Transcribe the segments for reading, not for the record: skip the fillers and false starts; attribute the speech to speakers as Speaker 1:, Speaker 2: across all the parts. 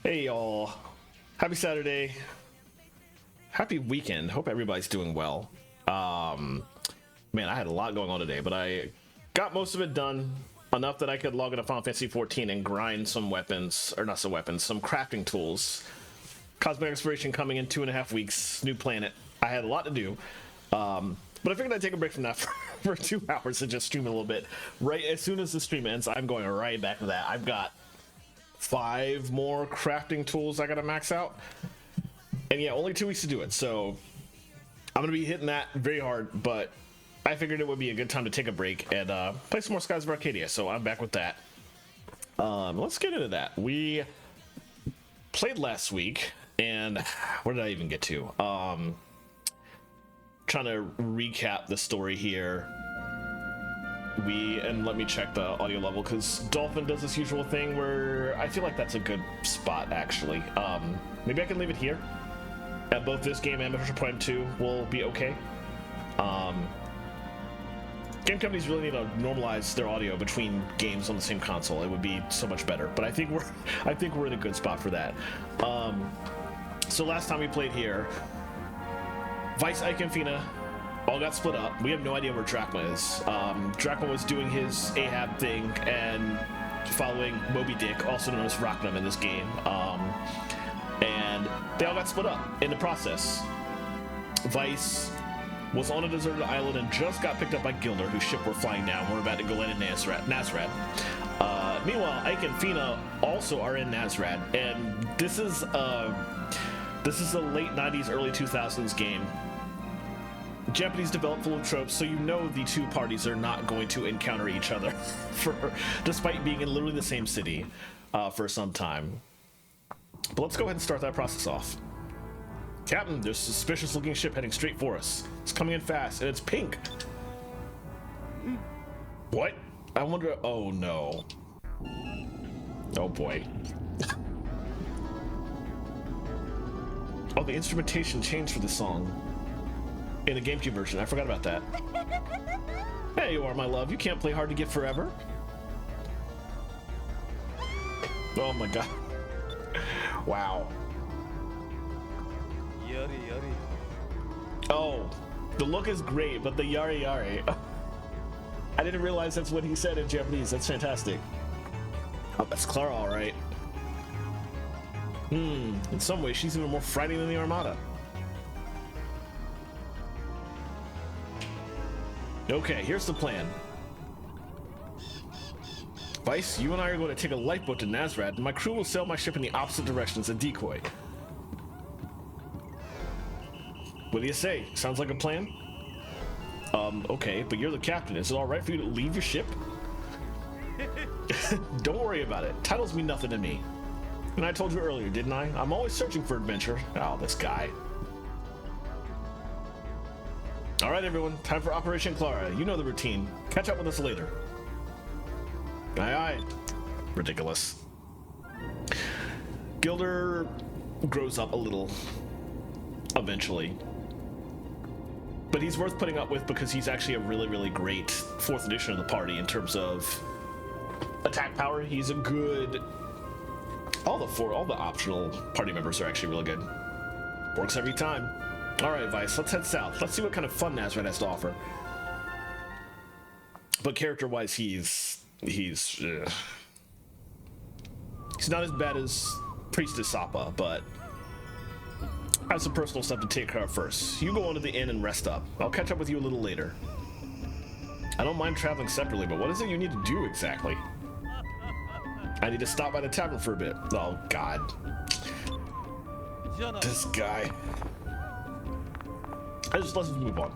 Speaker 1: Hey y'all, happy Saturday, happy weekend. Hope everybody's doing well. Man, I had a lot going on today, but I got most of it done, enough that I could log into Final Fantasy 14 and grind some weapons, or not some weapons, some crafting tools. Cosmic Exploration coming in 2.5 weeks, new planet. I had a lot to do, but I figured I'd take a break from that for 2 hours and just stream a little bit. Right as soon as the stream ends, I'm going right back to that. I've got 5 more crafting tools I gotta max out, and yeah, only 2 weeks to do it, so I'm gonna be hitting that very hard. But I figured it would be a good time to take a break and play some more Skies of Arcadia, so I'm back with that. Let's get into that. We played last week, and where did I even get to? Trying to recap the story here. And let me check the audio level, because Dolphin does this usual thing where I feel like that's a good spot, actually. Maybe I can leave it here, and both this game and Metroid Prime 2 will be okay. Game companies really need to normalize their audio between games on the same console. It would be so much better, but I think we're in a good spot for that. So last time we played here, Vice, Ike, and Fina all got split up. We have no idea where Drachma is. Drachma was doing his Ahab thing and following Moby Dick, also known as Rocknum in this game. And they all got split up in the process. Vice was on a deserted island and just got picked up by Gilder, whose ship we're flying now. We're about to go into Nazrad. Meanwhile, Ike and Fina also are in Nazrad, and this is a late 90s, early 2000s game. Japanese developed full of tropes, so you know the two parties are not going to encounter each other, despite being in literally the same city for some time. But let's go ahead and start that process off. Captain, there's a suspicious-looking ship heading straight for us. It's coming in fast, and it's pink. What? I wonder... Oh, no. Oh, boy. Oh, the instrumentation changed for this song. In the GameCube version, I forgot about that. Hey, you are my love. You can't play hard to get forever. Oh my god. Wow.
Speaker 2: Yuri, yuri.
Speaker 1: Oh, the look is great, but the yari yari. I didn't realize that's what he said in Japanese. That's fantastic. Oh, that's Clara, all right. In some ways, she's even more frightening than the Armada. Okay, here's the plan. Vice, you and I are going to take a lifeboat to Nazrad, and my crew will sail my ship in the opposite direction as a decoy. What do you say? Sounds like a plan? Okay, but you're the captain. Is it alright for you to leave your ship? Don't worry about it. Titles mean nothing to me. And I told you earlier, didn't I? I'm always searching for adventure. Oh, this guy. Alright everyone, time for Operation Clara. You know the routine. Catch up with us later. Aye aye. Ridiculous. Gilder grows up a little. Eventually. But he's worth putting up with because he's actually a really, really great 4th edition of the party in terms of attack power. He's a good... All the optional party members are actually really good. Works every time. Alright, Vice, let's head south. Let's see what kind of fun Nazrad has to offer. But character-wise, he's not as bad as Priestess Sapa, but I have some personal stuff to take care of first. You go on to the inn and rest up. I'll catch up with you a little later. I don't mind traveling separately, but what is it you need to do exactly? I need to stop by the tavern for a bit. Oh, God. This guy. Let's move on.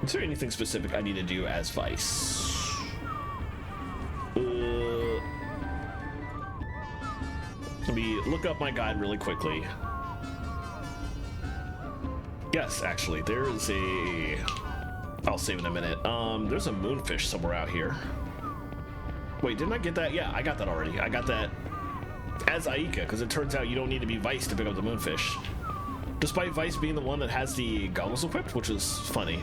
Speaker 1: Is there anything specific I need to do as Vice? Let me look up my guide really quickly. Yes, actually, there is a... I'll save in a minute. There's a moonfish somewhere out here. Wait, didn't I get that? Yeah, I got that already. I got that as Aika, because it turns out you don't need to be Vice to pick up the moonfish. Despite Vice being the one that has the goggles equipped, which is funny.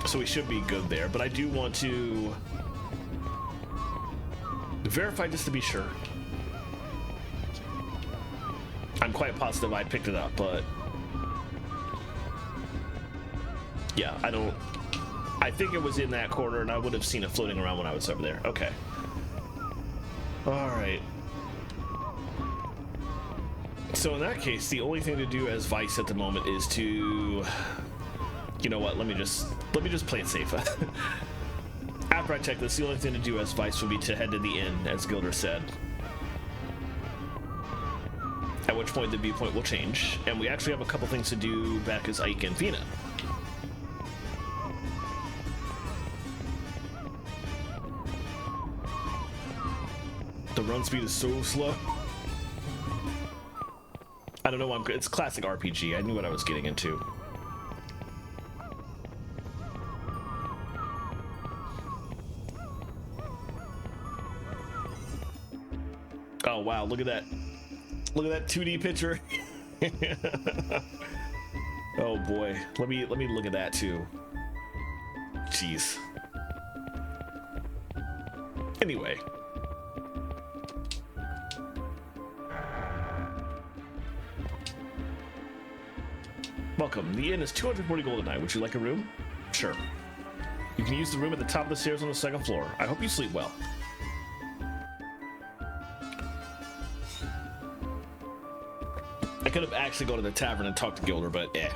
Speaker 1: So we should be good there, but I do want to Verify just to be sure. I'm quite positive I picked it up, but yeah, I think it was in that corner, and I would have seen it floating around when I was over there. Okay. All right. So in that case, the only thing to do as Vice at the moment is to, you know what? Let me just play it safe. After I check this, the only thing to do as Vice would be to head to the inn, as Gilder said. At which point the viewpoint will change, and we actually have a couple things to do back as Ike and Fina. The run speed is so slow. I don't know why it's classic RPG. I knew what I was getting into. Oh wow, look at that. Look at that 2D picture. Oh boy. Let me look at that too. Jeez. Anyway. Welcome. The inn is 240 gold a night. Would you like a room? Sure. You can use the room at the top of the stairs on the second floor. I hope you sleep well. I could have actually gone to the tavern and talked to Gilder, but eh.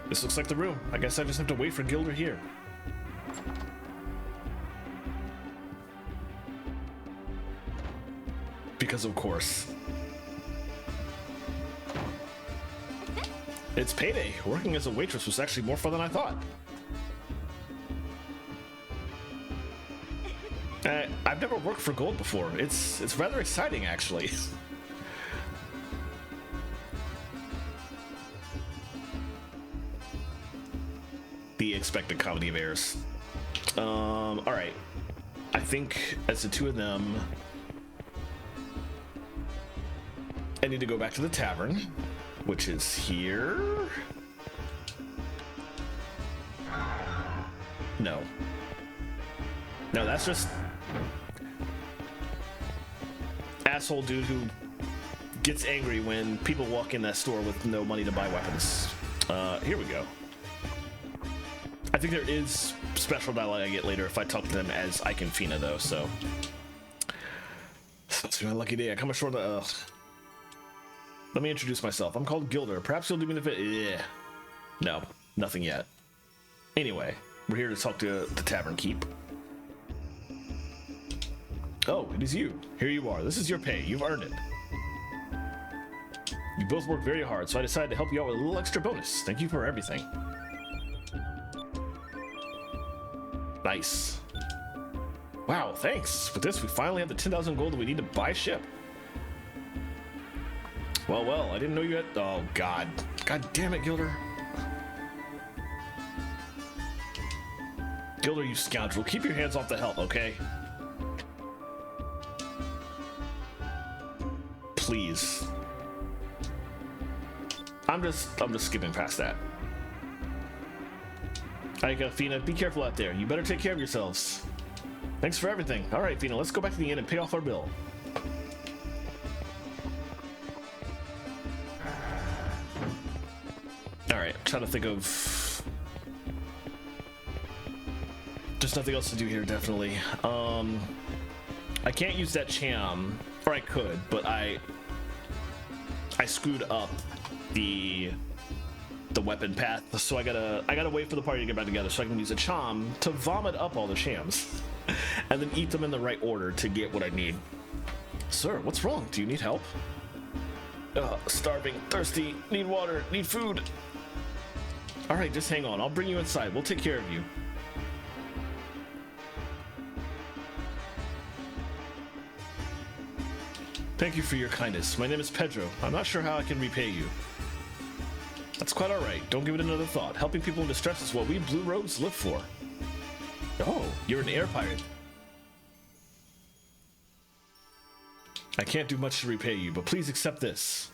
Speaker 1: This looks like the room. I guess I just have to wait for Gilder here. Because of course. It's payday. Working as a waitress was actually more fun than I thought. I've never worked for gold before. It's rather exciting, actually. The expected comedy of errors. All right. I think as the two of them, I need to go back to the tavern, which is here. No. No, that's just asshole dude who gets angry when people walk in that store with no money to buy weapons. Here we go. I think there is special dialogue I get later if I talk to them as Ike and Fina, though, so. It's my lucky day. I come ashore to, let me introduce myself. I'm called Gilder. Perhaps you'll do me the fit. Yeah. No, nothing yet. Anyway, we're here to talk to the tavern keep. Oh, it is you. Here you are. This is your pay. You've earned it. You both worked very hard, so I decided to help you out with a little extra bonus. Thank you for everything. Nice. Wow, thanks. With this, we finally have the 10,000 gold that we need to buy a ship. Well, I didn't know you had... Oh, God. God damn it, Gilder. Gilder, you scoundrel. Keep your hands off the help, okay? Please. I'm just skipping past that. Alright, Fina, be careful out there. You better take care of yourselves. Thanks for everything. Alright, Fina, let's go back to the inn and pay off our bill. Alright, I'm trying to think of... There's nothing else to do here, definitely. I can't use that cham, or I could, but I screwed up the weapon path, so I gotta wait for the party to get back together so I can use a cham to vomit up all the shams and then eat them in the right order to get what I need. Sir, what's wrong? Do you need help? Starving, thirsty, need water, need food. All right, just hang on. I'll bring you inside. We'll take care of you. Thank you for your kindness. My name is Pedro. I'm not sure how I can repay you. That's quite all right. Don't give it another thought. Helping people in distress is what we blue robes live for. Oh, you're an air pirate. I can't do much to repay you, but please accept this.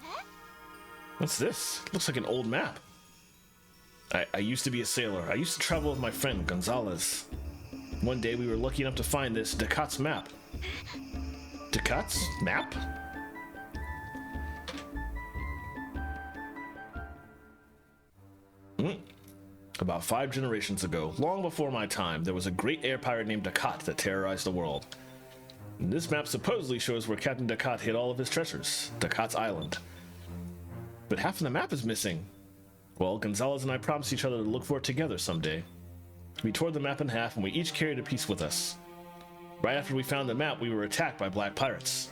Speaker 1: What's this? Looks like an old map. I used to be a sailor. I used to travel with my friend, Gonzalez. One day we were lucky enough to find this Ducat's map. Ducat's map? About 5 generations ago, long before my time, there was a great air pirate named Ducat that terrorized the world. And this map supposedly shows where Captain Ducat hid all of his treasures, Ducat's Island. But half of the map is missing. Well, Gonzalez and I promised each other to look for it together someday. We tore the map in half and we each carried a piece with us. Right after we found the map, we were attacked by black pirates.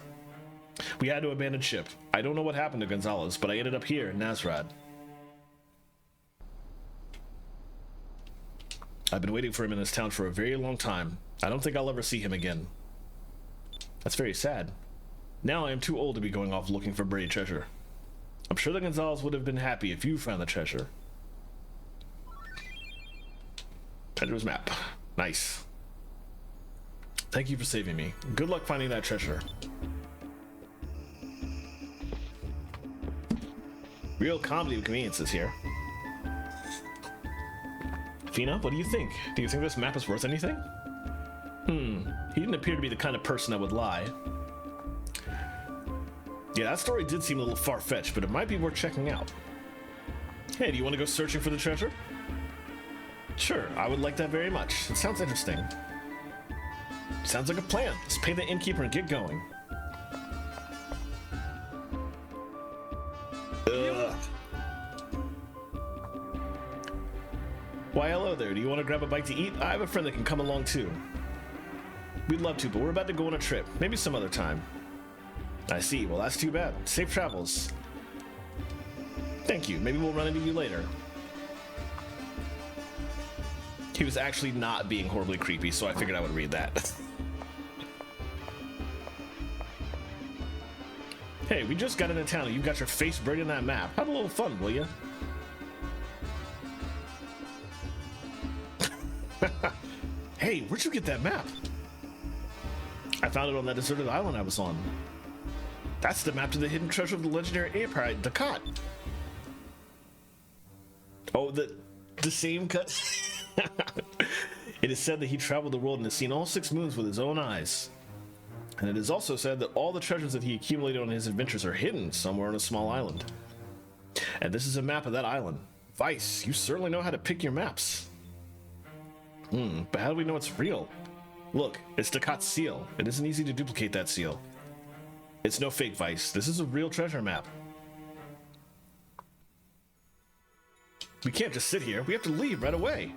Speaker 1: We had to abandon ship. I don't know what happened to Gonzalez, but I ended up here in Nazrad. I've been waiting for him in this town for a very long time. I don't think I'll ever see him again. That's very sad. Now I am too old to be going off looking for buried treasure. I'm sure that Gonzalez would have been happy if you found the treasure. Treasure's map. Nice. Thank you for saving me. Good luck finding that treasure. Real comedy of conveniences here. Fina, what do you think? Do you think this map is worth anything? He didn't appear to be the kind of person that would lie. Yeah, that story did seem a little far-fetched, but it might be worth checking out. Hey, do you want to go searching for the treasure? Sure, I would like that very much. It sounds interesting. Sounds like a plan. Let's pay the innkeeper and get going. Ugh. Why, hello there. Do you want to grab a bite to eat? I have a friend that can come along too. We'd love to, but we're about to go on a trip. Maybe some other time. I see. Well, that's too bad. Safe travels. Thank you. Maybe we'll run into you later. He was actually not being horribly creepy, so I figured I would read that. Hey, we just got into town and you got your face buried in that map. Have a little fun, will ya? Hey, where'd you get that map? I found it on that deserted island I was on. That's the map to the hidden treasure of the legendary air pirate, Ducat. Oh, the same cut. It is said that he traveled the world and has seen all 6 moons with his own eyes. And it is also said that all the treasures that he accumulated on his adventures are hidden somewhere on a small island. And this is a map of that island. Vice, you certainly know how to pick your maps. But how do we know it's real? Look, it's Ducat's seal. It isn't easy to duplicate that seal. It's no fake, Vice. This is a real treasure map. We can't just sit here. We have to leave right away.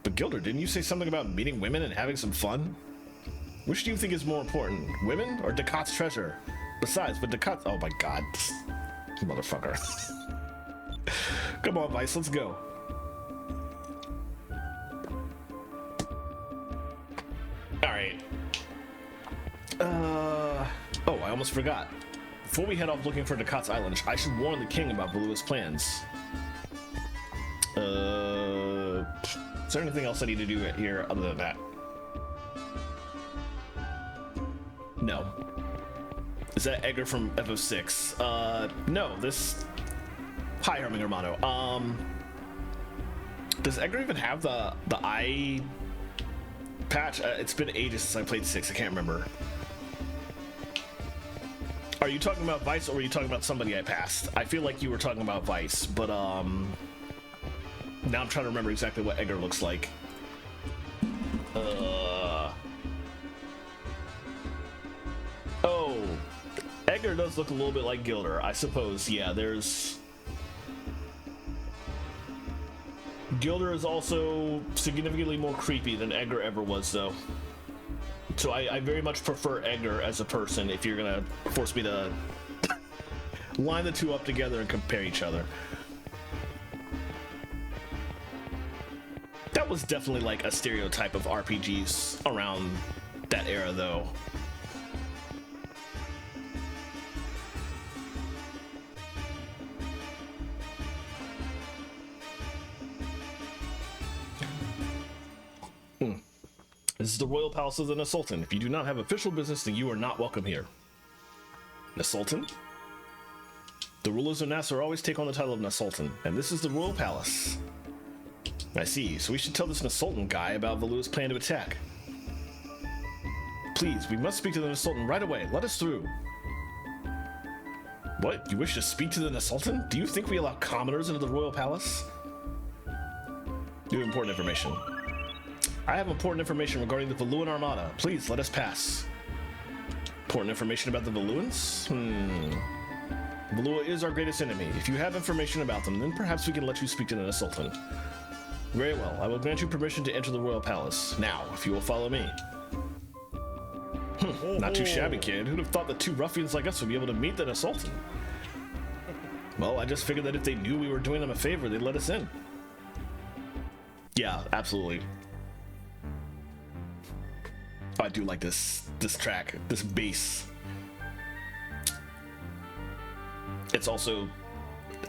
Speaker 1: But Gilder, didn't you say something about meeting women and having some fun? Which do you think is more important, women or Ducat's treasure? Besides, but Ducat... Oh my god. Motherfucker. Come on, Vice, let's go. Alright. Oh, I almost forgot. Before we head off looking for Ducat's Island, I should warn the king about Valua's plans. Is there anything else I need to do here other than that? No. Is that Edgar from FF6? No, this... Hi, Herming Hermano. Does Edgar even have the eye patch? It's been ages since I played 6, I can't remember. Are you talking about Vice or were you talking about somebody I passed? I feel like you were talking about Vice, but now I'm trying to remember exactly what Edgar looks like. Oh, Edgar does look a little bit like Gilder, I suppose. Yeah, there's... Gilder is also significantly more creepy than Edgar ever was, though. So I very much prefer Edgar as a person if you're gonna force me to line the two up together and compare each other. That was definitely like a stereotype of RPGs around that era, though. This is the Royal Palace of the Nasultan. If you do not have official business, then you are not welcome here. Nasultan? The rulers of Nassau always take on the title of Nasultan, and this is the Royal Palace. I see. So we should tell this Nasultan guy about Valua's plan to attack. Please, we must speak to the Nasultan right away. Let us through. What? You wish to speak to the Nasultan? Do you think we allow commoners into the royal palace? You have important information. I have important information regarding the Valuan Armada. Please, let us pass. Important information about the Valuans? Valua is our greatest enemy. If you have information about them, then perhaps we can let you speak to the Sultan. Very well. I will grant you permission to enter the royal palace. Now, if you will follow me. Not too shabby, kid. Who'd have thought that two ruffians like us would be able to meet the Sultan? Well, I just figured that if they knew we were doing them a favor, they'd let us in. Yeah, absolutely. Oh, I do like this track, this bass. It's also,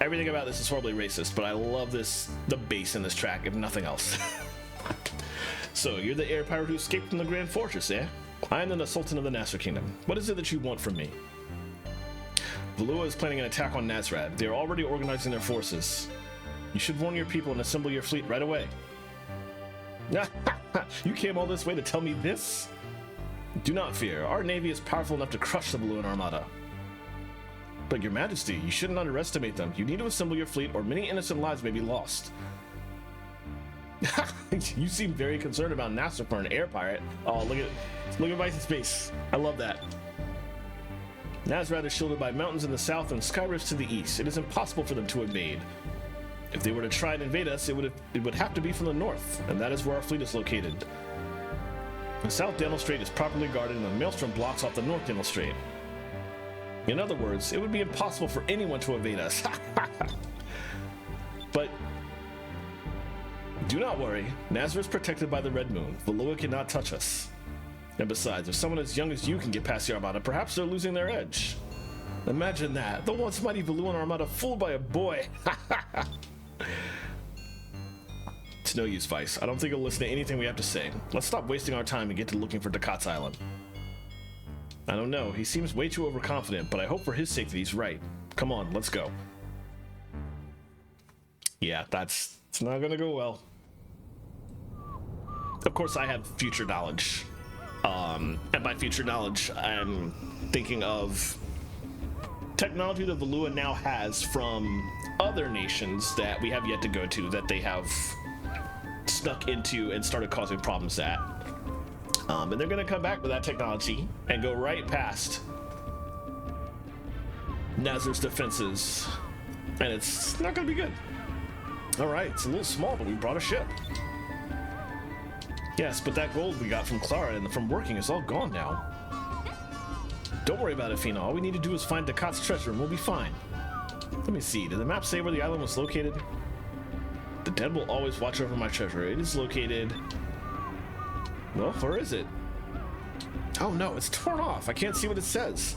Speaker 1: everything about this is horribly racist, but I love the bass in this track, if nothing else. So, you're the air pirate who escaped from the Grand Fortress, eh? I am the Sultan of the Nasser Kingdom. What is it that you want from me? Valua is planning an attack on Nazrad. They are already organizing their forces. You should warn your people and assemble your fleet right away. You came all this way to tell me this? Do not fear. Our navy is powerful enough to crush the Valuan Armada. But your majesty, you shouldn't underestimate them. You need to assemble your fleet or many innocent lives may be lost. You seem very concerned about Nasser for an air pirate. Oh, look at Vice's face. I love that. Nazrad is shielded by mountains in the south and sky rifts to the east. It is impossible for them to invade. If they were to try and invade us, it would have to be from the north, and that is where our fleet is located. The South Daniel Strait is properly guarded and the Maelstrom blocks off the North Daniel Strait. In other words, it would be impossible for anyone to invade us. But do not worry, Nazar is protected by the Red Moon. Valua cannot touch us. And besides, if someone as young as you can get past the Armada, perhaps they're losing their edge. Imagine that, the once mighty Valuan Armada fooled by a boy. It's no use, Vice. I don't think he'll listen to anything we have to say. Let's stop wasting our time and get to looking for Dakot's Island. I don't know, he seems way too overconfident, but I hope for his sake that he's right. Come on, let's go. Yeah, it's not gonna go well. Of course, I have future knowledge. And by future knowledge, I'm thinking of technology that Valua now has from other nations that we have yet to go to, that they have snuck into and started causing problems at. And they're going to come back with that technology and go right past Nazar's defenses, and it's not going to be good. All right, it's a little small, but we brought a ship. Yes, but that gold we got from Clara and from working is all gone now. Don't worry about it, Fina. All we need to do is find Dakot's treasure and we'll be fine. Let me see. Did the map say where the island was located? The dead will always watch over my treasure. It is located... Well, where is it? Oh no, it's torn off. I can't see what it says.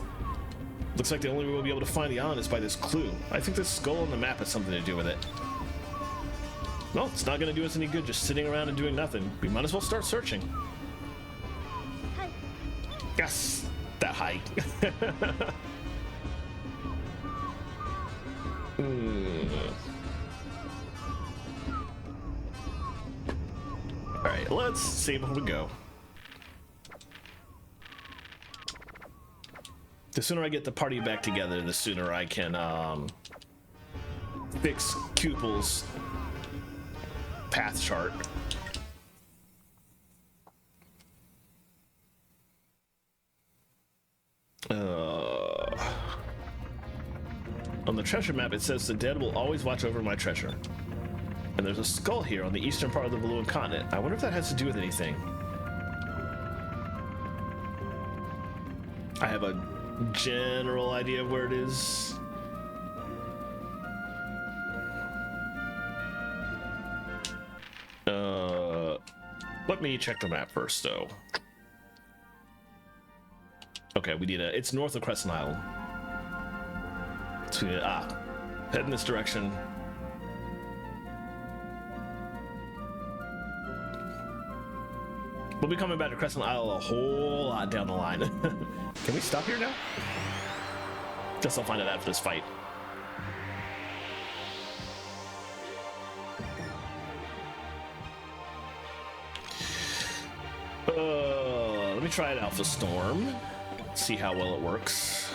Speaker 1: Looks like the only way we'll be able to find the island is by this clue. I think this skull on the map has something to do with it. Well, it's not going to do us any good just sitting around and doing nothing. We might as well start searching. Hi. Yes, that high. Alright, let's see where we go. The sooner I get the party back together, the sooner I can fix Cupel's path chart. On the treasure map, it says the dead will always watch over my treasure. And there's a skull here on the eastern part of the Valuan continent. I wonder if that has to do with anything. I have a general idea of where it is. Let me check the map first, though. Okay, we need it's north of Crescent Island. So we need head in this direction. We'll be coming back to Crescent Isle a whole lot down the line. Can we stop here now? Guess I'll find out after this fight. let me try an Alpha Storm. See how well it works.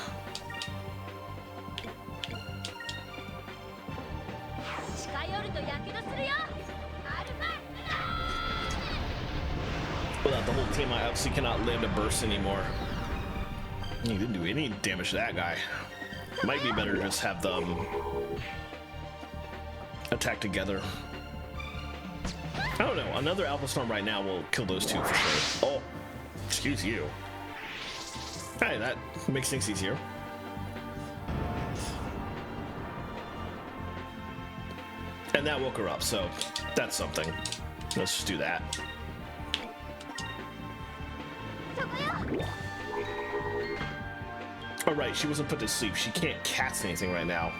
Speaker 1: Without the whole team, I obviously cannot land a burst anymore. He didn't do any damage to that guy. Might be better to just have them attack together. I don't know. Another Alpha Storm right now will kill those two for sure. Oh, excuse you. Hey, that makes things easier. And that woke her up, so that's something. Let's just do that. Oh, right, she wasn't put to sleep. She can't cast anything right now.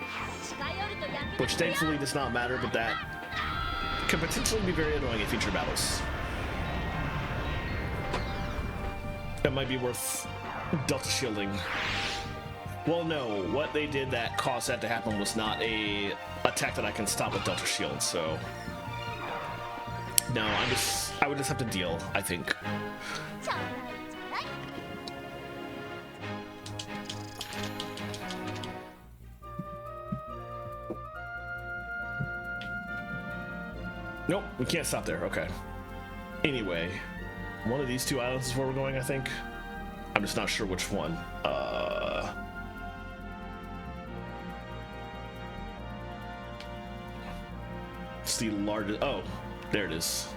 Speaker 1: Which thankfully does not matter, but that could potentially be very annoying in future battles. That might be worth Delta shielding. Well, no, what they did that caused that to happen was not a attack that I can stop with Delta Shield, so no, I would just have to deal, I think. Nope, we can't stop there. Okay. Anyway, one of these two islands is where we're going, I think. I'm just not sure which one. It's the largest. Oh, there it is.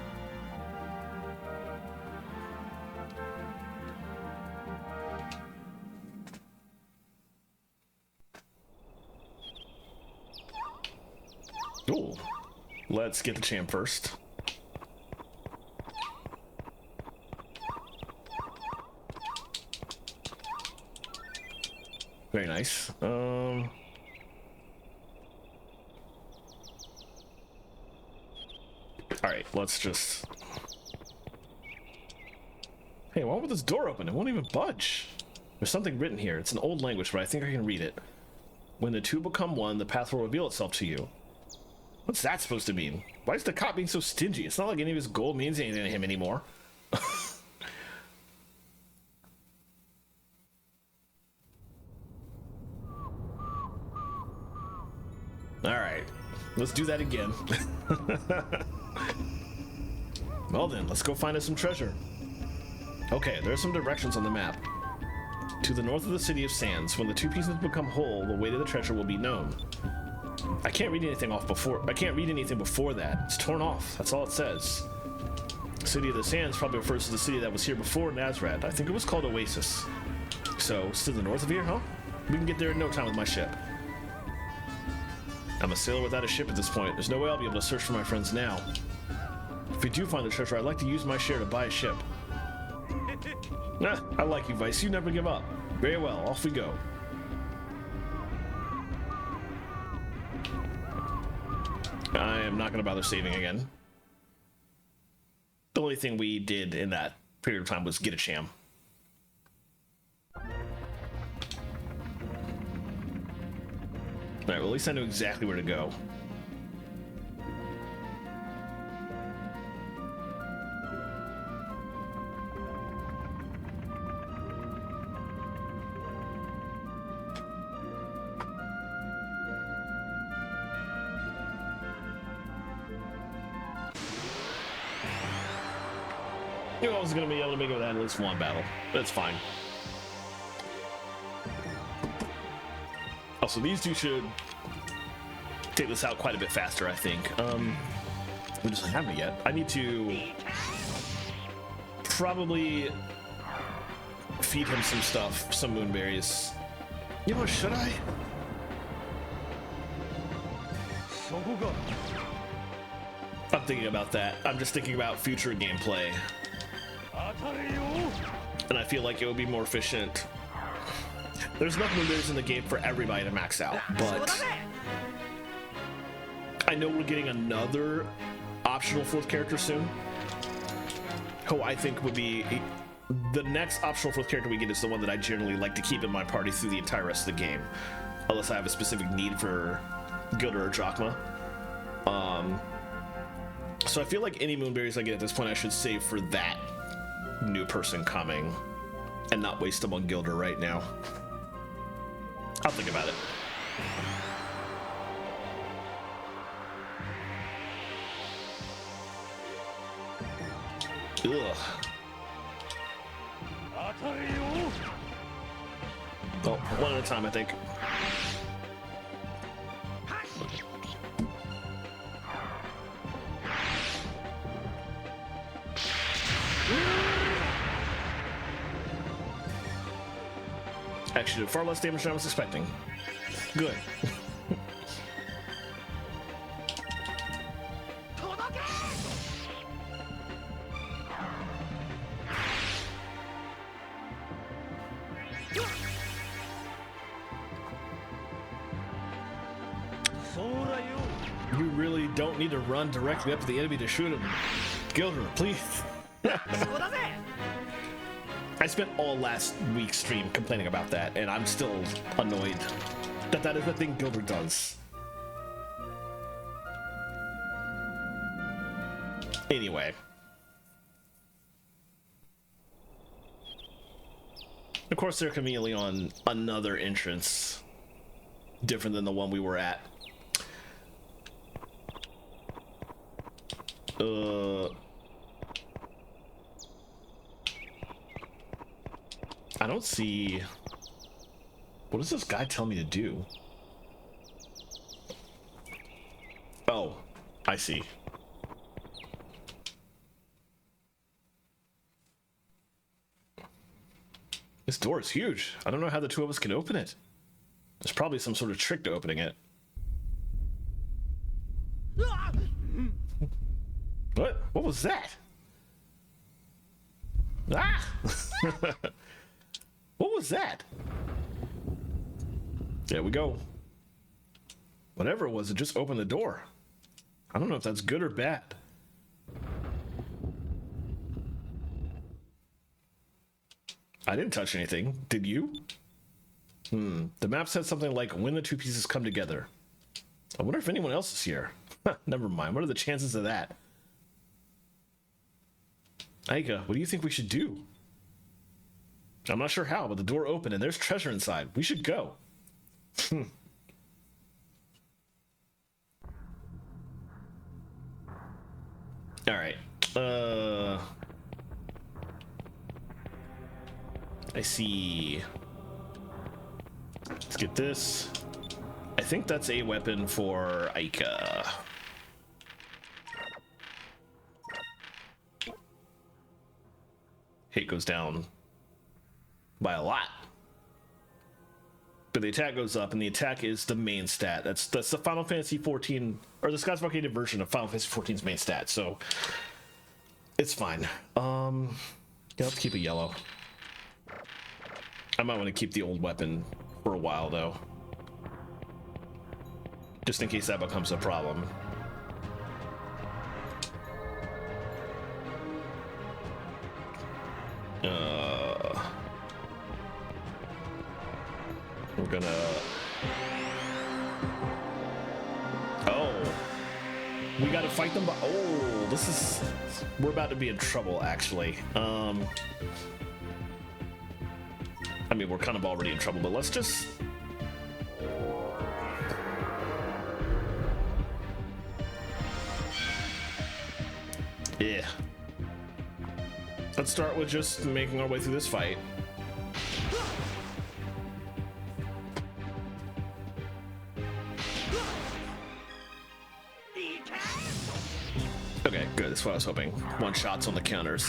Speaker 1: Cool. Let's get the champ first. Very nice. All right, let's just. Hey, why won't this door open? It won't even budge. There's something written here. It's an old language, but I think I can read it. When the two become one, the path will reveal itself to you. What's that supposed to mean? Why is the cop being so stingy? It's not like any of his gold means anything to him anymore. Alright, let's do that again. Well then, let's go find us some treasure. Okay, there are some directions on the map. To the north of the city of Sands, when the two pieces become whole, the way to the treasure will be known. I can't read anything before that. It's torn off. That's all it says. City of the Sands probably refers to the city that was here before Nazrat. I think it was called Oasis. So, it's to the north of here, huh? We can get there in no time with my ship. I'm a sailor without a ship at this point. There's no way I'll be able to search for my friends now. If we do find the treasure, I'd like to use my share to buy a ship. Nah, I like you, Vice. You never give up. Very well, off we go. I am not going to bother saving again. The only thing we did in that period of time was get a sham. Alright, well, at least I know exactly where to go. Knew I was going to be able to make it with at least one battle. That's fine. Also, these two should take this out quite a bit faster, I think. We just haven't yet. I need to probably feed him some stuff, some moonberries. You know what, should I? I'm thinking about that. I'm just thinking about future gameplay. And I feel like it would be more efficient. There's enough moonberries in the game for everybody to max out, but I know we're getting another optional fourth character soon, who I think would be the next optional fourth character we get is the one that I generally like to keep in my party through the entire rest of the game, unless I have a specific need for Gilder or Drachma. So I feel like any moonberries I get at this point I should save for that. new person coming and not waste them on Gilder right now. I'll think about it. Ugh. Oh, one at a time, I think. Actually did far less damage than I was expecting. Good. You really don't need to run directly up to the enemy to shoot him. Gilder, please. I spent all last week's stream complaining about that, and I'm still annoyed that that is the thing Gilder does. Anyway. Of course, they're conveniently on another entrance, different than the one we were at. I don't see... What does this guy tell me to do? Oh, I see. This door is huge. I don't know how the two of us can open it. There's probably some sort of trick to opening it. What? What was that? Ah! What was that? There we go. Whatever it was, it just opened the door. I don't know if that's good or bad. I didn't touch anything. Did you? The map said something like, when the two pieces come together. I wonder if anyone else is here. Never mind. What are the chances of that? Aika, what do you think we should do? I'm not sure how, but the door opened and there's treasure inside. We should go. Alright. I see. Let's get this. I think that's a weapon for Aika. Hit goes down by a lot. But the attack goes up, and the attack is the main stat. That's the Final Fantasy 14, or the Scott's Arcadia version of Final Fantasy 14's main stat, so it's fine. Yeah, let's keep it yellow. I might want to keep the old weapon for a while, though. Just in case that becomes a problem. We're gonna... Oh! We gotta fight them, but... Oh, this is... We're about to be in trouble, actually. I mean, we're kind of already in trouble, but let's just... Yeah. Let's start with just making our way through this fight. Okay, good. That's what I was hoping. One shots on the counters.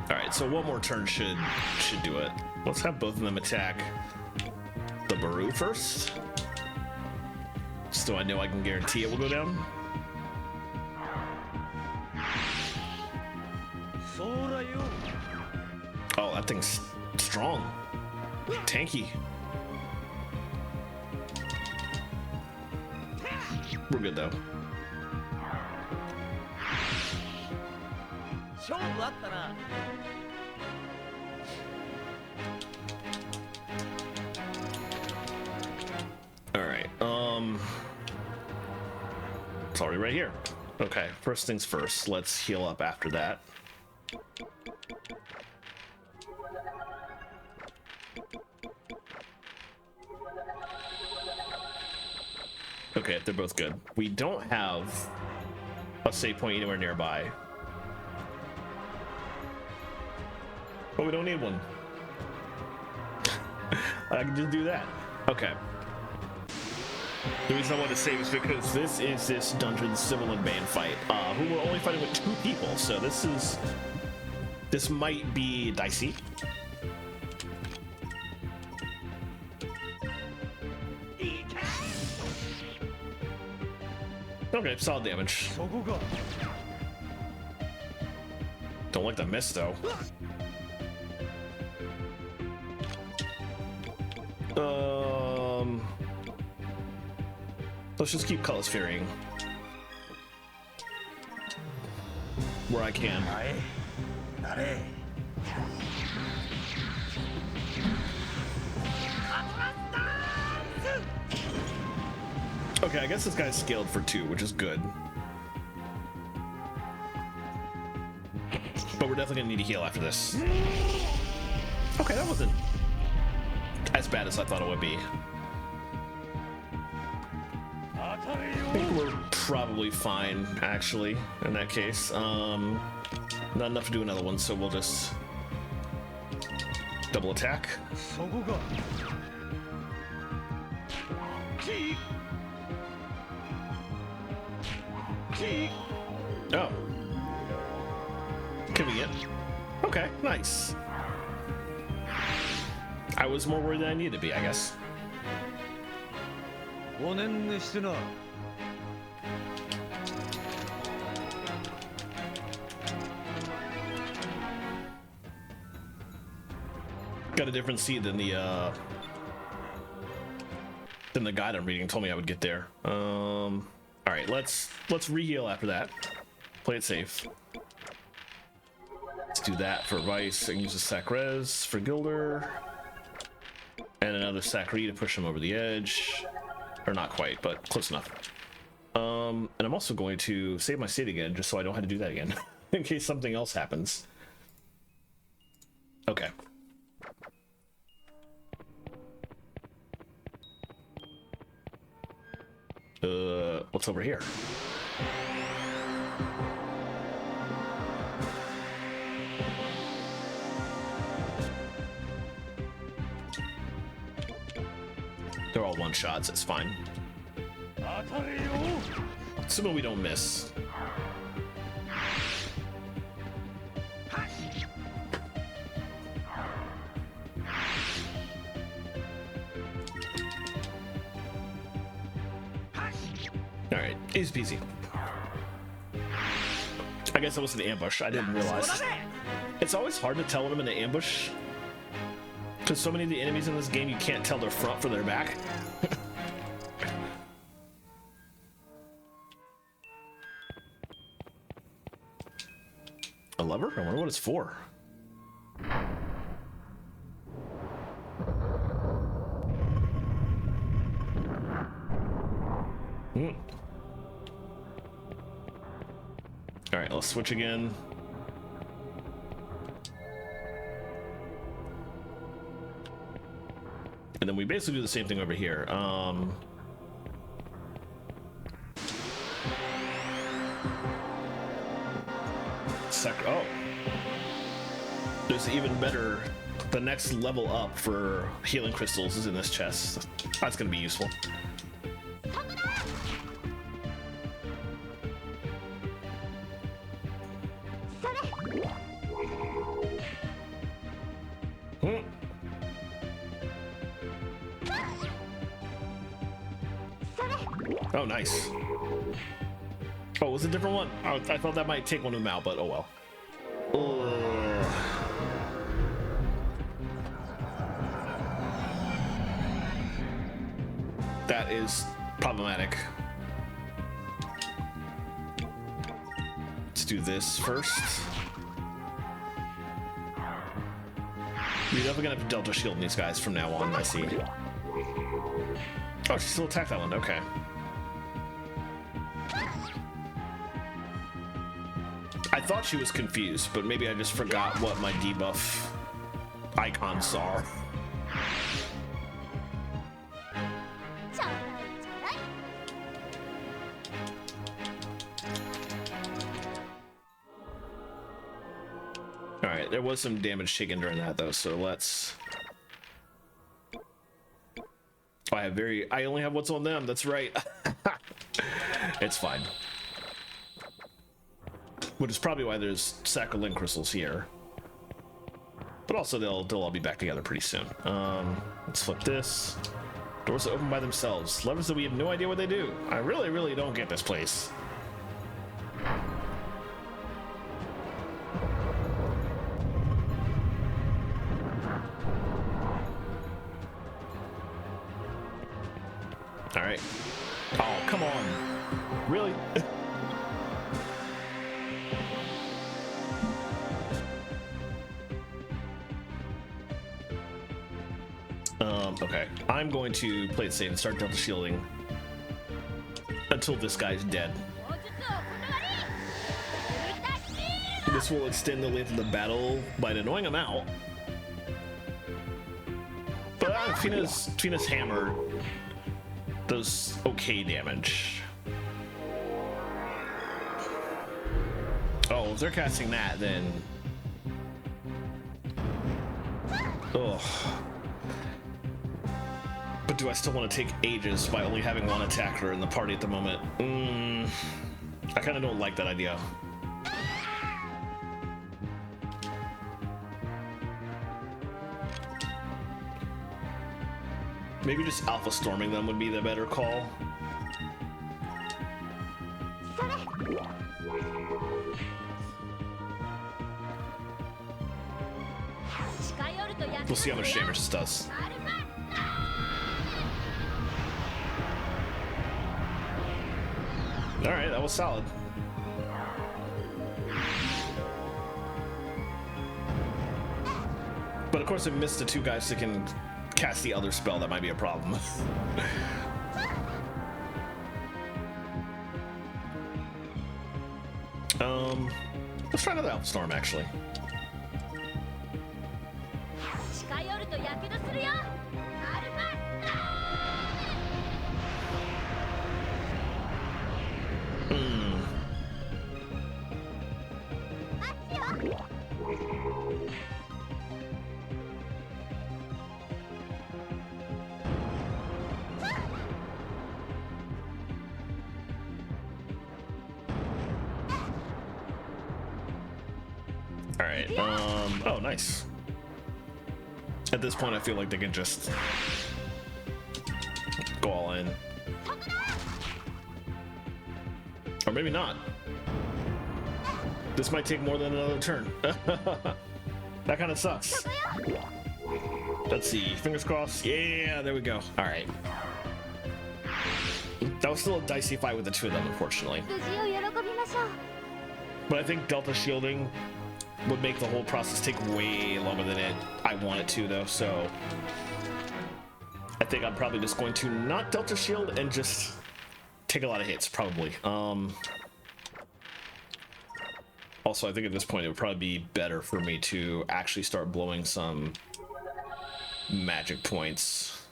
Speaker 1: Alright, so one more turn should do it. Let's have both of them attack the Baru first. So I know I can guarantee it will go down. Oh, that thing's strong. Tanky. We're good though. It's already right here. Okay, first things first. Let's heal up after that. Okay, they're both good. We don't have a save point anywhere nearby. But we don't need one. I can just do that. Okay. The reason I want to save is because this is this dungeon civil and bane fight, who we're only fighting with 2 people, so this might be dicey. Okay, solid damage. Don't like the miss though. Let's just keep color sphearing where I can. Okay, I guess this guy's scaled for 2, which is good. But we're definitely gonna need to heal after this. Okay, that wasn't as bad as I thought it would be. I think we're probably fine, actually, in that case. Not enough to do another one, so we'll just double attack. Oh. Convenient. Okay, nice. I was more worried than I needed to be, I guess. Got a different seed than the guide I'm reading told me I would get there. All right, let's re-heal after that. Play it safe. Let's do that for Vice and use a sac res for Gilder, and another sacri to push him over the edge, or not quite, but close enough. And I'm also going to save my state again, just so I don't have to do that again, in case something else happens. Okay. What's over here? They're all one shots, it's fine. Assuming we don't miss. Alright, easy peasy. I guess it was an ambush, I didn't realize. It's always hard to tell when I'm in an ambush, because so many of the enemies in this game you can't tell their front from their back. A lever? I wonder what it's for. All right, let's switch again. And then we basically do the same thing over here. Oh. There's even better. The next level up for healing crystals is in this chest. That's gonna be useful. Oh, nice. Oh, it was a different one. Oh, I thought that might take one of them out, but oh well. That is problematic. Let's do this first. You're definitely gonna have to Delta Shield these guys from now on, I see. Oh, she still attacked that one. Okay. I thought she was confused, but maybe I just forgot what my debuff icons are. Alright, there was some damage taken during that though, so let's... Oh, I only have what's on them, that's right. It's fine. Which is probably why there's Sacrolink crystals here. But also they'll all be back together pretty soon. Let's flip this. Doors are open by themselves. Levers that we have no idea what they do. I really, really don't get this place. All right. Oh, come on. Really? Okay. I'm going to play it safe and start Delta shielding until this guy's dead. This will extend the length of the battle by annoying him out. But Fina's hammer does okay damage. Oh, if they're casting that, then... Ugh. But do I still want to take ages by only having one attacker in the party at the moment? I kind of don't like that idea. Maybe just alpha storming them would be the better call. We'll see how much damage this does. Alright, that was solid. But of course I missed the two guys that can cast the other spell. That might be a problem. Let's try another Alpha Storm actually. Alright, oh, nice. At this point, I feel like they can just go all in. Or maybe not. This might take more than another turn. That kind of sucks. Let's see, fingers crossed. Yeah, there we go. Alright. That was still a dicey fight with the two of them, unfortunately. But I think Delta shielding would make the whole process take way longer than I want it to, though, so I think I'm probably just going to not Delta shield and just take a lot of hits, probably. Also, I think at this point it would probably be better for me to actually start blowing some magic points,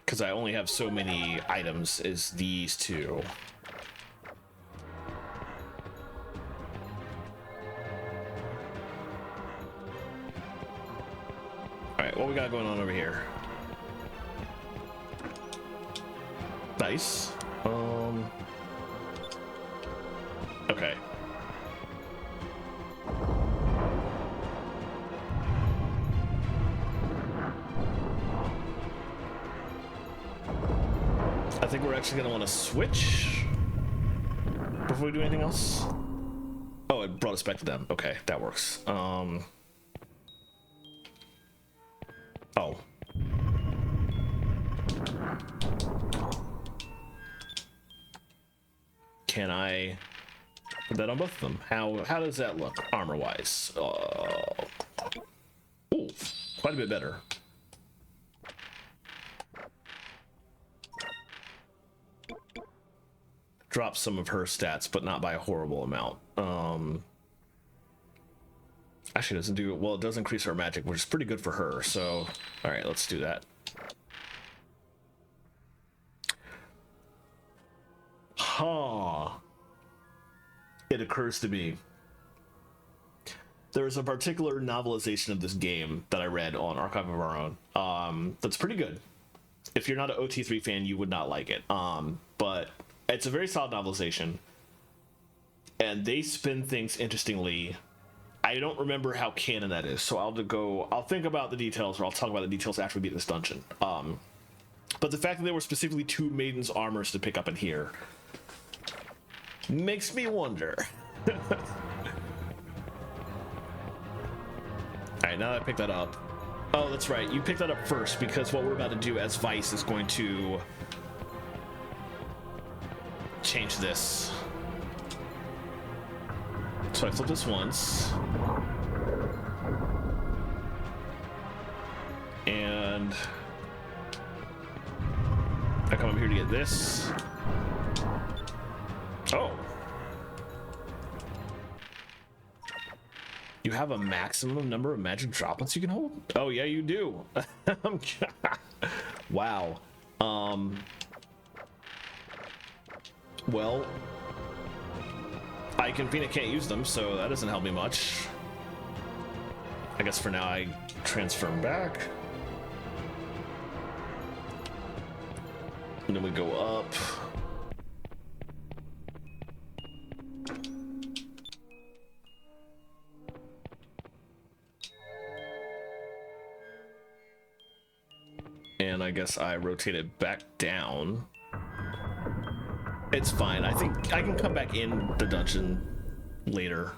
Speaker 1: because I only have so many items as these two. Alright, what we got going on over here? Nice. Okay. I think we're actually gonna want to switch before we do anything else. Oh, it brought us back to them. Okay, that works. Oh. Can I put that on both of them? How does that look armor wise? Ooh, quite a bit better. drops some of her stats, but not by a horrible amount. Actually, it doesn't do it. Well, it does increase her magic, which is pretty good for her. So, all right, let's do that. Huh. It occurs to me. There's a particular novelization of this game that I read on Archive of Our Own that's pretty good. If you're not an OT3 fan, you would not like it. But it's a very solid novelization. And they spin things interestingly. I don't remember how canon that is, so I'll think about the details, or I'll talk about the details after we beat this dungeon. But the fact that there were specifically 2 maidens' armors to pick up in here makes me wonder. Alright, now that I picked that up. Oh, that's right. You picked that up first, because what we're about to do as Vice is going to change this. So I flip this once. And I come up here to get this. Oh. You have a maximum number of magic droplets you can hold? Oh, yeah, you do. Wow. Well, Confina can't use them, so that doesn't help me much. I guess for now I transfer them back. And then we go up. And I guess I rotate it back down. It's fine. I think I can come back in the dungeon later.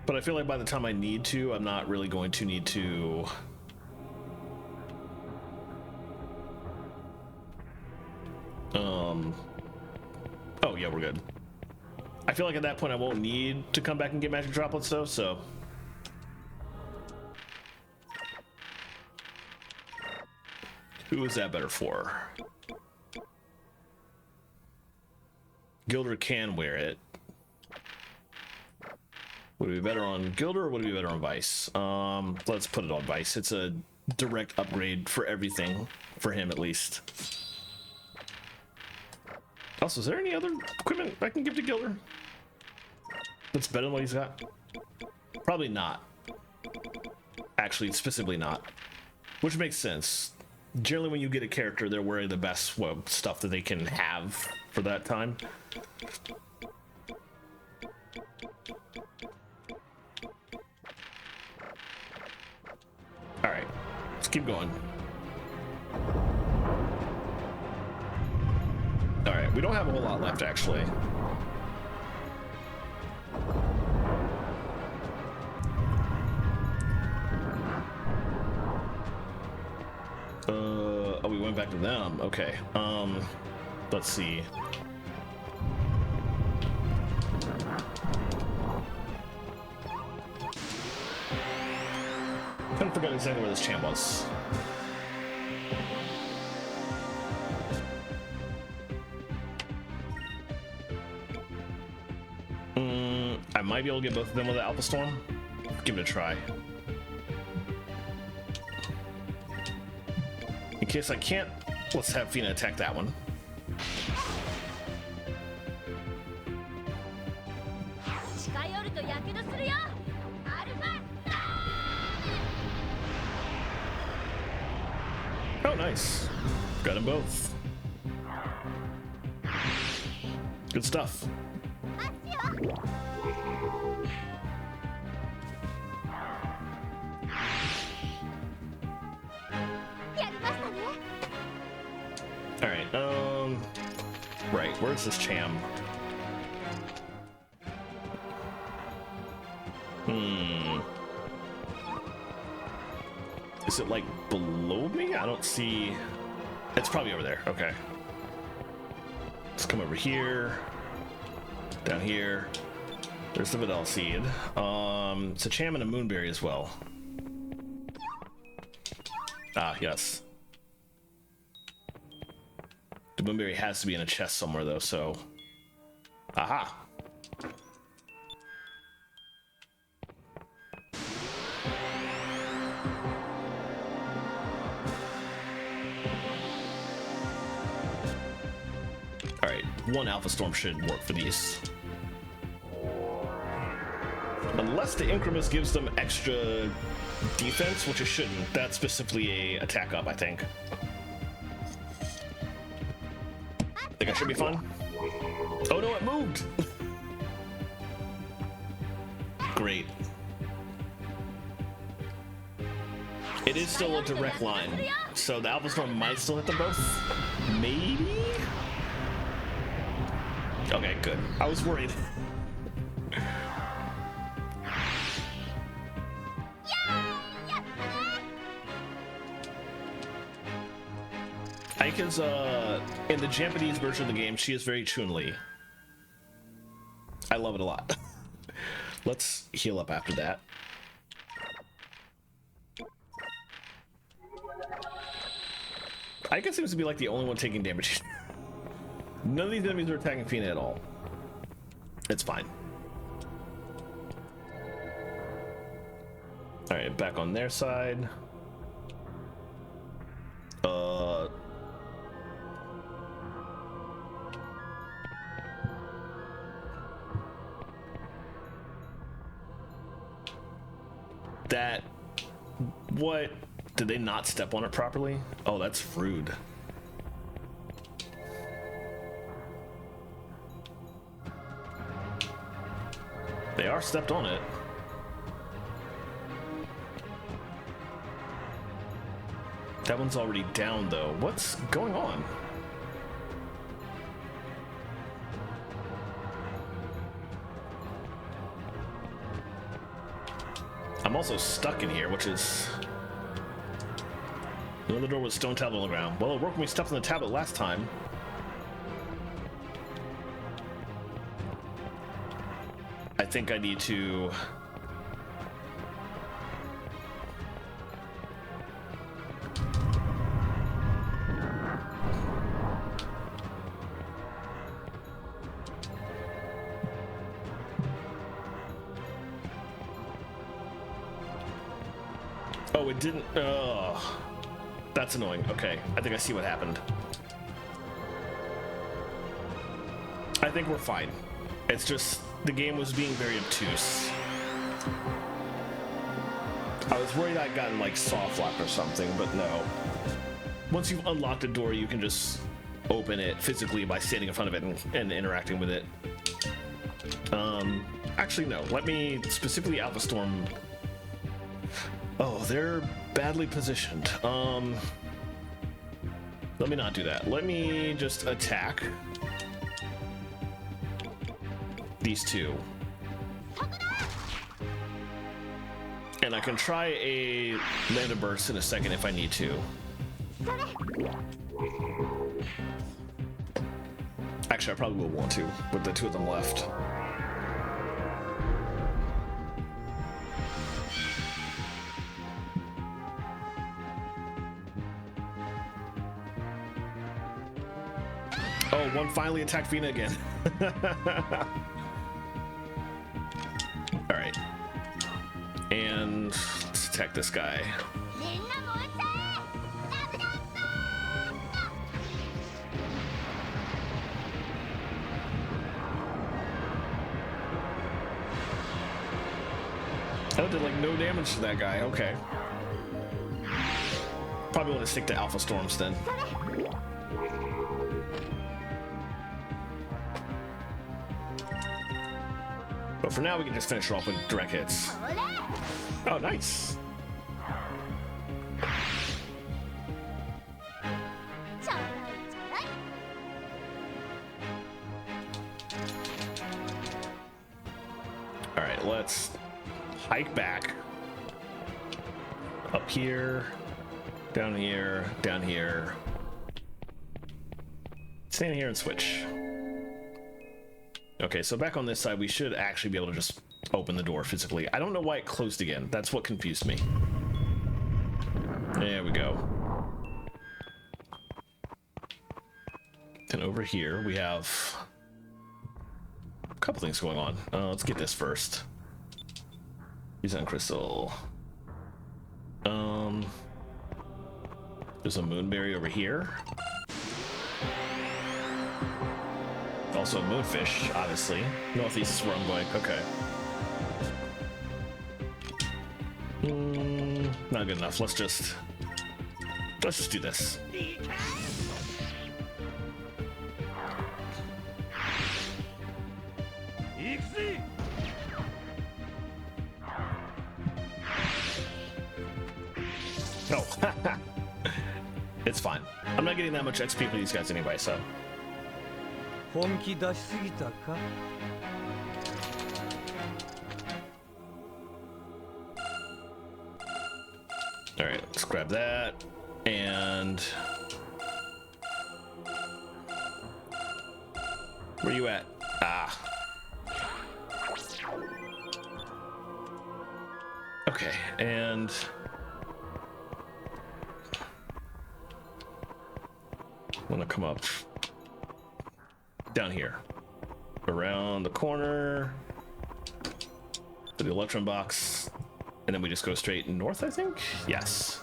Speaker 1: But I feel like by the time I need to, I'm not really going to need to... Oh, yeah, we're good. I feel like at that point I won't need to come back and get magic droplets though, so... Who is that better for? Gilder can wear it. Would it be better on Gilder or would it be better on Vice? Let's put it on Vice. It's a direct upgrade for everything, for him at least. Also, is there any other equipment I can give to Gilder that's better than what he's got? Probably not. Actually, specifically not. Which makes sense. Generally, when you get a character, they're wearing the best stuff that they can have for that time. Alright, let's keep going. Alright, we don't have a whole lot left, actually. Oh, we went back to them. Okay. Let's see. Kind of forgot exactly where this champ was. I might be able to get both of them with the Alpha Storm. Give it a try. In case I can't, let's have Fina attack that one. Oh, nice. Got them both. Good stuff. Alright, right, where's this Cham? Is it like below me? I don't see. It's probably over there. Okay. Let's come over here. Down here. There's the Vidal Seed. It's a Cham and a Moonberry as well. Ah, yes. The Boomberry has to be in a chest somewhere, though, so... Aha! Alright, one Alpha Storm should work for these. Unless the Incremus gives them extra defense, which it shouldn't. That's specifically a attack up, I think. Think I should be fine? Oh no, it moved! Great. It is still a direct line, so the Alpha Storm might still hit them both? Maybe? Okay, good. I was worried. Ika's, in the Japanese version of the game, she is very Chun-Li. I love it a lot. Let's heal up after that. Ika seems to be like the only one taking damage. None of these enemies are attacking Fina at all. It's fine. Alright, back on their side. That... What? Did they not step on it properly? Oh, that's rude. They are stepped on it. That one's already down, though. What's going on? I'm also stuck in here, which is... Another door with a stone tablet on the ground. Well, it worked when we stepped on the tablet last time. I think I need to... Oh, it didn't... Ugh. That's annoying. Okay, I think I see what happened. I think we're fine. It's just the game was being very obtuse. I was worried I'd gotten like soft lock or something, but no. Once you've unlocked a door, you can just open it physically by standing in front of it and interacting with it. Actually, no. Let me specifically Alpha Storm. Oh, they're badly positioned. Let me not do that. Let me just attack these two. And I can try a Lambda Burst in a second if I need to. Actually, I probably will want to with the two of them left. Oh, one finally attacked Fina again. Alright. And let's attack this guy. Oh, did like no damage to that guy. Okay. Probably want to stick to Alpha Storms then. But for now, we can just finish her off with direct hits. Oh, nice. All right, let's hike back. Up here, down here, down here. Stand here and switch. Okay, so back on this side, we should actually be able to just open the door physically. I don't know why it closed again. That's what confused me. There we go. And over here we have a couple things going on. Let's get this first. Use on crystal. There's a moonberry over here. Also a moonfish, obviously. Northeast is where I'm going. Okay. Not good enough. Let's just do this. No. It's fine. I'm not getting that much XP for these guys anyway, so. Alright, let's grab that. And where you at? Ah. Okay, and I'm gonna come up down here, around the corner to the electron box, and then we just go straight north, I think? Yes.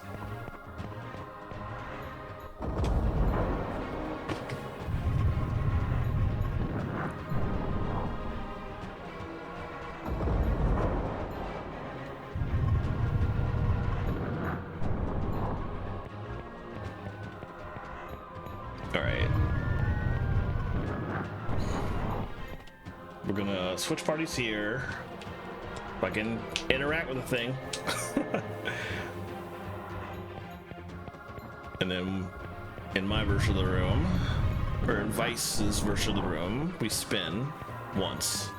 Speaker 1: Switch parties here. If I can interact with the thing. And then in my version of the room, or in Vice's version of the room, we spin once.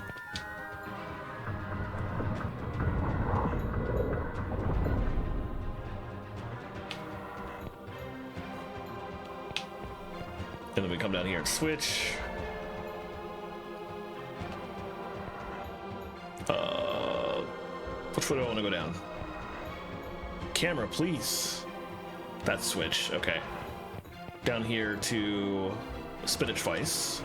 Speaker 1: And then we come down here and switch. Which way do I want to go down? Camera, please. That's switch. Okay. Down here to spinach vice.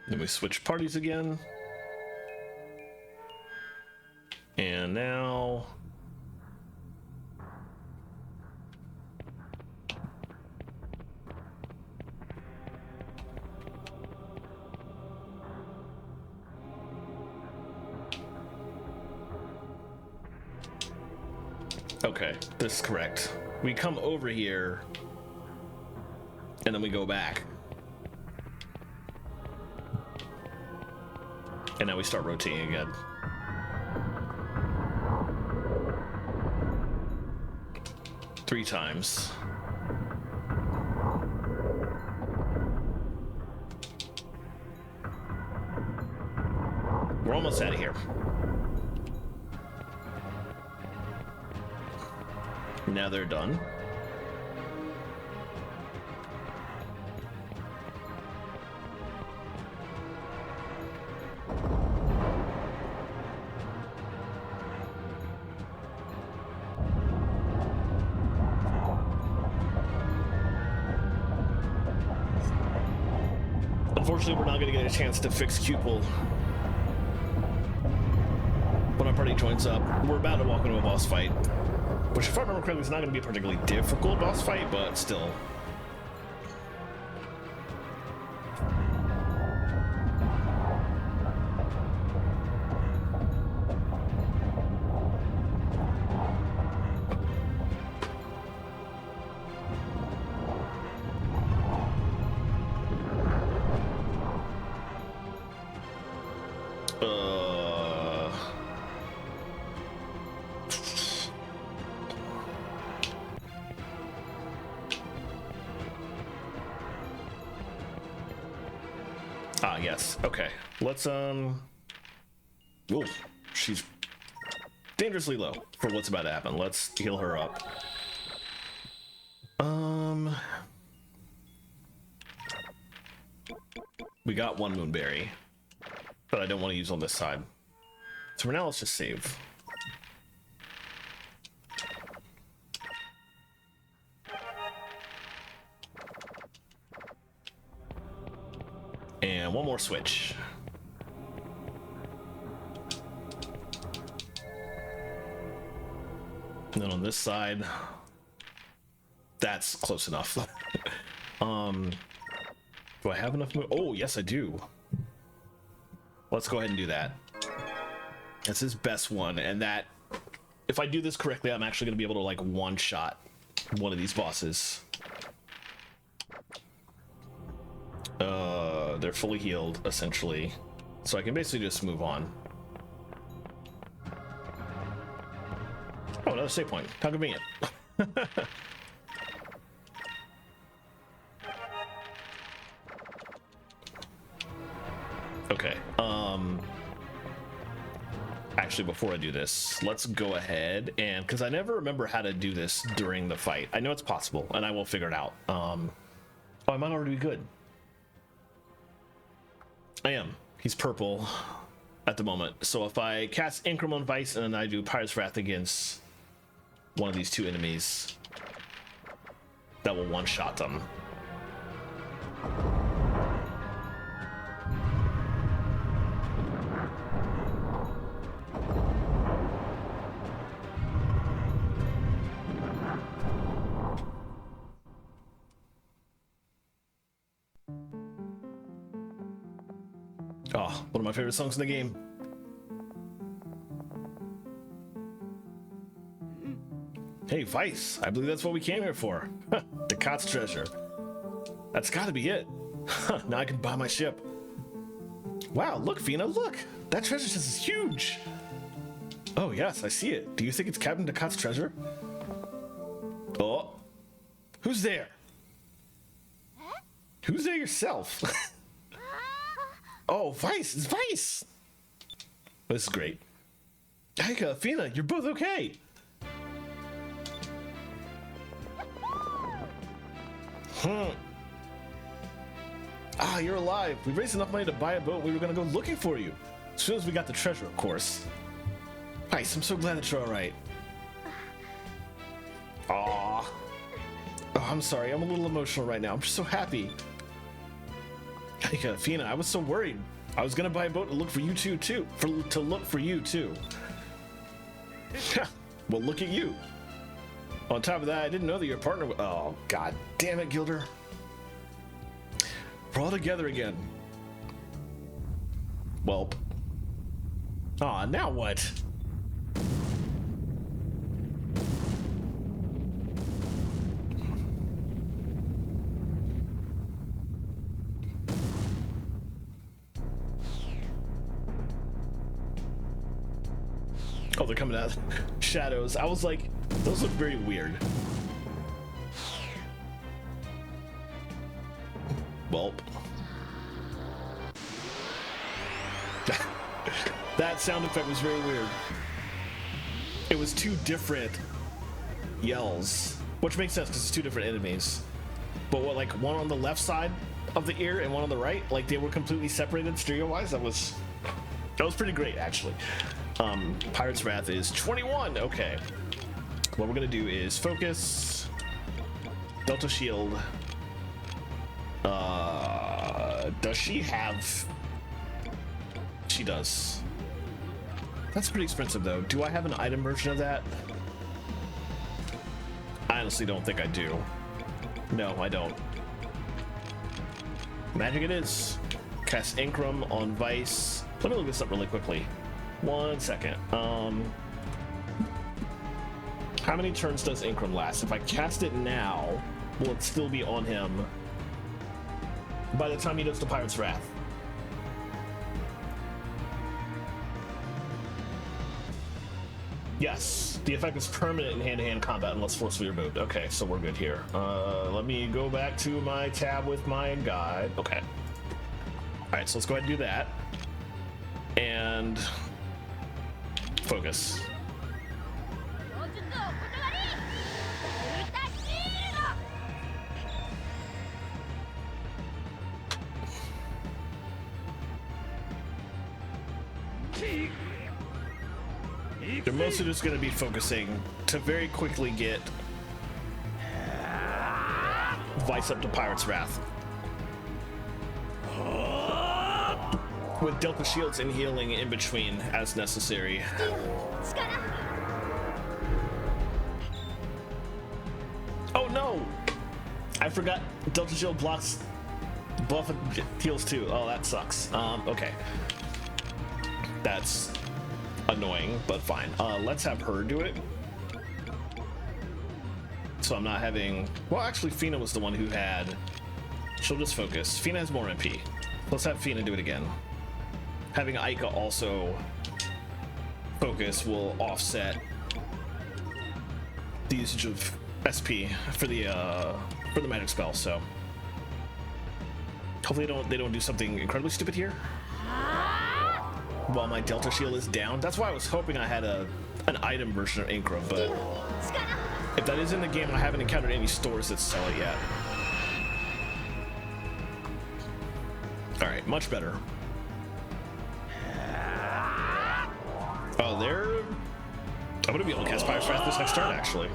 Speaker 1: Then we switch parties again. And now okay, this is correct. We come over here and then we go back. And now we start rotating again. Three times. We're almost out of here. Now they're done. Unfortunately, we're not going to get a chance to fix Cupel when our party joins up. We're about to walk into a boss fight, which, if I remember correctly, is not going to be a particularly difficult boss fight, but still. Yes. Okay. Let's Ooh, she's dangerously low for what's about to happen. Let's heal her up. We got one moonberry, but I don't want to use on this side. So for now, let's just save. And one more switch. And then on this side, that's close enough. Do I have enough? Oh, yes, I do. Let's go ahead and do that. That's his best one, and that, if I do this correctly, I'm actually going to be able to like one-shot one of these bosses. They're fully healed, essentially, so I can basically just move on. Oh, another save point. How convenient. Okay, actually, before I do this, let's go ahead and, because I never remember how to do this during the fight. I know it's possible, and I will figure it out. Oh, I might already be good. I am. He's purple at the moment. So if I cast Increment on Vice and then I do Pirate's Wrath against one of these two enemies, that will one-shot them. Oh, one of my favorite songs in the game. Hey, Vice, I believe that's what we came here for. The Kot's treasure. That's gotta be it. Now I can buy my ship. Wow, look, Fina, look! That treasure chest is huge! Oh, yes, I see it. Do you think it's Captain Ducat's treasure? Oh, who's there? Who's there yourself? Oh, Vice, it's Vice! This is great. Aika, Fina, you're both okay! Ah, you're alive. We raised enough money to buy a boat. We were gonna go looking for you. As soon as we got the treasure, of course. Vice, I'm so glad that you're alright. Aww. Oh, I'm sorry. I'm a little emotional right now. I'm just so happy. Fina, I was so worried. I was gonna buy a boat to look for you too. To look for you too. Well, look at you. On top of that, I didn't know that your partner was... Oh, god damn it, Gilder. We're all together again. Welp. Aw, now what? Oh, they're coming out. Shadows. I was like, those look very weird. Welp. That sound effect was very weird. It was two different yells, which makes sense because it's two different enemies. But what, like one on the left side of the ear and one on the right, like they were completely separated stereo-wise. That was pretty great, actually. Pirate's Wrath is 21. Okay. What we're gonna do is focus, Delta Shield. Does she have? She does. That's pretty expensive though. Do I have an item version of that? I honestly don't think I do. No, I don't. Magic it is. Cast Incrum on Vice. Let me look this up really quickly. 1 second. How many turns does Incrum last? If I cast it now, will it still be on him by the time he does the Pirate's Wrath? Yes, the effect is permanent in hand-to-hand combat unless forcefully removed. Okay, so we're good here. Let me go back to my tab with my guide. Okay. All right, so let's go ahead and do that. And focus. They're mostly just going to be focusing to very quickly get Vice up to Pirate's Wrath. With Delta Shields and healing in between as necessary. Oh no! I forgot Delta Shield blocks buff and heals too. Oh, that sucks. Okay. That's annoying, but fine. Let's have her do it. So I'm not having... Well, actually, Fina was the one who had... She'll just focus. Fina has more MP. Let's have Fina do it again. Having Aika also focus will offset the usage of SP for the magic spell. So hopefully they don't do something incredibly stupid here. While my Delta Shield is down. That's why I was hoping I had an item version of Incra, but if that is in the game, I haven't encountered any stores that sell it yet. Alright, much better. Oh, I'm gonna be able to cast Pirate's Wrath this next turn, actually.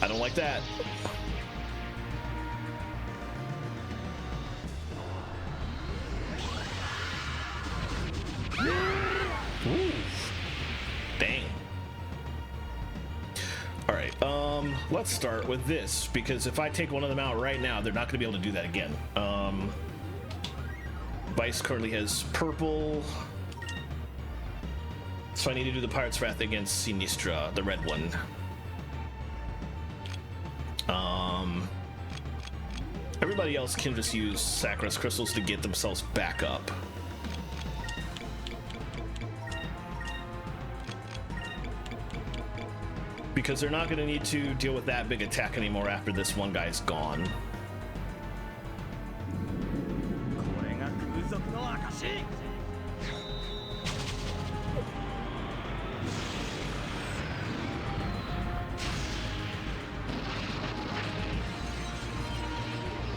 Speaker 1: I don't like that. Ooh. Dang. All right, let's start with this, because if I take one of them out right now, they're not going to be able to do that again. Vice currently has purple, so I need to do the Pirate's Wrath against Sinistra, the red one. Everybody else can just use Sacros crystals to get themselves back up. Because they're not going to need to deal with that big attack anymore after this one guy's gone.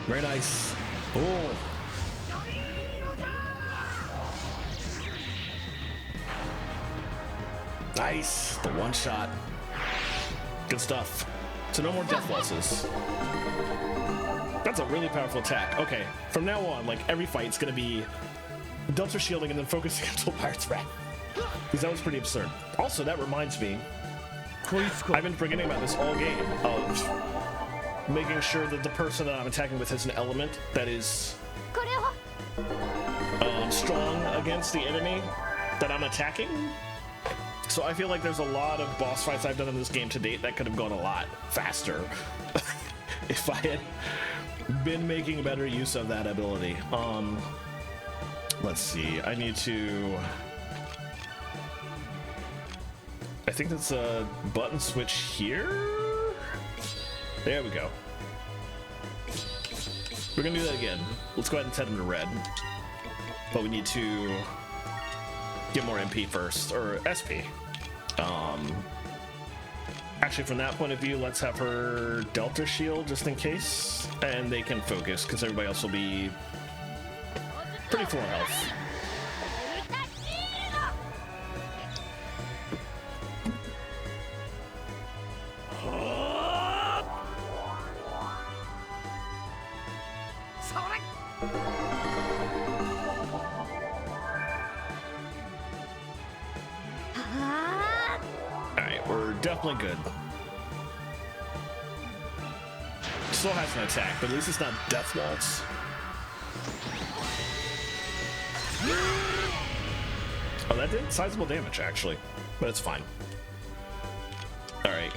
Speaker 1: Very nice. Oh. Nice. The one shot. Good stuff. So no more death losses. That's a really powerful attack. Okay, from now on, like every fight, it's gonna be Delta shielding and then focusing until Pirate's Wrath. Because that was pretty absurd. Also, that reminds me, I've been forgetting about this all game of making sure that the person that I'm attacking with has an element that is strong against the enemy that I'm attacking. So I feel like there's a lot of boss fights I've done in this game to date that could have gone a lot faster if I had been making better use of that ability. Let's see, I need to... I think that's a button switch here? There we go. We're gonna do that again. Let's go ahead and set him to red. But we need to get more MP first, or SP. Actually, from that point of view, let's have her Delta Shield just in case, and they can focus because everybody else will be pretty full of health. Definitely good. Still has an attack, but at least it's not Death Waltz. Oh, that did sizable damage, actually. But it's fine. Alright.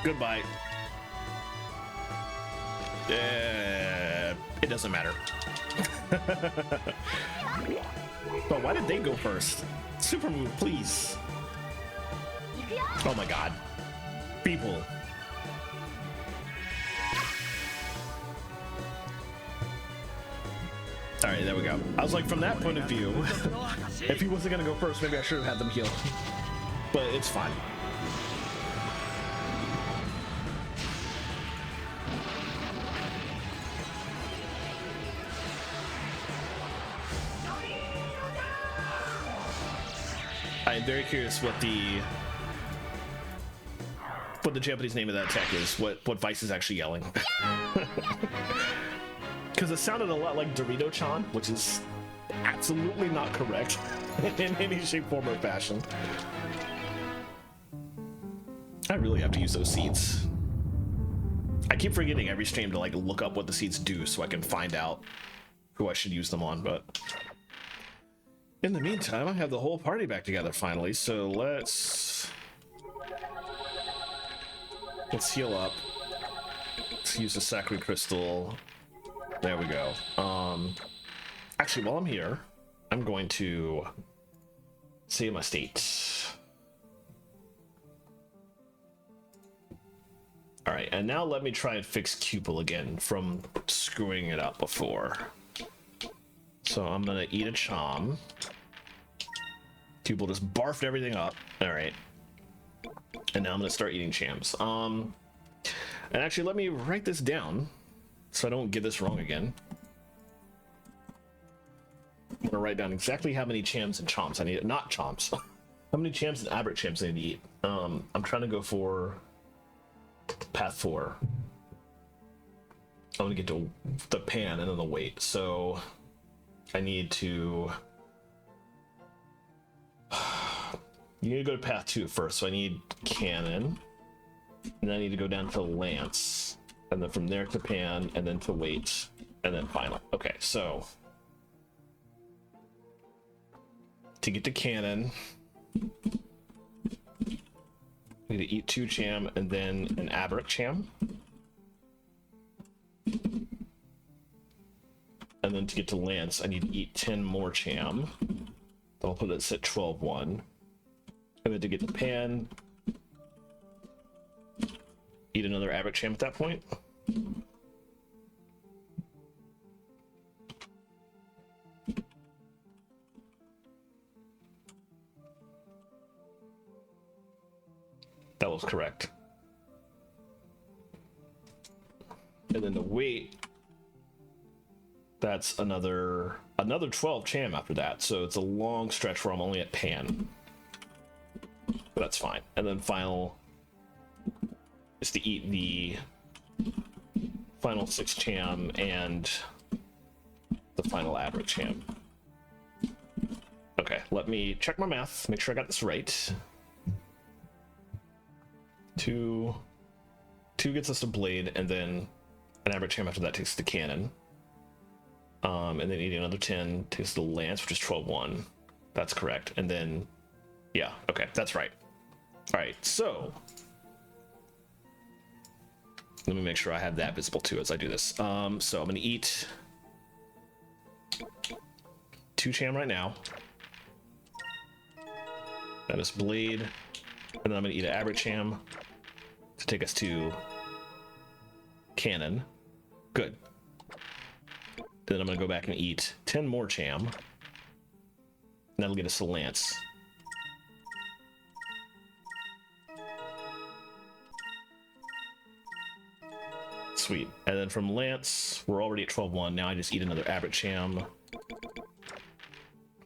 Speaker 1: Goodbye. It doesn't matter. But why did they go first? Super move, please. Oh my god. People. Alright, there we go. I was like, from that point of view, if he wasn't gonna go first, maybe I should have had them heal. But it's fine. I'm very curious what the Japanese name of that attack is. What Vice is actually yelling. Because it sounded a lot like Dorito-chan, which is absolutely not correct in any shape, form, or fashion. I really have to use those seeds. I keep forgetting every stream to like look up what the seeds do so I can find out who I should use them on, but in the meantime, I have the whole party back together finally, so let's heal up. Let's use the Sakura Crystal. There we go. Actually, while I'm here, I'm going to save my state. All right, and now let me try and fix Cupel again from screwing it up before. So I'm gonna eat a Chom. Cupel just barfed everything up. All right, and now I'm gonna start eating Chams. And actually, let me write this down so I don't get this wrong again. I'm gonna write down exactly how many Chams and Chomps I need. Not Chomps. How many Chams and Aberrant Chams I need to eat. I'm trying to go for path 4. I'm gonna get to the pan and then the weight, so I need to you need to go to path 2 first, so I need cannon, and then I need to go down to lance, and then from there to pan, and then to weight, and then final. Okay, so to get to cannon, I need to eat 2 Cham and then an Aberrant Cham. And then to get to Lance, I need to eat 10 more Cham. I'll put it at 12-1. And then to get to Pan, eat another Aberrant Cham at that point. That was correct. And then the weight, that's another 12 Cham after that, so it's a long stretch where I'm only at pan, but that's fine. And then final is to eat the final 6 Cham and the final Aberrant Cham. Okay, let me check my math, make sure I got this right. 2 gets us to blade, and then an Aberrant Cham after that takes us to cannon. And then eating another 10 takes us to lance, which is 12-1. That's correct. And then, yeah, okay, that's right. All right, so let me make sure I have that visible too as I do this. So I'm gonna eat 2 Cham right now. That is blade, and then I'm gonna eat an Aberrant Cham to take us to cannon. Good. Then I'm gonna go back and eat 10 more Cham, and that'll get us to lance. Sweet. And then from lance, we're already at 12-1. Now I just eat another Aberrant Cham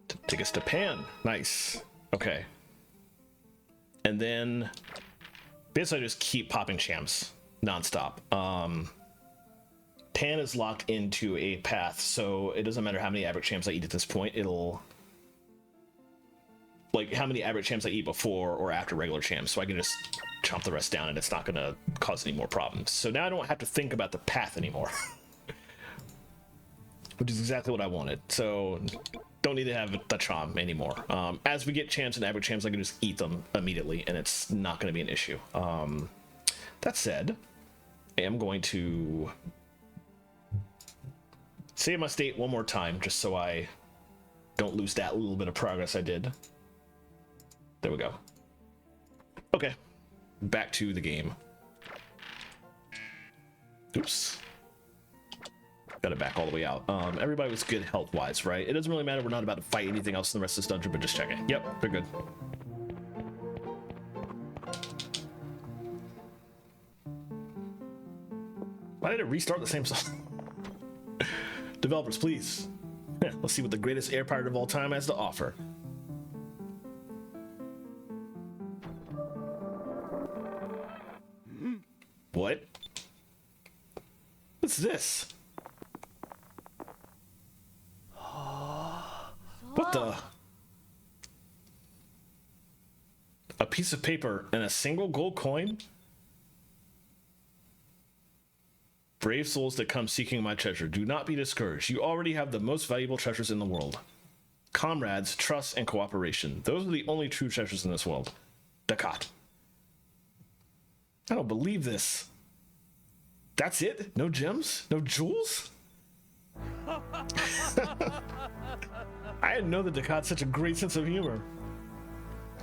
Speaker 1: to take us to pan. Nice. Okay. And then basically I just keep popping Chams nonstop. Pan is locked into a path, so it doesn't matter how many Aberrant Chams I eat at this point. It'll, like, how many Aberrant Chams I eat before or after regular Chams, so I can just chomp the rest down and it's not gonna cause any more problems. So now I don't have to think about the path anymore, which is exactly what I wanted. So don't need to have the chomp anymore. As we get Chams and Aberrant Chams, I can just eat them immediately and it's not gonna be an issue. That said, I am going to save my state one more time just so I don't lose that little bit of progress I did. There we go. Okay, back to the game. Oops. Got it back all the way out. Everybody was good health-wise, right? It doesn't really matter. We're not about to fight anything else in the rest of this dungeon, but just checking. Yep, they're good. Why did it restart the same song? Developers, please. Let's see what the greatest air pirate of all time has to offer. What the? A piece of paper and a single gold coin? Brave souls that come seeking my treasure, do not be discouraged. You already have the most valuable treasures in the world. Comrades, trust, and cooperation. Those are the only true treasures in this world. Dakat. I don't believe this. That's it? No gems? No jewels? I didn't know that Dakat had such a great sense of humor.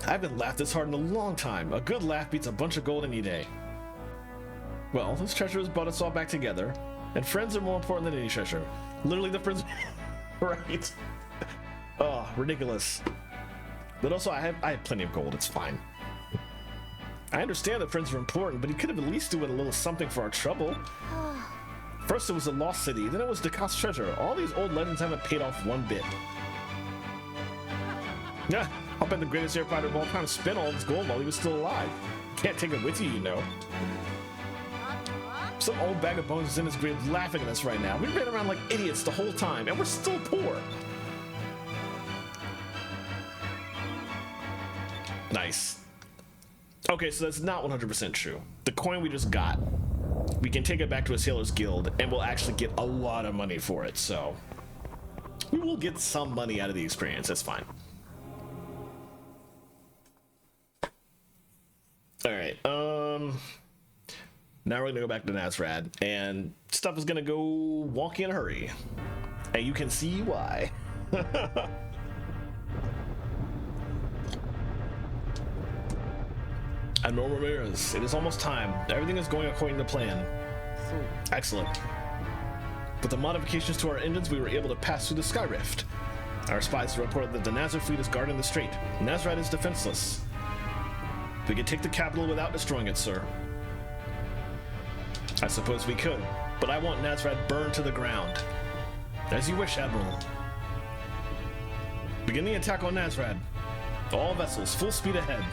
Speaker 1: I haven't laughed this hard in a long time. A good laugh beats a bunch of gold any day. Well, this treasure has brought us all back together, and friends are more important than any treasure. Literally the friends... right. Oh, ridiculous. But also, I have plenty of gold. It's fine. I understand that friends are important, but he could have at least doing a little something for our trouble. First it was the lost city, then it was Dakat's treasure. All these old legends haven't paid off one bit. Yeah, I'll bet the greatest air fighter of all time spent all his gold while he was still alive. Can't take it with you, you know. Some old bag of bones is in his grave laughing at us right now. We ran around like idiots the whole time, and we're still poor. Nice. Okay, so that's not 100% true. The coin we just got, we can take it back to a sailor's guild, and we'll actually get a lot of money for it, so... we will get some money out of the experience, that's fine. Alright, now we're gonna go back to Nazrad, and stuff is gonna go wonky in a hurry. And you can see why. Admiral Ramirez, it is almost time. Everything is going according to plan. Excellent. With the modifications to our engines, we were able to pass through the Sky Rift. Our spies reported that the Nazar fleet is guarding the strait. Nazrad is defenseless. We could take the capital without destroying it, sir. I suppose we could, but I want Nazrad burned to the ground. As you wish, Admiral. Begin the attack on Nazrad. All vessels, full speed ahead.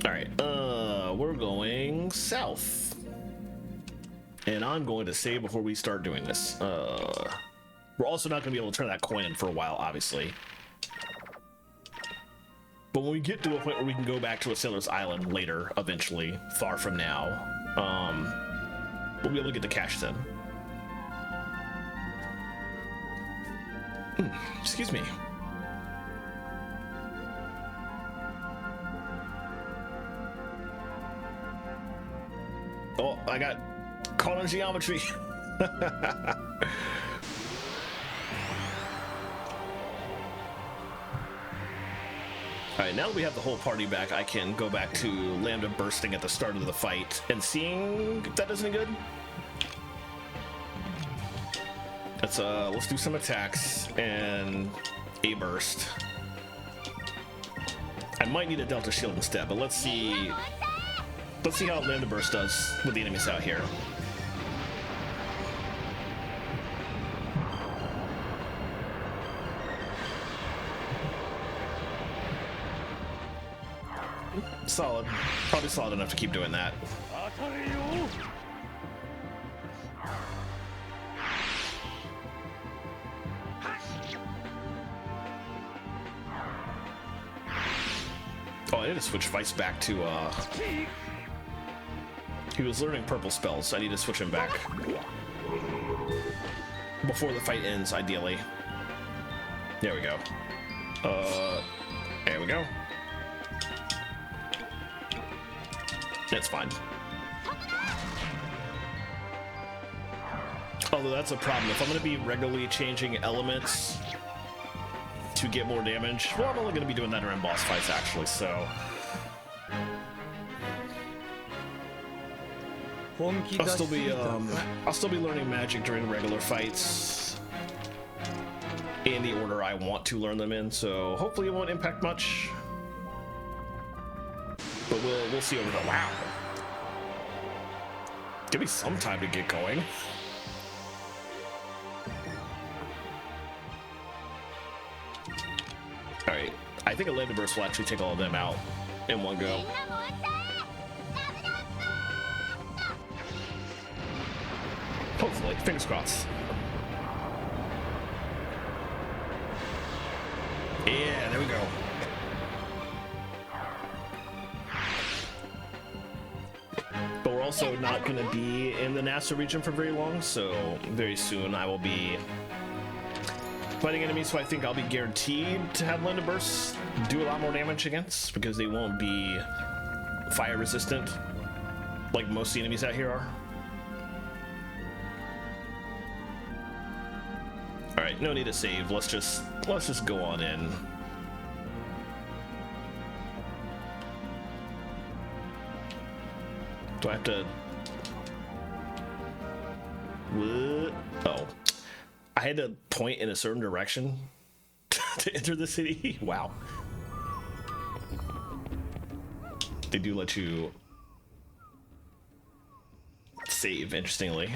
Speaker 1: Alright, we're going south. And I'm going to save before we start doing this. We're also not going to be able to turn that coin in for a while, obviously. But when we get to a point where we can go back to a sailor's island later, eventually, far from now, we'll be able to get the cash then. Excuse me. Oh, I got caught on geometry. Alright, now that we have the whole party back, I can go back to Lambda bursting at the start of the fight and seeing if that does any good. Let's do some attacks and a burst. I might need a Delta Shield instead, but let's see how Lambda Burst does with the enemies out here. Solid. Probably solid enough to keep doing that. Oh, I need to switch Vice back to, he was learning purple spells, so I need to switch him back. Before the fight ends, ideally. There we go. There we go. It's fine. Although that's a problem. If I'm going to be regularly changing elements to get more damage, well, I'm only going to be doing that during boss fights, actually, so... I'll still be learning magic during regular fights in the order I want to learn them in, so hopefully it won't impact much. But we'll see over the... Wow. Give me some time to get going. Alright, I think a laser burst will actually take all of them out in one go. Hopefully, fingers crossed. Yeah, there we go. But we're also not going to be in the NASA region for very long, so very soon I will be fighting enemies, so I think I'll be guaranteed to have Lenda Bursts do a lot more damage against, because they won't be fire resistant like most of the enemies out here are. Alright, no need to save. Let's just go on in. Do I have to... What? Oh. I had to point in a certain direction to enter the city? Wow. They do let you save, interestingly.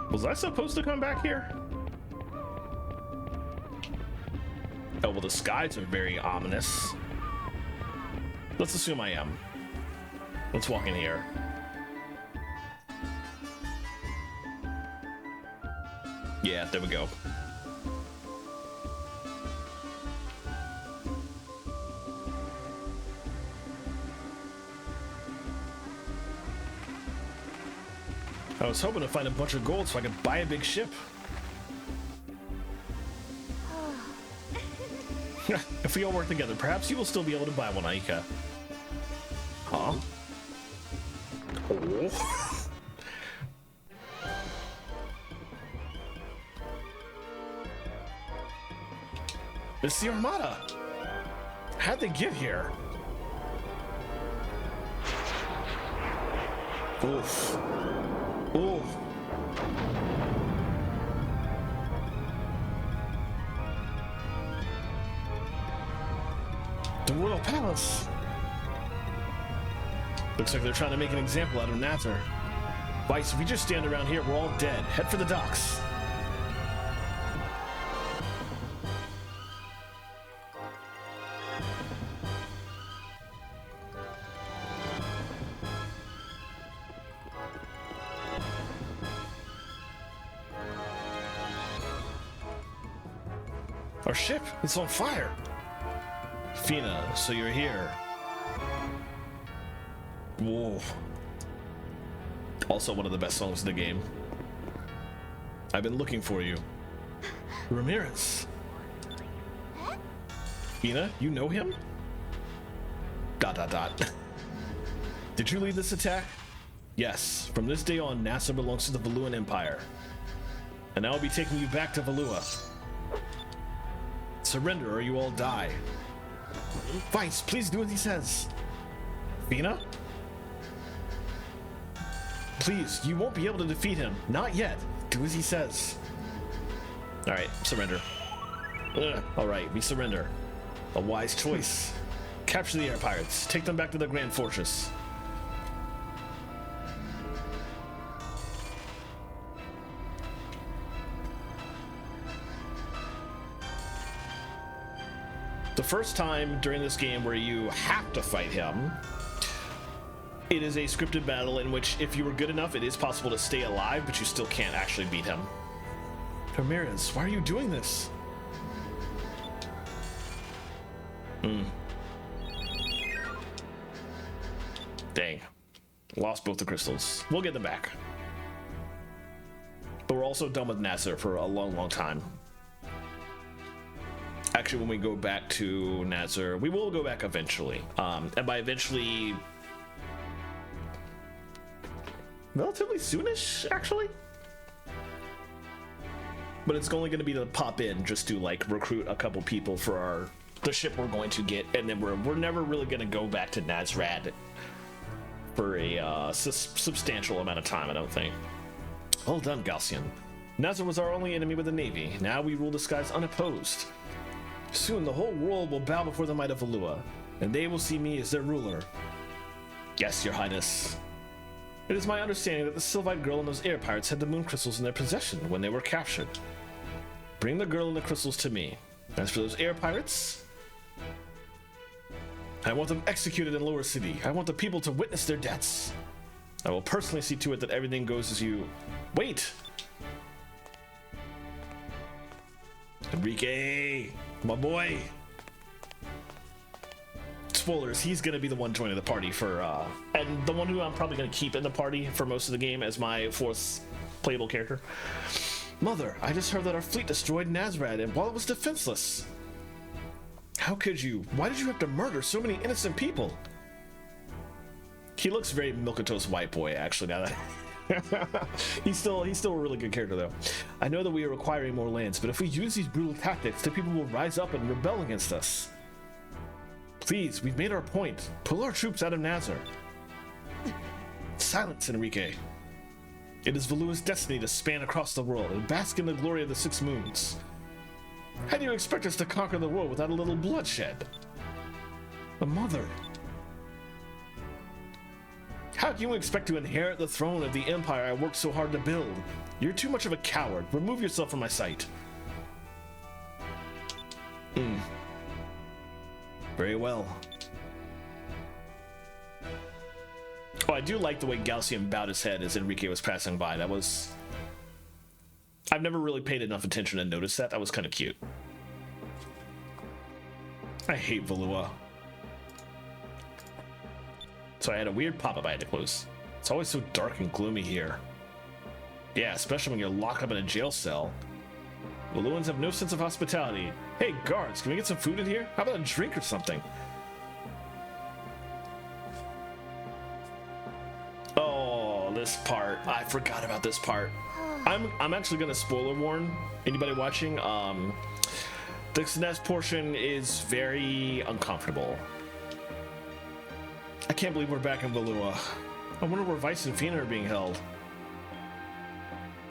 Speaker 1: Was I supposed to come back here? Oh, well, the skies are very ominous. Let's assume I am. Let's walk in here. Yeah, there we go. I was hoping to find a bunch of gold so I could buy a big ship. If we all work together, perhaps you will still be able to buy one, Aika. Huh? Oh. It's the Armada. How'd they get here? Oof. Oof. The Royal Palace. Looks like they're trying to make an example out of Nazar. Vice, if we just stand around here, we're all dead. Head for the docks. Our ship, it's on fire. Fina, so you're here. Whoa. Also one of the best songs in the game. I've been looking for you. Ramirez. Fina, you know him? ... Did you lead this attack? Yes. From this day on, NASA belongs to the Valuan Empire. And I will be taking you back to Valua. Surrender or you all die. Vice, please do as he says. Fina? Please, you won't be able to defeat him. Not yet. Do as he says. Alright, surrender. Alright, we surrender. A wise choice. Capture the air pirates. Take them back to the Grand Fortress. The first time during this game where you have to fight him, it is a scripted battle in which if you were good enough, it is possible to stay alive, but you still can't actually beat him. Ramirez, why are you doing this? Dang. Lost both the crystals. We'll get them back. But we're also done with Nazar for a long, long time. Actually, when we go back to Nazar, we will go back eventually. And by eventually, relatively soonish, actually. But it's only going to be to pop in just to like recruit a couple people for the ship we're going to get, and then we're never really going to go back to Nazrad for a substantial amount of time, I don't think. Well done, Gaussian. Nazar was our only enemy with a navy. Now we rule the skies unopposed. Soon the whole world will bow before the might of Valua, and they will see me as their ruler. Yes, your highness. It is my understanding that the Sylvite girl and those air pirates had the moon crystals in their possession when they were captured. Bring the girl and the crystals to me. As for those air pirates, I want them executed in Lower City. I want the people to witness their deaths. I will personally see to it that everything goes as you... Wait! Enrique! My boy! Spoilers, he's gonna be the one joining the party for, and the one who I'm probably gonna keep in the party for most of the game as my fourth playable character. Mother, I just heard that our fleet destroyed Nazrad and while it was defenseless. How could you? Why did you have to murder so many innocent people? He looks very milquetoast white boy, actually, now that he's still a really good character though. I know that we are acquiring more lands, but if we use these brutal tactics, the people will rise up and rebel against us. Please, we've made our point. Pull our troops out of Nazar. Silence, Enrique. It is Valua's destiny to span across the world and bask in the glory of the Six Moons. How do you expect us to conquer the world without a little bloodshed? But mother, how can you expect to inherit the throne of the empire I worked so hard to build? You're too much of a coward. Remove yourself from my sight. Very well. Oh, I do like the way Galcium bowed his head as Enrique was passing by. That was... I've never really paid enough attention to notice that. That was kind of cute. I hate Valua. So I had a weird pop-up I had to close. It's always so dark and gloomy here. Yeah, especially when you're locked up in a jail cell. Valuans have no sense of hospitality. Hey, guards, can we get some food in here? How about a drink or something? Oh, this part. I forgot about this part. I'm actually gonna spoiler warn anybody watching. The next portion is very uncomfortable. I can't believe we're back in Valua. I wonder where Vice and Fina are being held.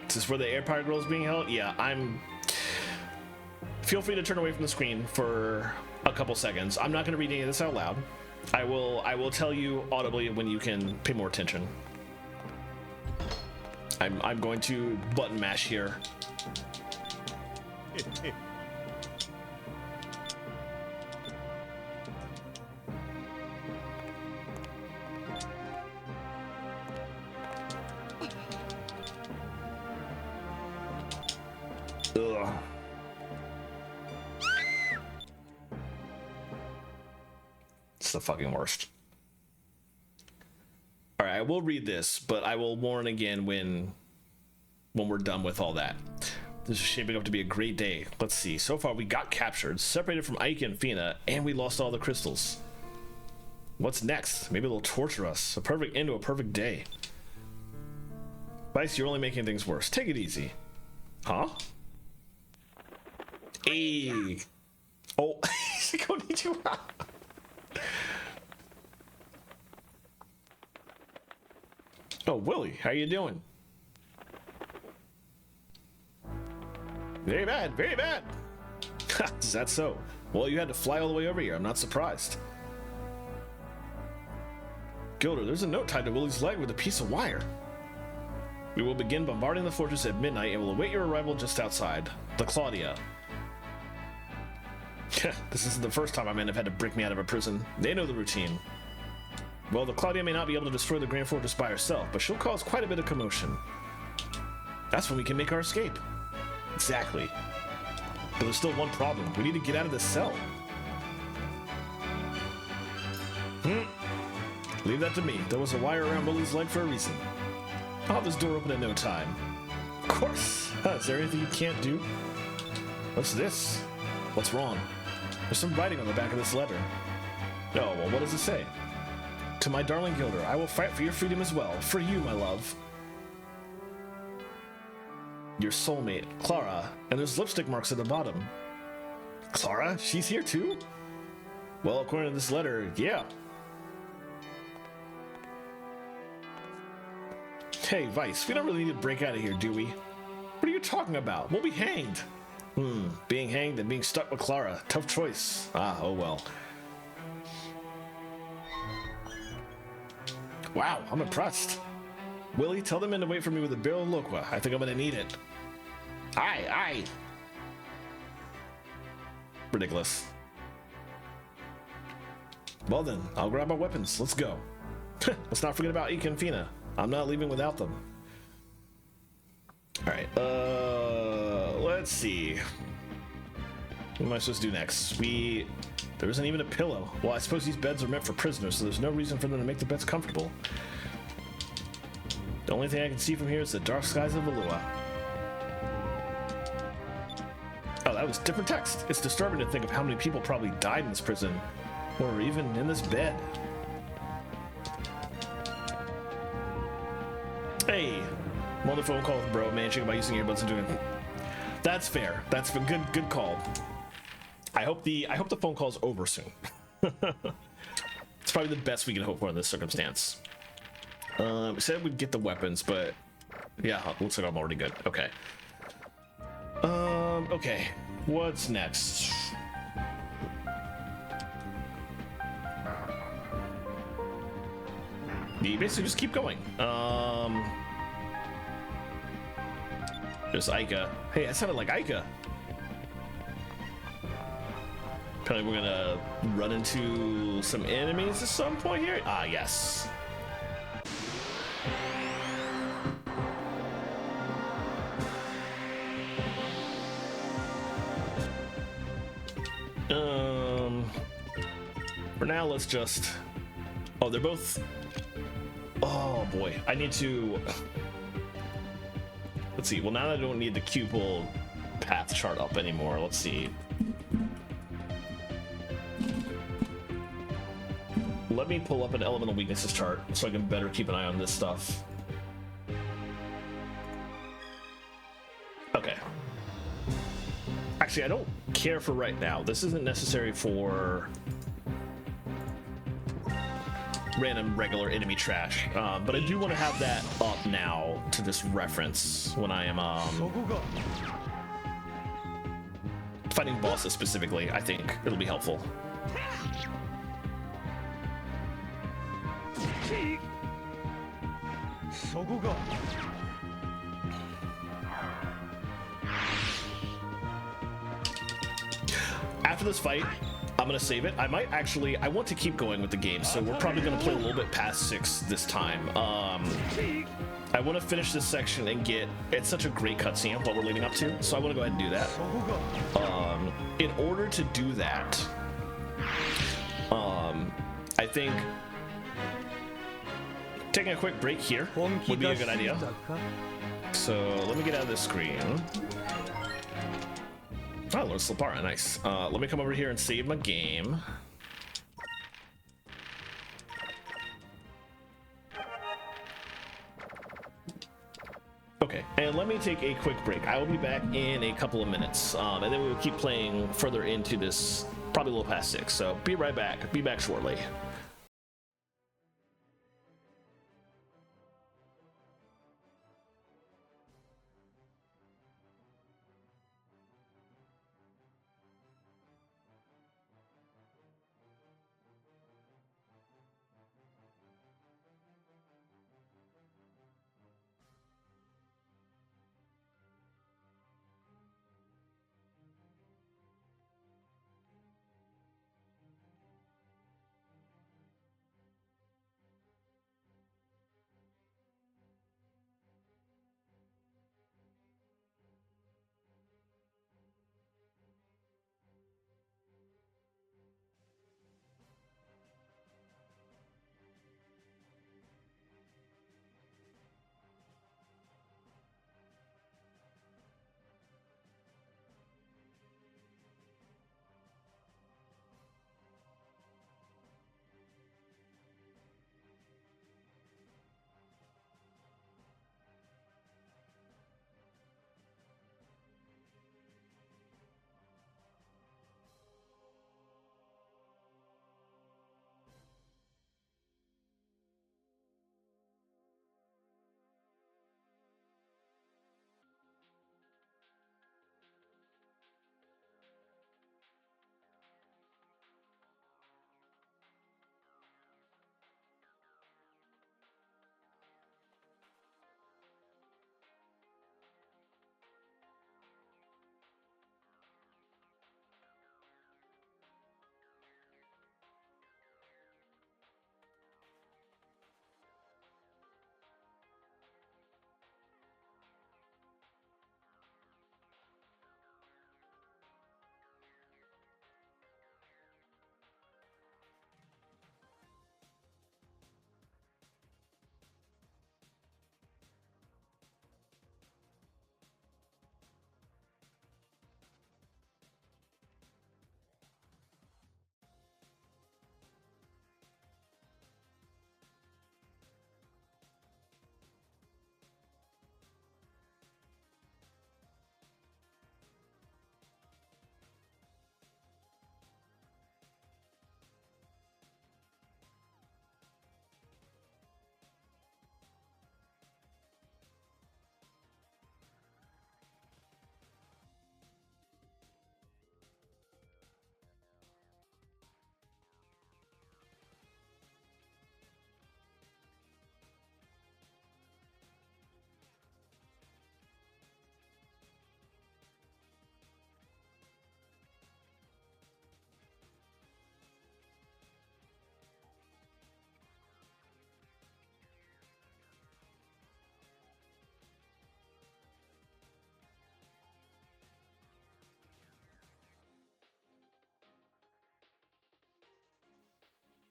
Speaker 1: Is this where the Air Pirate Girl is being held? Yeah, Feel free to turn away from the screen for a couple seconds. I'm not going to read any of this out loud. I will tell you audibly when you can pay more attention. I'm going to button mash here. Ugh. It's the fucking worst. All right, I will read this, but I will warn again when we're done with all that. This is shaping up to be a great day. Let's see. So far, we got captured, separated from Ike and Fina, and we lost all the crystals. What's next? Maybe they'll torture us. A perfect end to a perfect day. Vice, you're only making things worse. Take it easy. Huh? Hey. Oh, konnichiwa. Oh, Willie, how you doing? Very bad, very bad. Is that so? Well, you had to fly all the way over here. I'm not surprised. Gilder, there's a note tied to Willie's leg with a piece of wire. We will begin bombarding the fortress at midnight and will await your arrival just outside. The Claudia. This isn't the first time my men have had to break me out of a prison. They know the routine. Well, the Claudia may not be able to destroy the Grand Fortress by herself, but she'll cause quite a bit of commotion. That's when we can make our escape. Exactly. But there's still one problem. We need to get out of this cell. Leave that to me. There was a wire around Willie's leg for a reason. I'll have this door open in no time. Of course. Is there anything you can't do? What's this? What's wrong? There's some writing on the back of this letter. Oh, well, what does it say? To my darling Gilder, I will fight for your freedom as well. For you, my love. Your soulmate, Clara, and there's lipstick marks at the bottom. Clara? She's here too? Well, according to this letter, yeah. Hey, Vice, we don't really need to break out of here, do we? What are you talking about? We'll be hanged. Being hanged and being stuck with Clara. Tough choice. Ah, oh well. Wow, I'm impressed. Willie, tell the men to wait for me with a barrel of Loqua. I think I'm gonna need it. Aye, aye. Ridiculous. Well then, I'll grab my weapons. Let's go. Let's not forget about Ika and Fina. I'm not leaving without them. Alright, let's see. What am I supposed to do next? There isn't even a pillow. Well, I suppose these beds are meant for prisoners, so there's no reason for them to make the beds comfortable. The only thing I can see from here is the dark skies of Valua. Oh, that was different text. It's disturbing to think of how many people probably died in this prison, or even in this bed. Hey, I'm on the phone call with bro, managing by using earbuds and doing. That's fair. That's a good call. I hope the phone call's over soon. It's probably the best we can hope for in this circumstance. We said we'd get the weapons, but yeah, looks like I'm already good. Okay. Okay. What's next? You basically just keep going. There's Ika. Hey, that sounded like Ika. Apparently we're gonna run into some enemies at some point here. Ah, yes. For now, let's just... Oh, they're both... Oh, boy. I need to... Let's see. Well, now I don't need the cupel path chart up anymore. Let's see. Let me pull up an elemental weaknesses chart so I can better keep an eye on this stuff. Okay. Actually, I don't care for right now. This isn't necessary for random regular enemy trash, but I do want to have that up now to this reference when I am fighting bosses specifically. I think it'll be helpful. After this fight, I'm gonna save it. I want to keep going with the game, so we're probably gonna play a little bit past 6 this time. I want to finish this section and it's such a great cutscene what we're leading up to, so I want to go ahead and do that. In order to do that, I think taking a quick break here would be a good idea. So let me get out of this screen. Oh, Lord Slapara, nice. Let me come over here and save my game. Okay, and let me take a quick break. I will be back in a couple of minutes, and then we will keep playing further into this, probably a little past 6. So be right back. Be back shortly.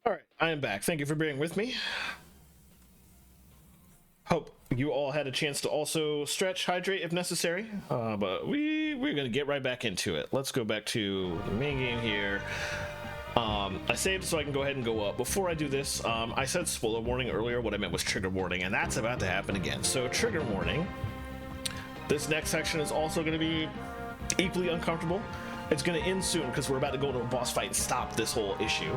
Speaker 1: All right, I am back. Thank you for bearing with me. Hope you all had a chance to also stretch, hydrate if necessary. But we're gonna get right back into it. Let's go back to the main game here. I saved so I can go ahead and go up. Before I do this, I said spoiler warning earlier. What I meant was trigger warning, and that's about to happen again. So trigger warning. This next section is also going to be equally uncomfortable. It's going to end soon because we're about to go to a boss fight and stop this whole issue.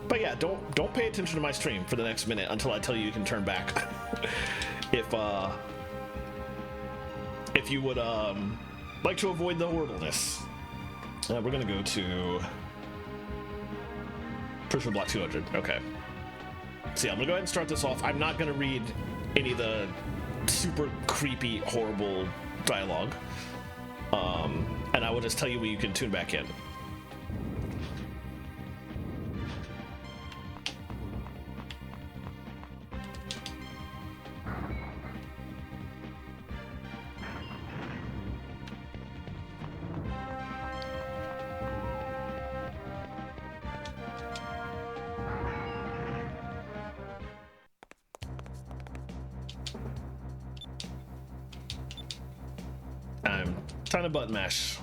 Speaker 1: But yeah, don't pay attention to my stream for the next minute until I tell you can turn back. if you would like to avoid the horribleness. We're going to go to Pressure Block 200. Okay. So yeah, I'm going to go ahead and start this off. I'm not going to read any of the super creepy, horrible dialogue. And I will just tell you when you can tune back in. I'm trying to button mash.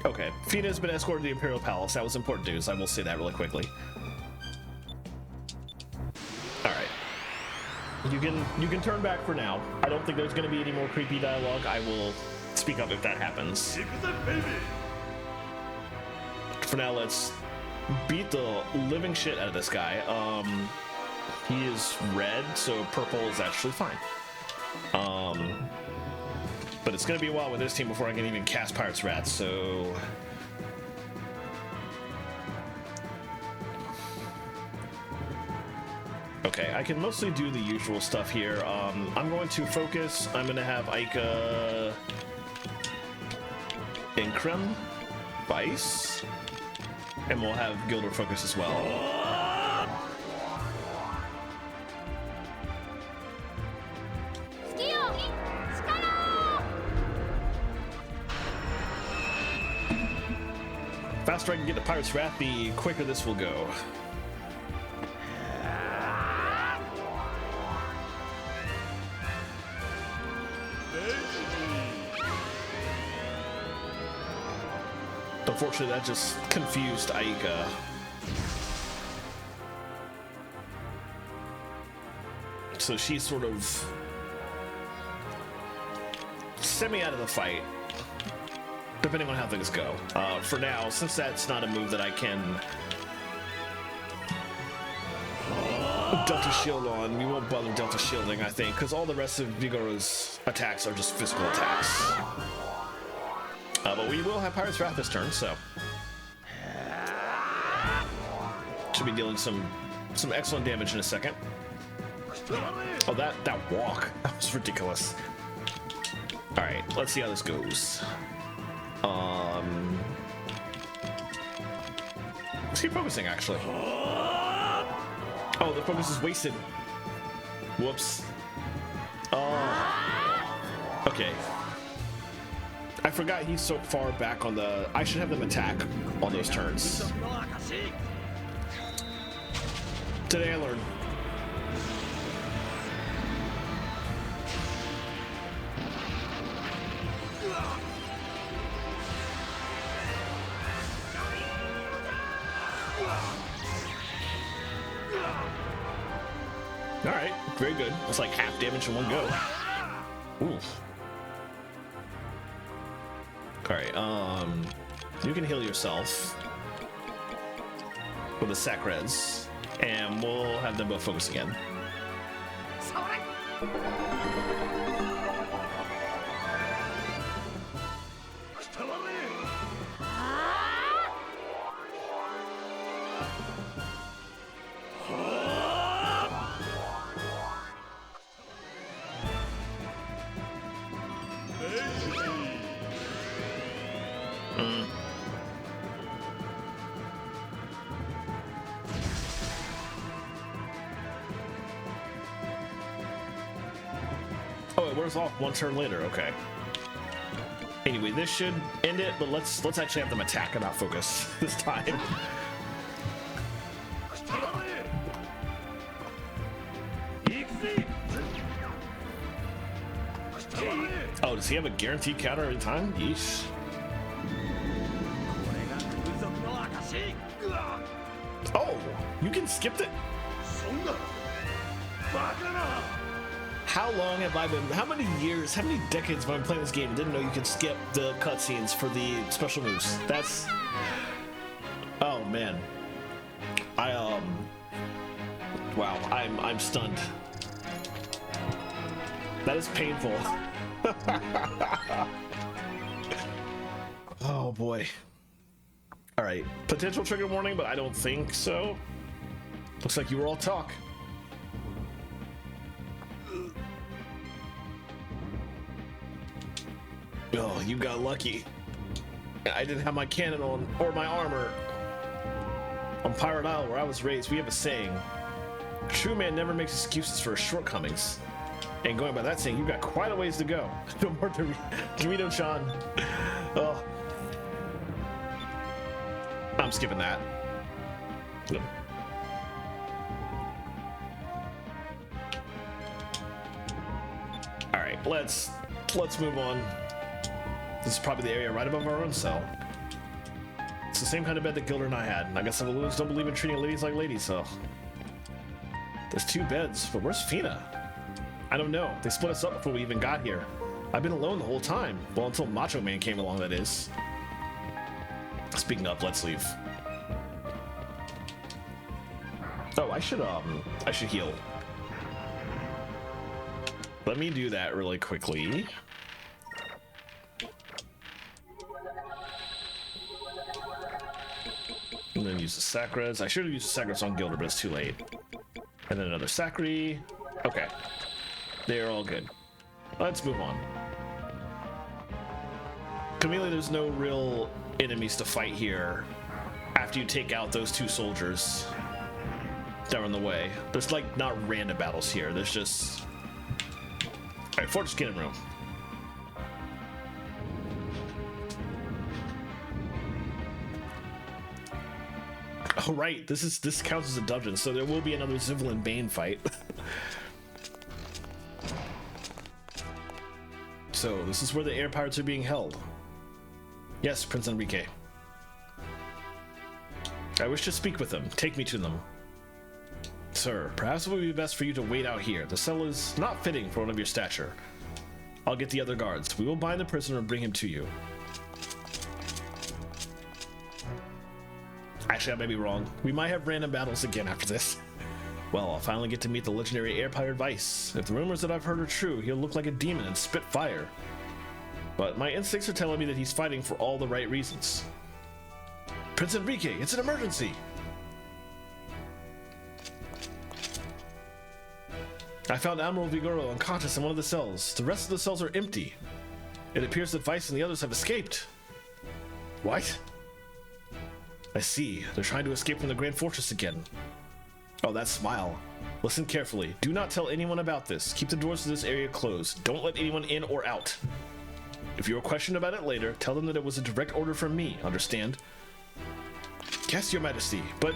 Speaker 1: Okay, Fina has been escorted to the Imperial Palace. That was important news. I will say that really quickly. All right, you can turn back for now. I don't think there's going to be any more creepy dialogue. I will speak up if that happens. For now, let's beat the living shit out of this guy. He is red, so purple is actually fine. But it's gonna be a while with this team before I can even cast Pirate's Wrath, so... Okay, I can mostly do the usual stuff here. I'm going to focus. I'm gonna have Aika... Increm, Vice, and we'll have Gilder focus as well. Faster I can get the Pirate's Wrath, the quicker this will go. Unfortunately, that just confused Aika. So she's sort of semi out of the fight, depending on how things go. For now, since that's not a move that I can Delta Shield on, we won't bother Delta Shielding, I think, because all the rest of Vigoro's attacks are just physical attacks. But we will have Pirate's Wrath this turn, so should be dealing some excellent damage in a second. Oh, that walk, that was ridiculous. All right, let's see how this goes. Let's keep focusing, actually. Oh, the focus is wasted. Whoops. Okay. I forgot he's so far back on the... I should have them attack on those turns. Today I learned. All right, very good. It's like half damage in one go. Oof. All right, you can heal yourself with the Sacreds, and we'll have them both focus again. Oh, it wears off one turn later. Okay. Anyway, this should end it, but let's actually have them attack and not focus this time. Oh, does he have a guaranteed counter every time? Yeesh. Oh, you can skip it. How long have I been? How many years? How many decades have I been playing this game and didn't know you could skip the cutscenes for the special moves? That's. Oh man. Wow, I'm stunned. That is painful. Oh boy. All right, potential trigger warning, but I don't think so. Looks like you were all talk. Oh, you got lucky. I didn't have my cannon on or my armor. On Pirate Isle, where I was raised, we have a saying: a true man never makes excuses for his shortcomings. And going by that saying, you've got quite a ways to go. No more Dorito-chan. Oh. I'm skipping that. Yep. All right, let's move on. This is probably the area right above our own cell. It's the same kind of bed that Gilder and I had. I guess Evolutions don't believe in treating ladies like ladies, so. There's 2 beds, but where's Fina? I don't know. They split us up before we even got here. I've been alone the whole time. Well, until Macho Man came along, that is. Speaking of, let's leave. Oh, I should heal. Let me do that really quickly. And then use the Sacras. I should have used the Sacras on Gilder, but it's too late. And then another Sacri. Okay. They're all good. Let's move on. Camille, there's no real enemies to fight here after you take out those 2 soldiers that are in the way. There's like not random battles here. There's just... Alright, Fortress Cannon Room. Oh right, this counts as a dungeon, so there will be another Zivlin Bane fight. So this is where the air pirates are being held. Yes, Prince Enrique. I wish to speak with them. Take me to them. Sir, perhaps it would be best for you to wait out here. The cell is not fitting for one of your stature. I'll get the other guards. We will bind the prisoner and bring him to you. Actually, I may be wrong. We might have random battles again after this. Well, I'll finally get to meet the legendary air pirate Vice. If the rumors that I've heard are true, he'll look like a demon and spit fire. But my instincts are telling me that he's fighting for all the right reasons. Prince Enrique, it's an emergency! I found Admiral Vigoro unconscious in one of the cells. The rest of the cells are empty. It appears that Vice and the others have escaped. What? I see. They're trying to escape from the Grand Fortress again. Oh, that smile. Listen carefully. Do not tell anyone about this. Keep the doors to this area closed. Don't let anyone in or out. If you are questioned about it later, tell them that it was a direct order from me, understand? Yes, Your Majesty, but...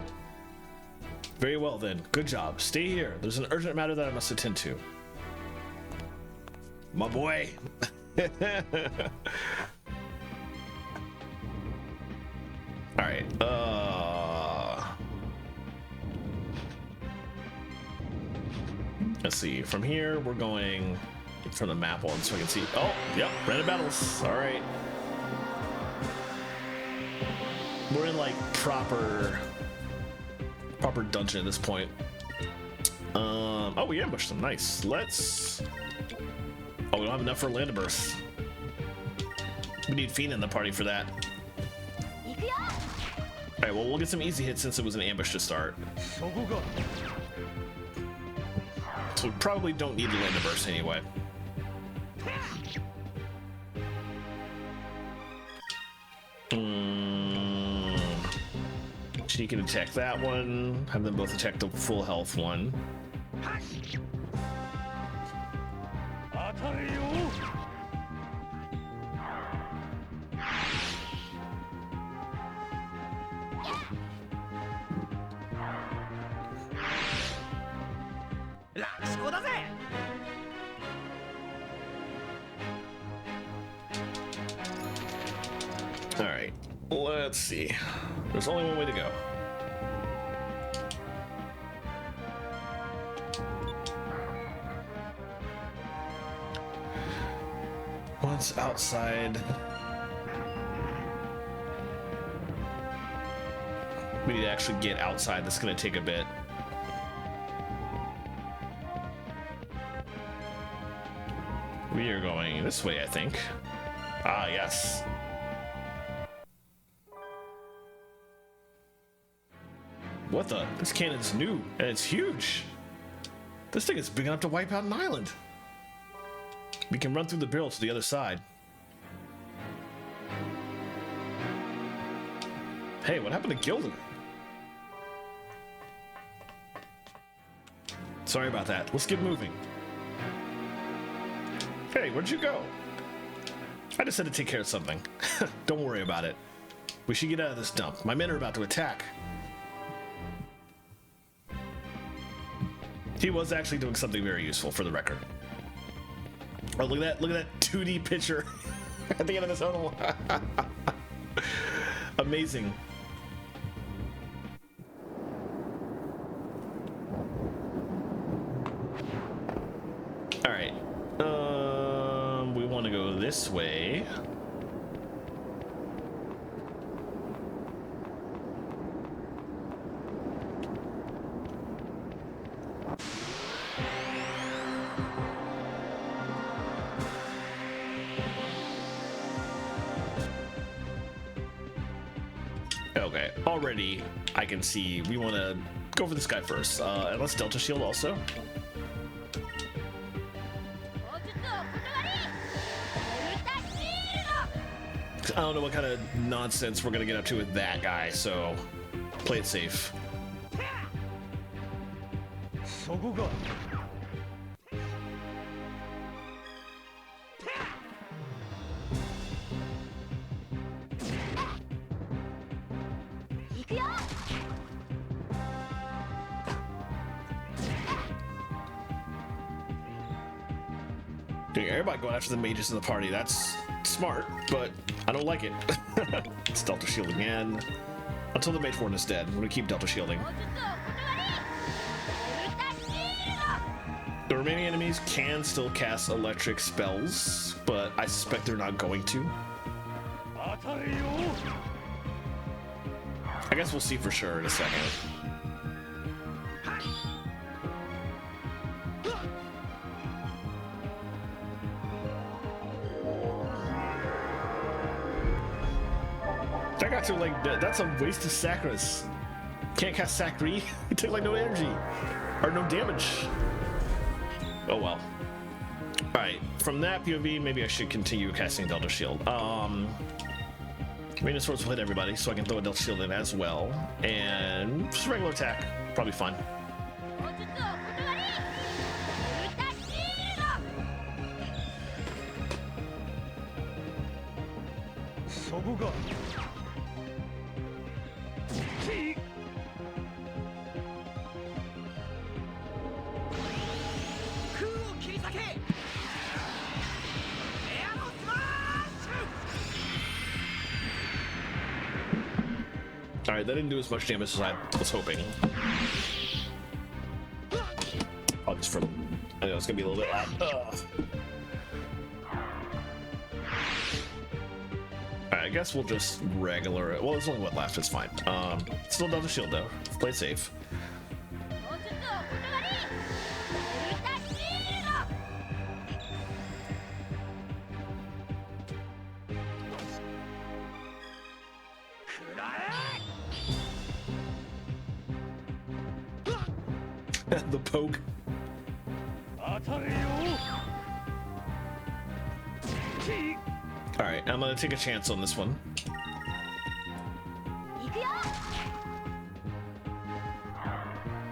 Speaker 1: Very well then. Good job. Stay here. There's an urgent matter that I must attend to. My boy. Alright, let's see. From here, we're going from the map on so I can see. Oh, yep, random battles. Alright. We're in like proper dungeon at this point. Oh, we ambushed them. Nice. Let's... Oh, we don't have enough for land burst. We need Fina in the party for that. Alright, well, we'll get some easy hits since it was an ambush to start. So we probably don't need the land burst anyway. She can attack that one. Have them both attack the full health one. All right, let's see. There's only one way to go. Once outside, we need to actually get outside. That's going to take a bit. We are going this way, I think. Ah, yes. What the? This cannon's new, and it's huge. This thing is big enough to wipe out an island. We can run through the barrel to the other side. Hey, what happened to Gildan? Sorry about that. Let's get moving. Hey, where'd you go? I just had to take care of something. Don't worry about it. We should get out of this dump. My men are about to attack. He was actually doing something very useful, for the record. Oh, look at that 2D picture at the end of this tunnel. Amazing. All right. We want to go this way. Okay, already I can see we want to go for this guy first. And let's Delta Shield also. I don't know what kind of nonsense we're gonna get up to with that guy, so play it safe. Dude, everybody going after the mages in the party, that's smart, but I don't like it. It's Delta Shield again. Until the Mage Warden is dead, I'm gonna keep Delta Shielding. The remaining enemies can still cast electric spells, but I suspect they're not going to. I guess we'll see for sure in a second. That got to like, that's a waste of Sacras. Can't cast Sacri. It took like no energy or no damage. Oh well. Alright, from that POV, maybe I should continue casting Delta Shield. Rain of Swords will hit everybody, so I can throw a Delta Shield in as well. And just regular attack, probably fine. Alright, that didn't do as much damage as I was hoping. Oh, just from... I know it's gonna be a little bit loud. Alright, I guess we'll just regular it. Well, there's only one left, it's fine. Still Delta Shield though. Play it safe. The poke. Alright, I'm gonna take a chance on this one.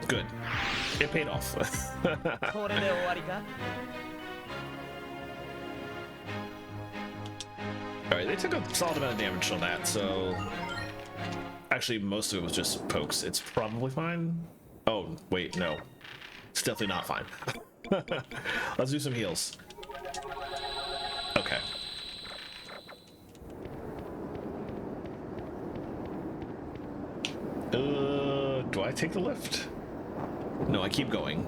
Speaker 1: Good. It paid off. Alright, they took a solid amount of damage on that, so... Actually, most of it was just pokes. It's probably fine. Oh, wait, no. It's definitely not fine. Let's do some heals. Okay. Do I take the lift? No, I keep going.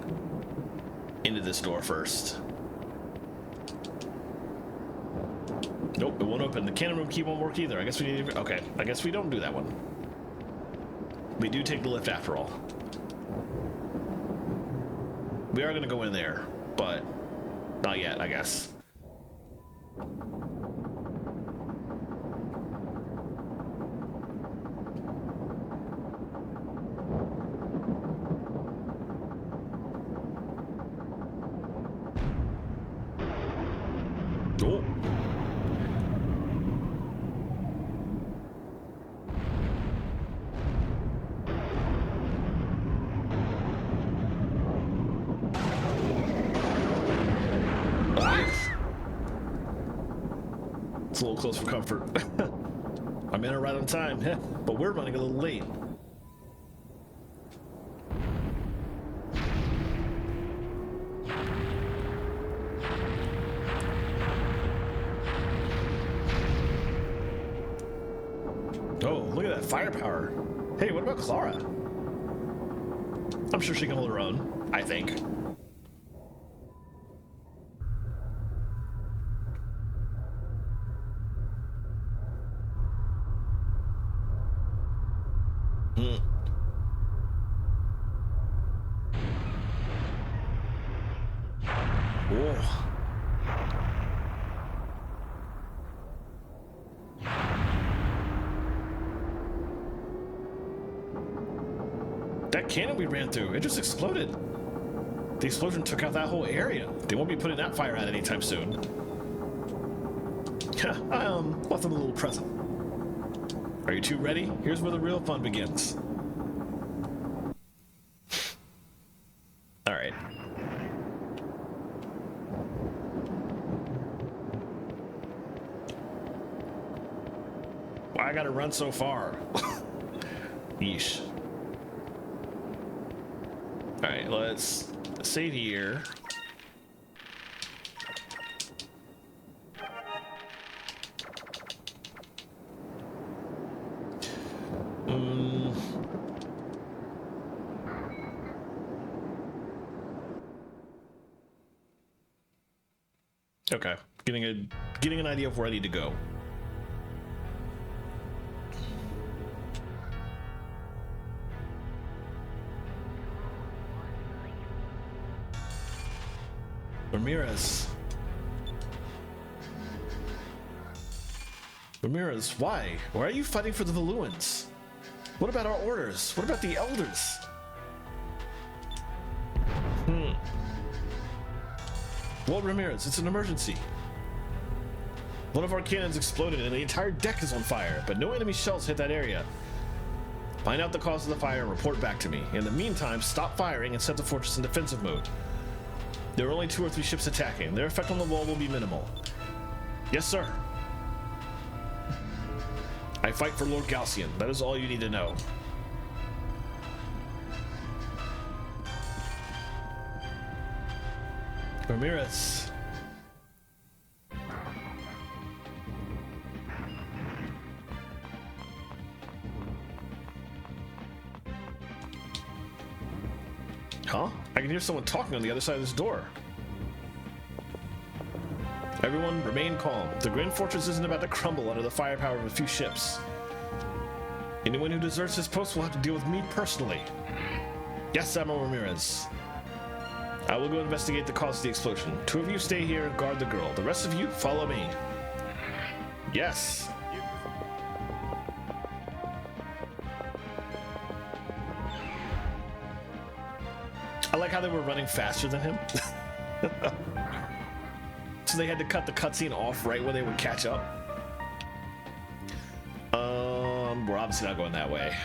Speaker 1: Into this door first. Nope, it won't open. The cannon room key won't work either. I guess we need to... Okay, I guess we don't do that one. We do take the lift after all. We are going to go in there, but not yet, I guess. Oh. It's a little close for comfort. I'm in it right on time, but we're running a little late. Oh, look at that firepower. Hey, what about Clara? I'm sure she can hold her own, I think. Oh. That cannon we ran through, it just exploded. The explosion took out that whole area. They won't be putting that fire out anytime soon. I left them a little present. Are you two ready? Here's where the real fun begins. All right. Why I gotta run so far? Yeesh. All right, let's save here. Okay, getting an idea of where I need to go. Ramirez. Ramirez, why? Why are you fighting for the Valuans? What about our orders? What about the elders? Well, Ramirez, it's an emergency. One of our cannons exploded and the entire deck is on fire, but no enemy shells hit that area. Find out the cause of the fire and report back to me. In the meantime, stop firing and set the fortress in defensive mode. There are only 2 or 3 ships attacking. Their effect on the wall will be minimal. Yes, sir. I fight for Lord Galcian. That is all you need to know. Ramirez. Huh? I can hear someone talking on the other side of this door. Everyone, remain calm. The Grand Fortress isn't about to crumble under the firepower of a few ships. Anyone who deserts his post will have to deal with me personally. Yes, Admiral Ramirez. I will go investigate the cause of the explosion. 2 of you stay here and guard the girl. The rest of you, follow me. Yes. I like how they were running faster than him. So they had to cut the cutscene off right when they would catch up. We're obviously not going that way.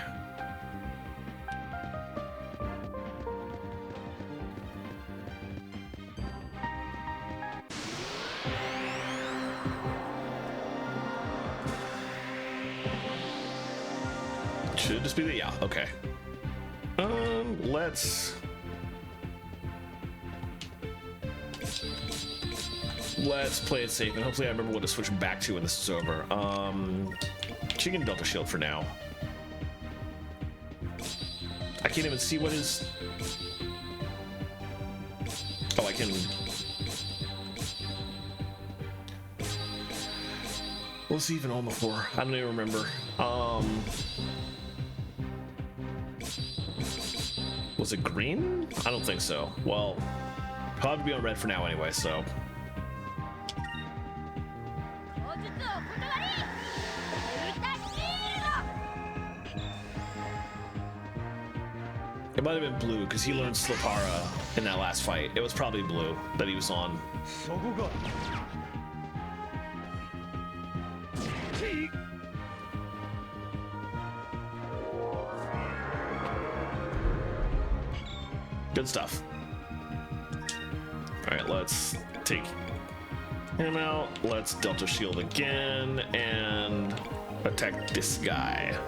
Speaker 1: Should just be the, yeah, okay. Let's play it safe, and hopefully I remember what to switch back to when this is over. Chicken Delta Shield for now. I can't even see what his... Oh, I can... What's he even on before? I don't even remember. Was it green? I don't think so. Well, probably be on red for now anyway, so. It might have been blue because he learned Slipara in that last fight. It was probably blue that he was on. Good stuff. All right, let's take him out. Let's Delta Shield again and attack this guy.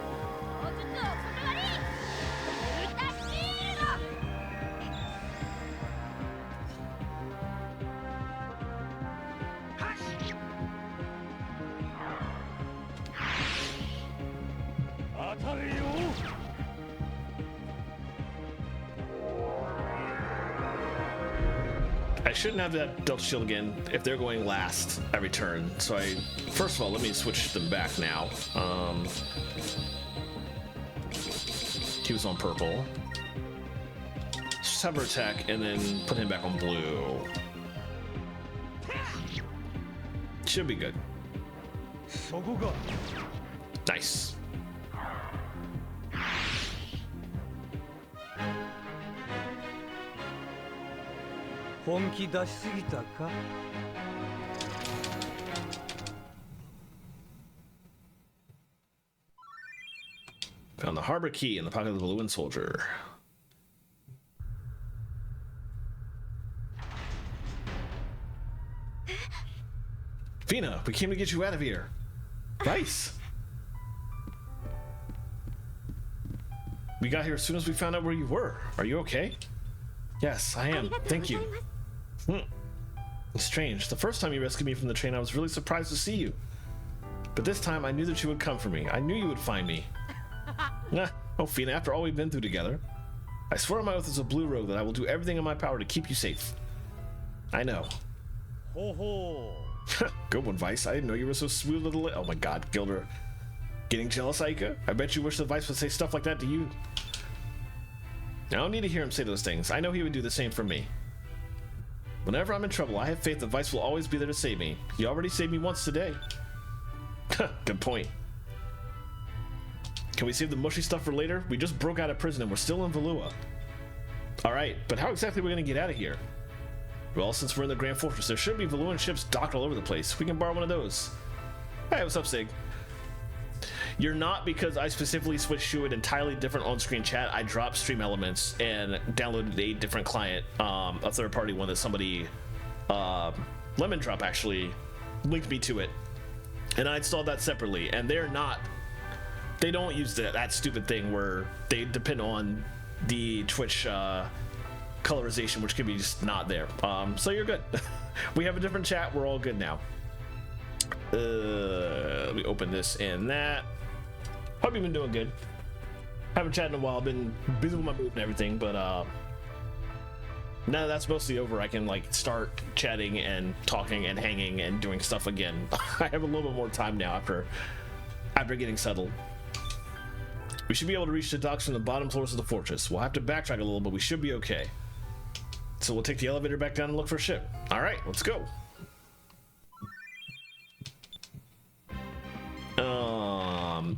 Speaker 1: I shouldn't have that Delta Shield again if they're going last every turn. So first of all, let me switch them back now. He was on purple. Just have her attack and then put him back on blue. Should be good. Nice. Found the harbor key in the pocket of the balloon soldier. Fina, we came to get you out of here. Nice. We got here as soon as we found out where you were. Are you okay? Yes, I am. Thank you. It's strange. The first time you rescued me from the train, I was really surprised to see you. But this time, I knew that you would come for me. I knew you would find me. Oh, Fina, after all we've been through together, I swear on my oath as a blue rogue that I will do everything in my power to keep you safe. I know. Ho ho. Good one, Vice. I didn't know you were so smooth little... Oh my god, Gilder. Getting jealous, Aika? I bet you wish the Vice would say stuff like that to you. I don't need to hear him say those things. I know he would do the same for me. Whenever I'm in trouble, I have faith that Vice will always be there to save me. He already saved me once today. Good point. Can we save the mushy stuff for later? We just broke out of prison and we're still in Valua. Alright, but how exactly are we going to get out of here? Well, since we're in the Grand Fortress, there should be Valuan ships docked all over the place. We can borrow one of those. Hey, what's up, Sig? You're not, because I specifically switched to an entirely different on-screen chat. I dropped Stream Elements and downloaded a different client, a third-party one that somebody, Lemon Drop actually linked me to it, and I installed that separately. And they don't use that stupid thing where they depend on the Twitch colorization, which can be just not there. So you're good. We have a different chat. We're all good now. Let me open this and that. Hope you've been doing good. Haven't chatted in a while. Been busy with my move and everything, but now that that's mostly over, I can like start chatting and talking and hanging and doing stuff again. I have a little bit more time now after getting settled. We should be able to reach the docks from the bottom floors of the fortress. We'll have to backtrack a little, but we should be okay. So we'll take the elevator back down and look for a ship. All right, let's go.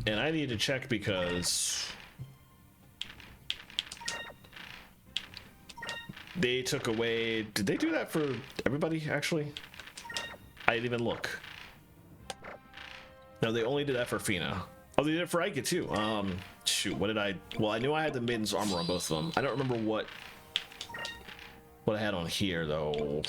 Speaker 1: And I need to check because they took away... Did they do that for everybody, actually? I didn't even look. No, they only did that for Fina. Oh, they did it for Aika, too. Shoot, what did I... Well, I knew I had the maiden's armor on both of them. I don't remember what I had on here, though.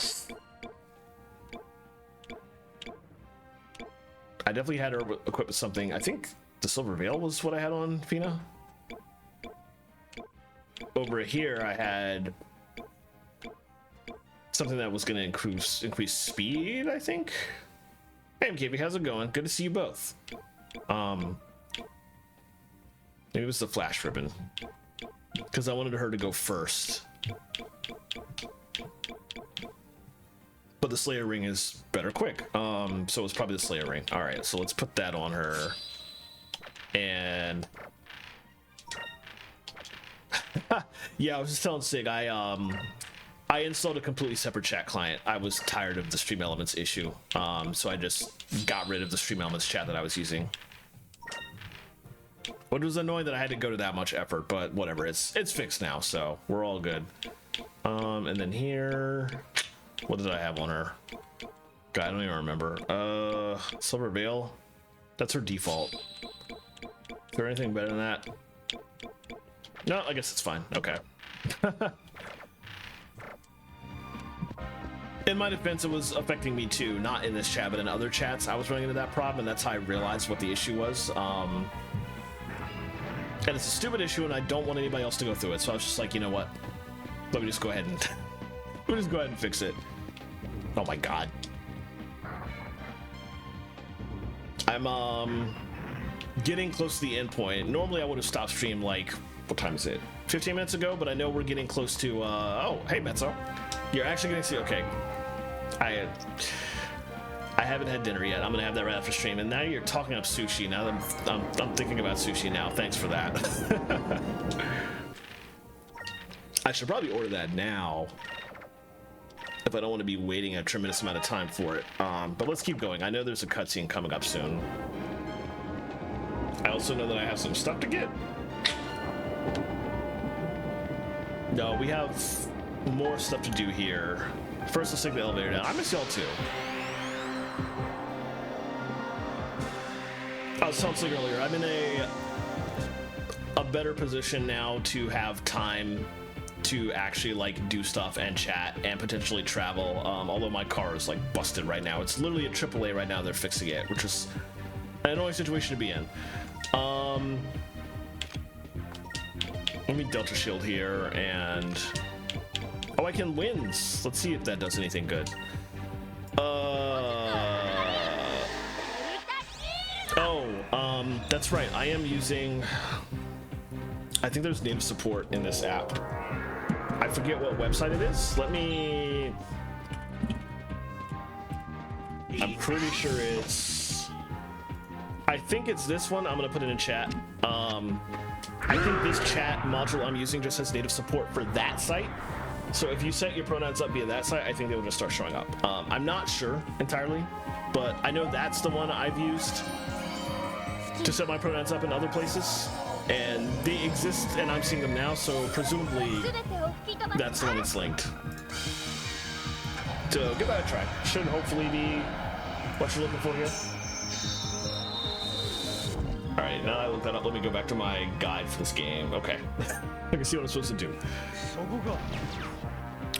Speaker 1: I definitely had her equipped with something. I think the Silver Veil was what I had on Fina. over here I had something that was going to increase speed, I think. Hey, MKV, how's it going? Good to see you both. Maybe it was the flash ribbon, because I wanted her to go first. But the Slayer ring is better quick. So it's probably the Slayer ring. All right, so let's put that on her. And yeah, I was just telling Sig, I installed a completely separate chat client. I was tired of the Stream Elements issue, so I just got rid of the Stream Elements chat that I was using. But it was annoying that I had to go to that much effort, but whatever, it's fixed now, so we're all good. And then here, what did I have on her? God, I don't even remember. Silver Veil. That's her default. Is there anything better than that? No, I guess it's fine. Okay. In my defense, it was affecting me too, not in this chat, but in other chats. I was running into that problem, and that's how I realized what the issue was. And it's a stupid issue, and I don't want anybody else to go through it. So I was just like, you know what? Let me just go ahead and fix it. Oh my god. I'm getting close to the end point. Normally I would have stopped stream like, what time is it? 15 minutes ago, but I know we're getting close to oh, hey Metzo. You're actually gonna see, okay. I haven't had dinner yet. I'm gonna have that right after stream. And now you're talking up sushi. Now that I'm thinking about sushi now. Thanks for that. I should probably order that now if I don't want to be waiting a tremendous amount of time for it. But let's keep going. I know there's a cutscene coming up soon. I also know that I have some stuff to get. No, we have more stuff to do here. First, let's take the elevator down. I miss y'all too. I was telling Sig earlier, I'm in a better position now to have time to actually like do stuff and chat and potentially travel. Although my car is like busted right now. It's literally a AAA right now. They're fixing it, which is an annoying situation to be in. Let me Delta Shield here, and oh, I can wins. Let's see if that does anything good. That's right. I am using, I think there's native support in this app. I forget what website it is. I'm pretty sure I think it's this one. I'm gonna put it in chat. I think this chat module I'm using just has native support for that site. So if you set your pronouns up via that site, I think they will just start showing up. I'm not sure entirely, but I know that's the one I've used to set my pronouns up in other places, and they exist and I'm seeing them now, so presumably that's the one that's linked. So give that a try. Should hopefully be what you're looking for here. Alright, now that I looked that up, let me go back to my guide for this game. Okay. I can see what I'm supposed to do.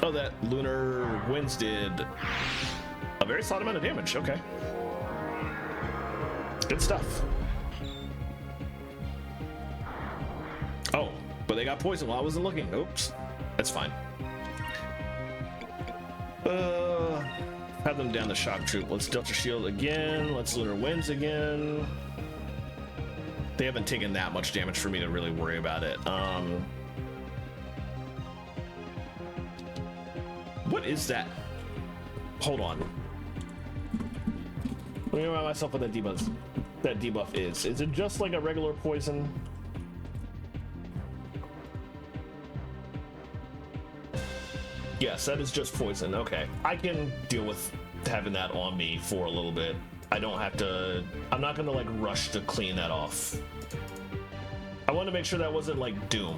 Speaker 1: Oh, that Lunar Winds did a very solid amount of damage. Okay. Good stuff. Oh, but they got poisoned while I wasn't looking. Oops. That's fine. Have them down the shock troop. Let's Delta Shield again. Let's Lunar Winds again. They haven't taken that much damage for me to really worry about it. What is that? Hold on. Let me remind myself what that debuff is. Is it just like a regular poison? Yes, that is just poison. Okay. I can deal with having that on me for a little bit. I don't have to, I'm not gonna like rush to clean that off. I wanted to make sure that wasn't like Doom.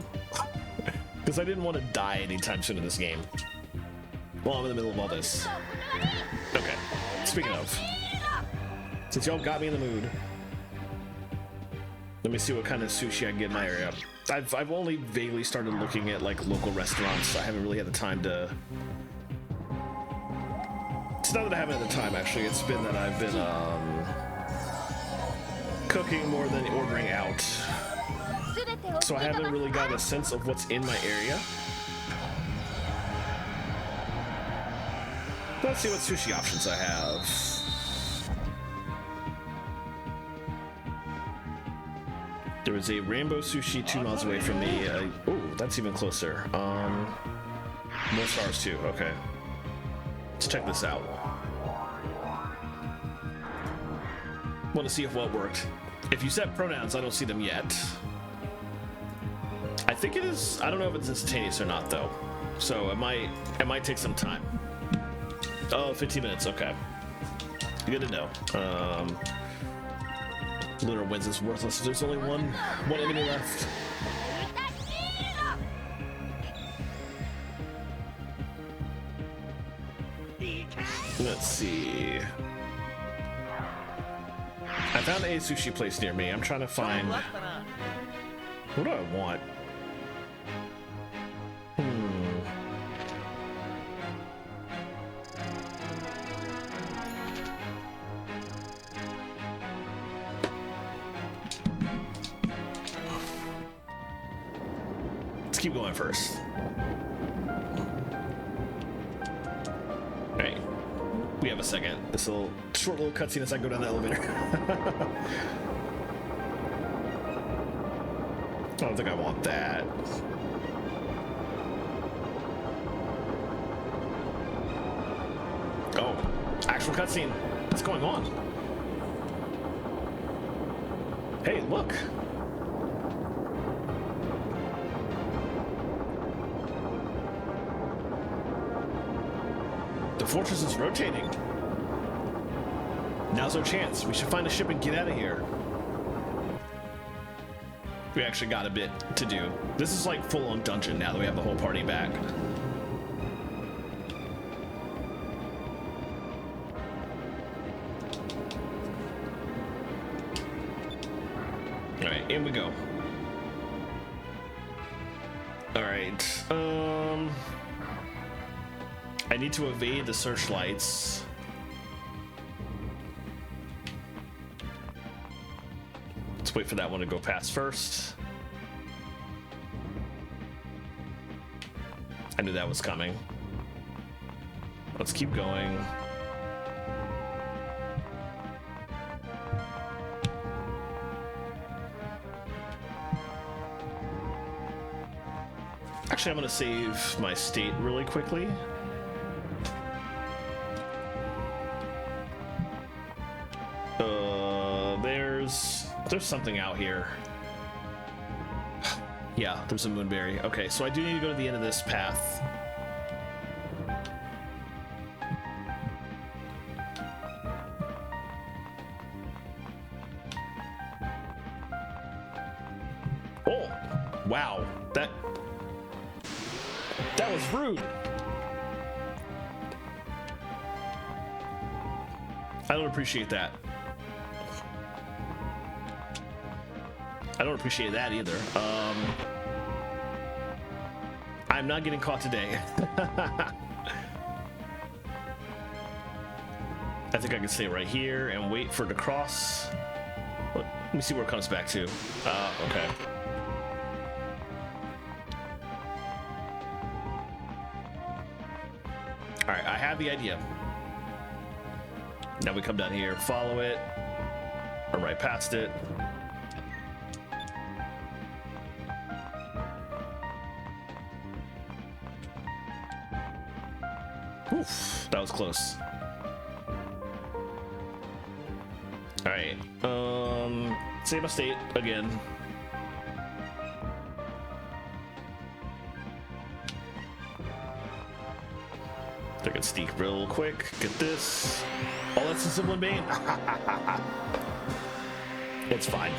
Speaker 1: Because I didn't want to die anytime soon in this game. Well, I'm in the middle of all this. Okay, speaking of, since y'all got me in the mood, let me see what kind of sushi I can get in my area. I've only vaguely started looking at like local restaurants. I haven't really had the time to. It's not that I haven't had the time, actually. It's been that I've been cooking more than ordering out. so I haven't really got a sense of what's in my area. Let's see what sushi options I have. There is a rainbow sushi 2 miles away from me. Oh, that's even closer. More stars too. Okay. Let's check this out. Want to see if what worked. If you set pronouns, I don't see them yet. I think it is. I don't know if it's instantaneous or not though. So it might take some time. Oh, 15 minutes. Okay. Good to know. Lunar Winds is worthless. There's only one enemy left. Let's see. I found a sushi place near me. I'm trying to find. What do I want? Let's keep going first. Alright. We have a second. This little short little cutscene as I go down the elevator. I don't think I want that. Oh, actual cutscene. What's going on? Hey, look. The fortress is rotating. Now's our chance. We should find a ship and get out of here. We actually got a bit to do. This is like full-on dungeon now that we have the whole party back. All right, in we go. All right. I need to evade the searchlights. Let's wait for that one to go past first. I knew that was coming. Let's keep going. Actually, I'm gonna save my state really quickly. There's something out here. Yeah, there's a moonberry. Okay, so I do need to go to the end of this path. Oh, wow. That was rude. I don't appreciate that. I don't appreciate that either. I'm not getting caught today. I think I can stay right here and wait for it to cross. Let me see where it comes back to. Okay. All right, I have the idea. Now we come down here, follow it, or right past it. Oof, that was close. All right, save my state again. Take a sneak real quick. Get this. Oh, that's a Sibling Bane. It's fine.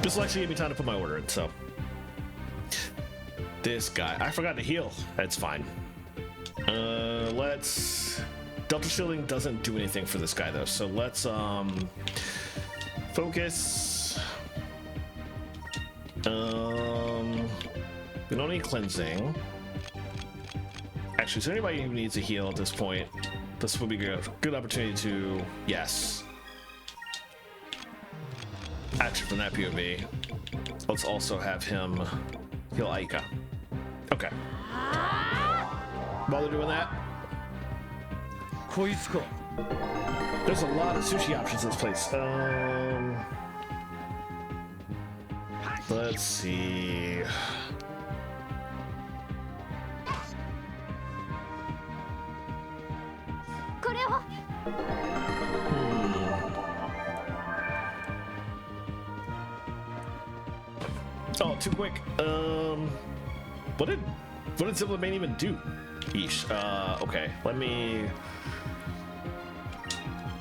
Speaker 1: This will actually give me time to put my order in, so. This guy. I forgot to heal. That's fine. Let's... Delta shielding doesn't do anything for this guy, though, so let's, focus. We don't need cleansing. Actually, is there anybody who needs a heal at this point? This would be a good opportunity to... Yes. Actually, from that POV. Let's also have him heal Aika. Okay. While they're doing that, there's a lot of sushi options in this place. Let's see. Oh, too quick. What did Zipline Bane even do? Yeesh. Okay, let me.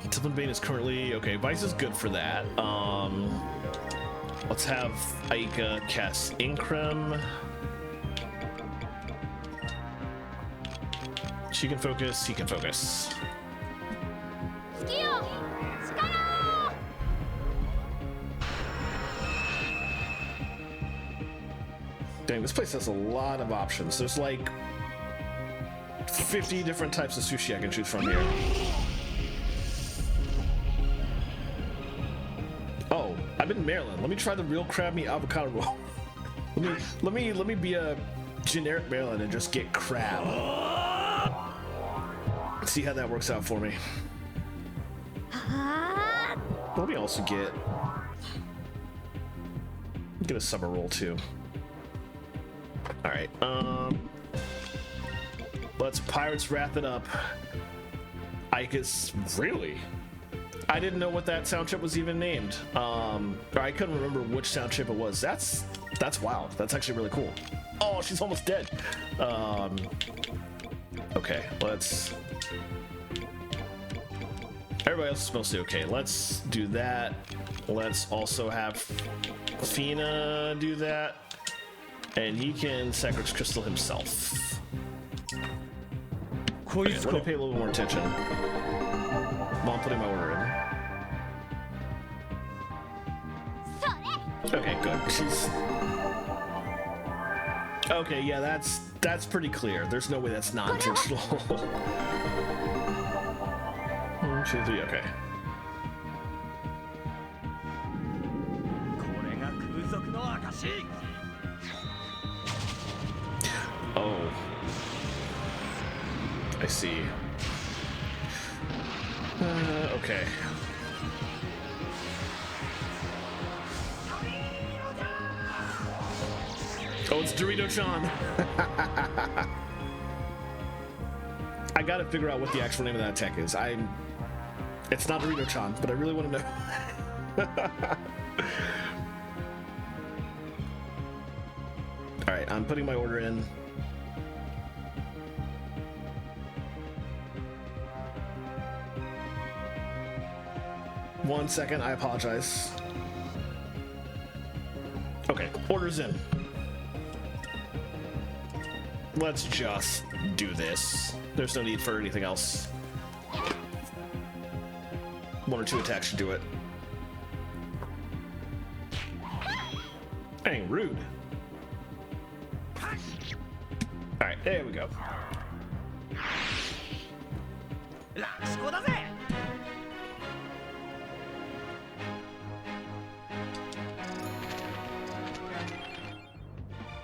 Speaker 1: Zipline Bane is currently okay. Vice is good for that. Let's have Aika cast Increm. She can focus. He can focus. Dang, this place has a lot of options. There's like 50 different types of sushi I can choose from here. Oh, I'm in Maryland. Let me try the real crab meat avocado roll. let me be a generic Maryland and just get crab. See how that works out for me. Let me also get a summer roll too. All right, let's Pirate's Wrath it up. Ike's really? I didn't know what that sound chip was even named. Or I couldn't remember which sound chip it was. That's wild. That's actually really cool. Oh, she's almost dead. Okay, let's. Everybody else is mostly okay. Let's do that. Let's also have Fina do that. And he can Sacred Crystal himself. Okay, let me pay a little more attention while I'm putting my order in. Okay, good. She's... Okay, yeah, that's pretty clear. There's no way that's not intentional. 1, 2, 3, okay. Oh, I see. Okay. Oh, it's Dorito-chan. I gotta figure out what the actual name of that attack is. It's not Dorito-chan, but I really want to know. All right, I'm putting my order in. One second, I apologize. Okay, order's in. Let's just do this. There's no need for anything else. 1 or 2 attacks should do it. Dang, rude. Alright, there we go.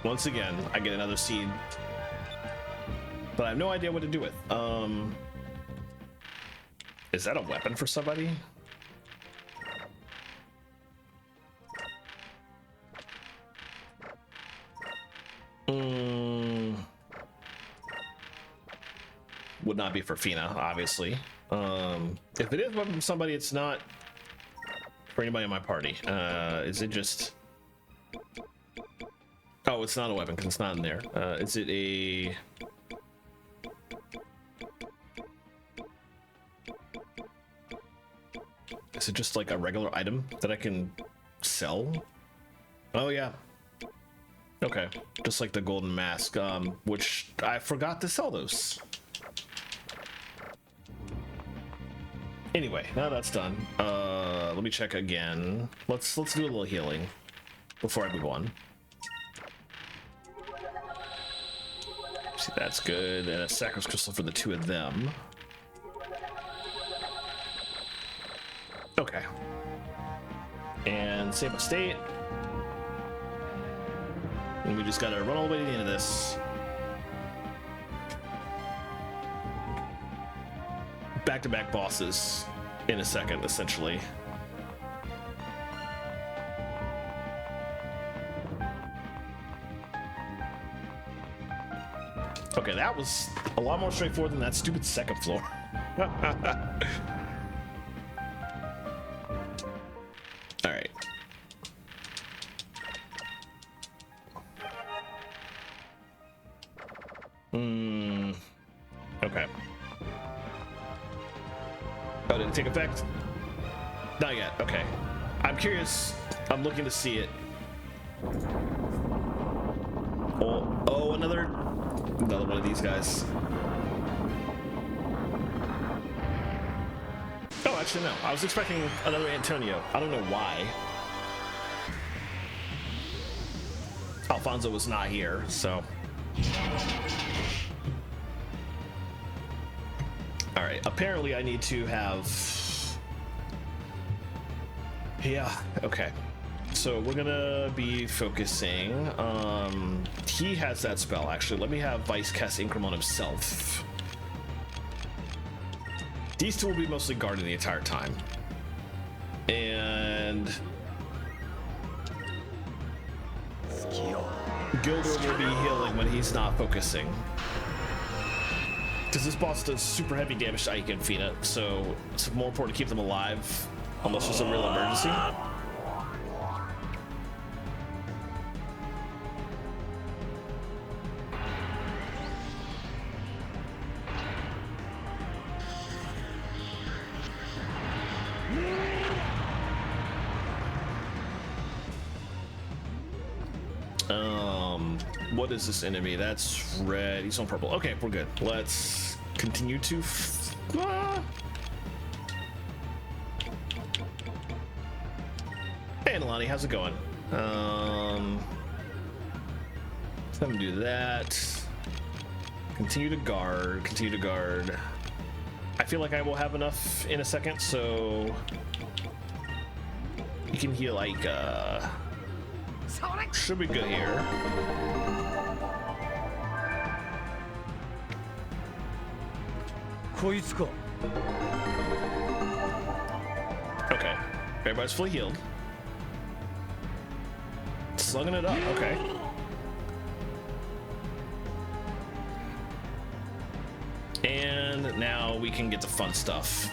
Speaker 1: Once again, I get another seed. But I have no idea what to do with. Is that a weapon for somebody? Would not be for Fina, obviously. If it is a weapon for somebody, it's not for anybody in my party. Is it just... Oh, it's not a weapon because it's not in there. Is it a... Is it just like a regular item that I can sell? Oh yeah. Okay, just like the golden mask, which I forgot to sell those. Anyway, now that's done. Let me check again. Let's do a little healing before I move on. See, that's good, and a Sacred Crystal for the 2 of them. Okay. And save my state. And we just gotta run all the way to the end of this. Back-to-back bosses in a second, essentially. Okay, that was a lot more straightforward than that stupid second floor. All right. Okay. Oh, did it take effect? Not yet. Okay. I'm curious. I'm looking to see it. Oh, another one of these guys. Oh, actually, no. I was expecting another Antonio. I don't know why. Alfonso was not here, so. All right. Apparently, I need to have. Yeah. Okay. So we're gonna be focusing. He has that spell, actually. Let me have Vice cast Increment on himself. These two will be mostly guarded the entire time. And Gilder will be healing when he's not focusing. Because this boss does super heavy damage to Ike and Fina, so it's more important to keep them alive unless there's a real emergency. What is this enemy? That's red. He's on purple. Okay, we're good. Let's continue to. Hey, Nalani, how's it going? Let me do that. Continue to guard. Continue to guard. I feel like I will have enough in a second, so you can heal like. Should be good here. Okay, everybody's fully healed. Slugging it up, okay. And now we can get the fun stuff.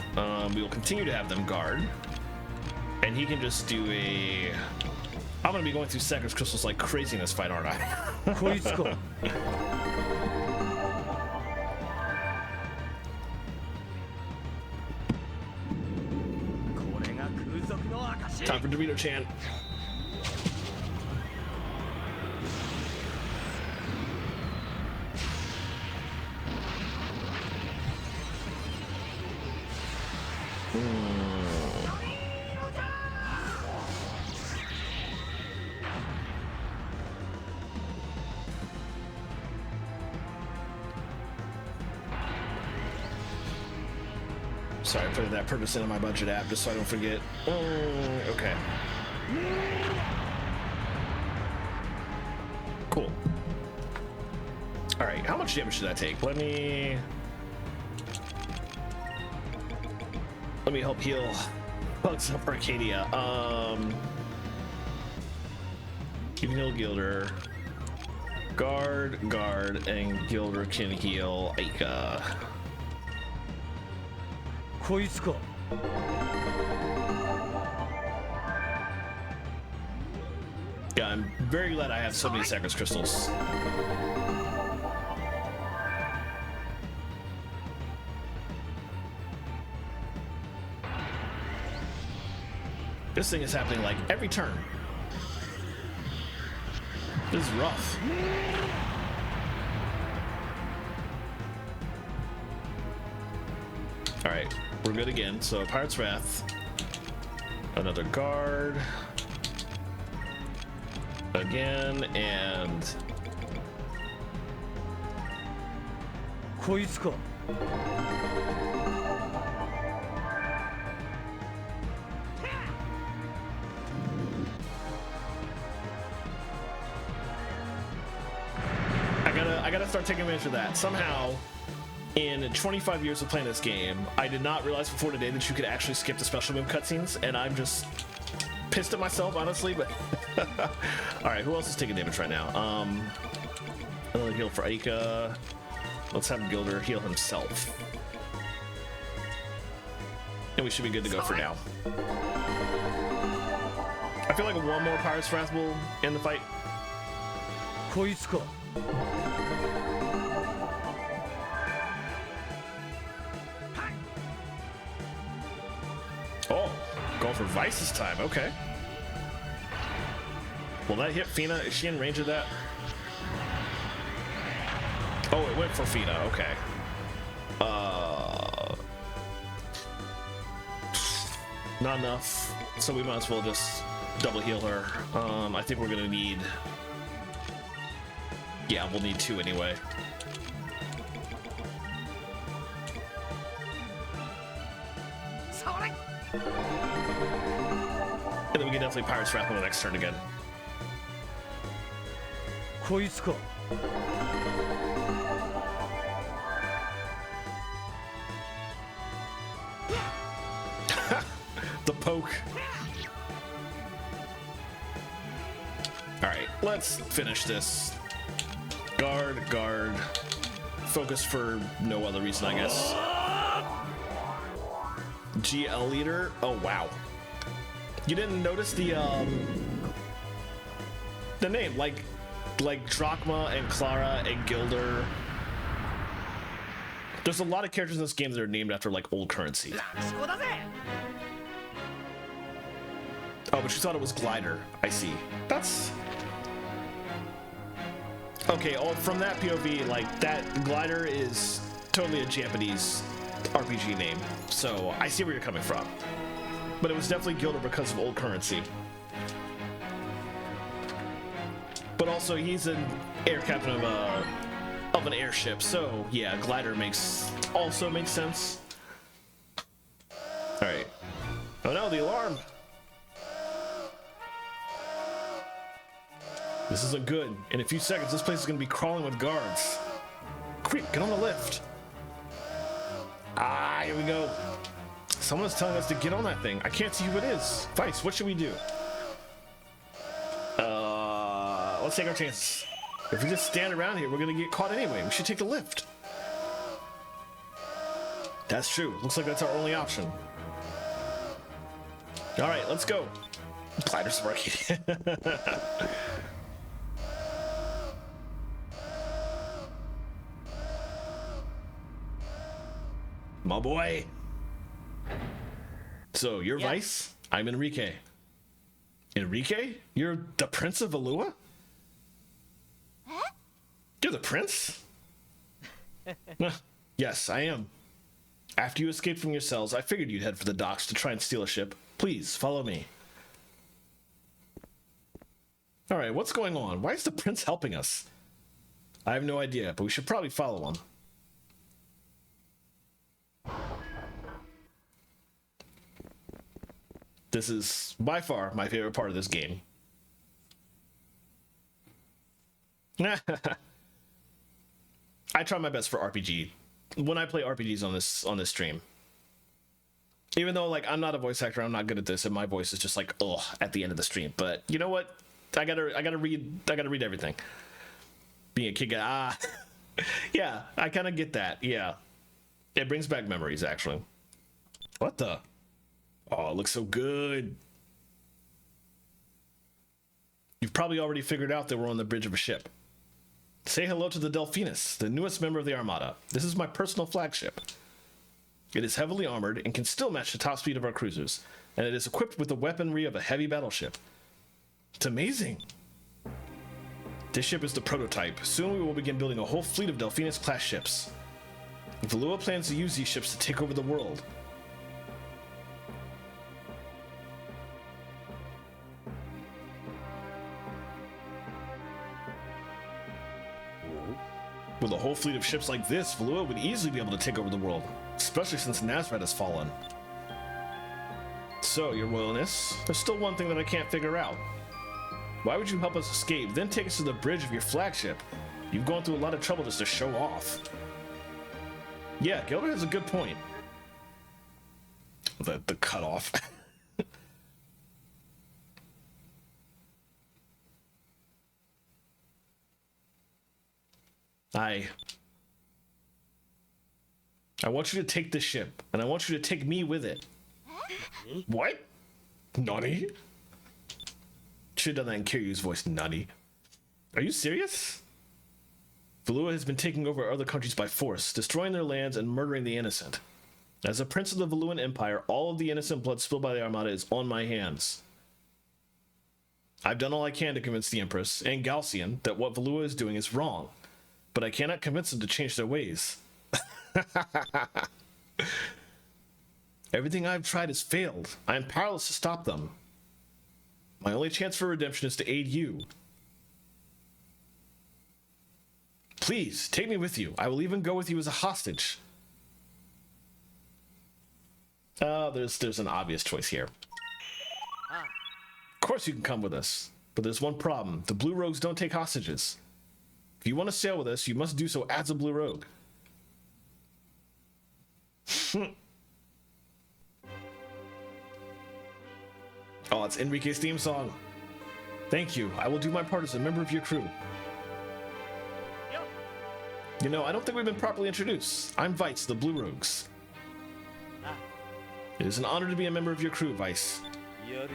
Speaker 1: We will continue to have them guard. And he can just do a... I'm gonna be going through Sacrifice Crystals like crazy in this fight, aren't I? Time for Dorito-chan. Sorry, I put that purpose in my budget app just so I don't forget. Okay. Cool. All right, how much damage did that take? Let me help heal bugs up Arcadia. You can heal Gilder. Guard, and Gilder can heal Aika. Yeah, I'm very glad I have so many Sacrifice Crystals. This thing is happening like every turn. This is rough. All right, we're good again. So Pirate's Wrath, another guard, again, and take advantage of that. Somehow, in 25 years of playing this game, I did not realize before today that you could actually skip the special move cutscenes, and I'm just pissed at myself, honestly, but... Alright, who else is taking damage right now? Another heal for Aika. Let's have Gilder heal himself. And we should be good to go for now. I feel like one more Pirate's Wrath will end the fight. Oh, going for Vice this time, okay. Will that hit Fina? Is she in range of that? Oh, it went for Fina, okay. Not enough, so we might as well just double heal her. I think we're gonna need... Yeah, we'll need 2 anyway. And then we can definitely Pirate's Wrath on the next turn again. The poke. Alright, let's finish this. Guard, guard. Focus for no other reason, I guess. GL leader? Oh, wow. You didn't notice the name, like Drachma and Clara and Gilder. There's a lot of characters in this game that are named after like old currency. Oh, but you thought it was Glider. I see. That's... Okay, from that POV, like, that Glider is totally a Japanese RPG name. So, I see where you're coming from. But it was definitely Gilder because of old currency. But also, he's an air captain of an airship, so yeah, Glider also makes sense. Alright. Oh no, the alarm! This isn't good. In a few seconds, this place is gonna be crawling with guards. Quick, get on the lift. Ah, here we go. Someone's telling us to get on that thing. I can't see who it is. Vice, what should we do? Let's take our chances. If we just stand around here, we're gonna get caught anyway. We should take the lift. That's true. Looks like that's our only option. All right, let's go. Gliders of Arcadia. My boy. So, you're Vice? I'm Enrique. Enrique? You're the Prince of Valua? You're the prince? Yes, I am. After you escaped from your cells, I figured you'd head for the docks to try and steal a ship. Please, follow me. Alright, what's going on? Why is the prince helping us? I have no idea, but we should probably follow him. This is, by far, my favorite part of this game. I try my best for RPG. When I play RPGs on this stream. Even though, like, I'm not a voice actor, I'm not good at this, and my voice is just like, ugh, at the end of the stream. But you know what? I gotta read everything. Being a kid guy, yeah, I kind of get that. Yeah, it brings back memories, actually. What the? Oh, it looks so good. You've probably already figured out that we're on the bridge of a ship. Say hello to the Delphinus, the newest member of the Armada. This is my personal flagship. It is heavily armored and can still match the top speed of our cruisers, and it is equipped with the weaponry of a heavy battleship. It's amazing. This ship is the prototype. Soon we will begin building a whole fleet of Delphinus-class ships. Valua plans to use these ships to take over the world. With a whole fleet of ships like this, Valua would easily be able to take over the world, especially since Nazareth has fallen. So, Your Royalness, there's still one thing that I can't figure out. Why would you help us escape, then take us to the bridge of your flagship? You've gone through a lot of trouble just to show off. Yeah, Gilbert has a good point. The cutoff. I want you to take this ship, and I want you to take me with it. What? Nani? Should have done that in Kiryu's voice, Nani. Are you serious? Valua has been taking over other countries by force, destroying their lands and murdering the innocent. As a prince of the Valuan Empire, all of the innocent blood spilled by the Armada is on my hands. I've done all I can to convince the Empress and Galcian that what Valua is doing is wrong, but I cannot convince them to change their ways. Everything I've tried has failed. I am powerless to stop them. My only chance for redemption is to aid you. Please, take me with you. I will even go with you as a hostage. There's an obvious choice here. Of course you can come with us, but there's one problem. The Blue Rogues don't take hostages. If you want to sail with us, you must do so as a Blue Rogue. Oh, it's Enrique's theme song. Thank you. I will do my part as a member of your crew. Yep. You know, I don't think we've been properly introduced. I'm Vice, the Blue Rogues. It is an honor to be a member of your crew, Vice. Yari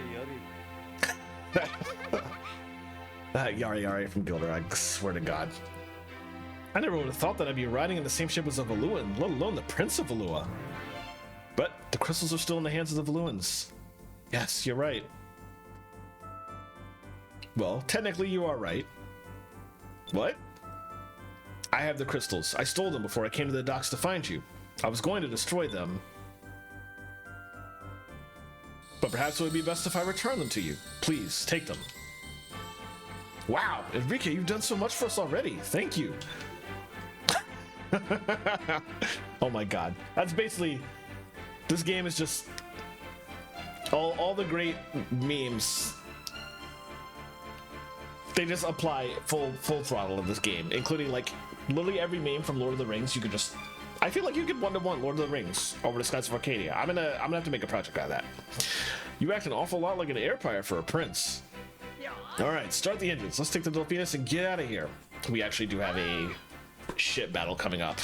Speaker 1: Yari from Gilder, I swear to God. I never would have thought that I'd be riding in the same ship as a Valuan, let alone the Prince of Valua. But the crystals are still in the hands of the Valuans. Yes, you're right. Well, technically you are right. What? I have the crystals. I stole them before I came to the docks to find you. I was going to destroy them. But perhaps it would be best if I return them to you. Please, take them. Wow, Enrique, you've done so much for us already. Thank you. Oh my God. That's basically... This game is just... All the great memes... They just apply full throttle in this game, including like literally every meme from Lord of the Rings. You could just... I feel like you could one-to-one Lord of the Rings over the Skies of Arcadia. I'm gonna have to make a project out of that. You act an awful lot like an airpire for a prince. Alright, start the engines. Let's take the Delphinus and get out of here. We actually do have a ship battle coming up,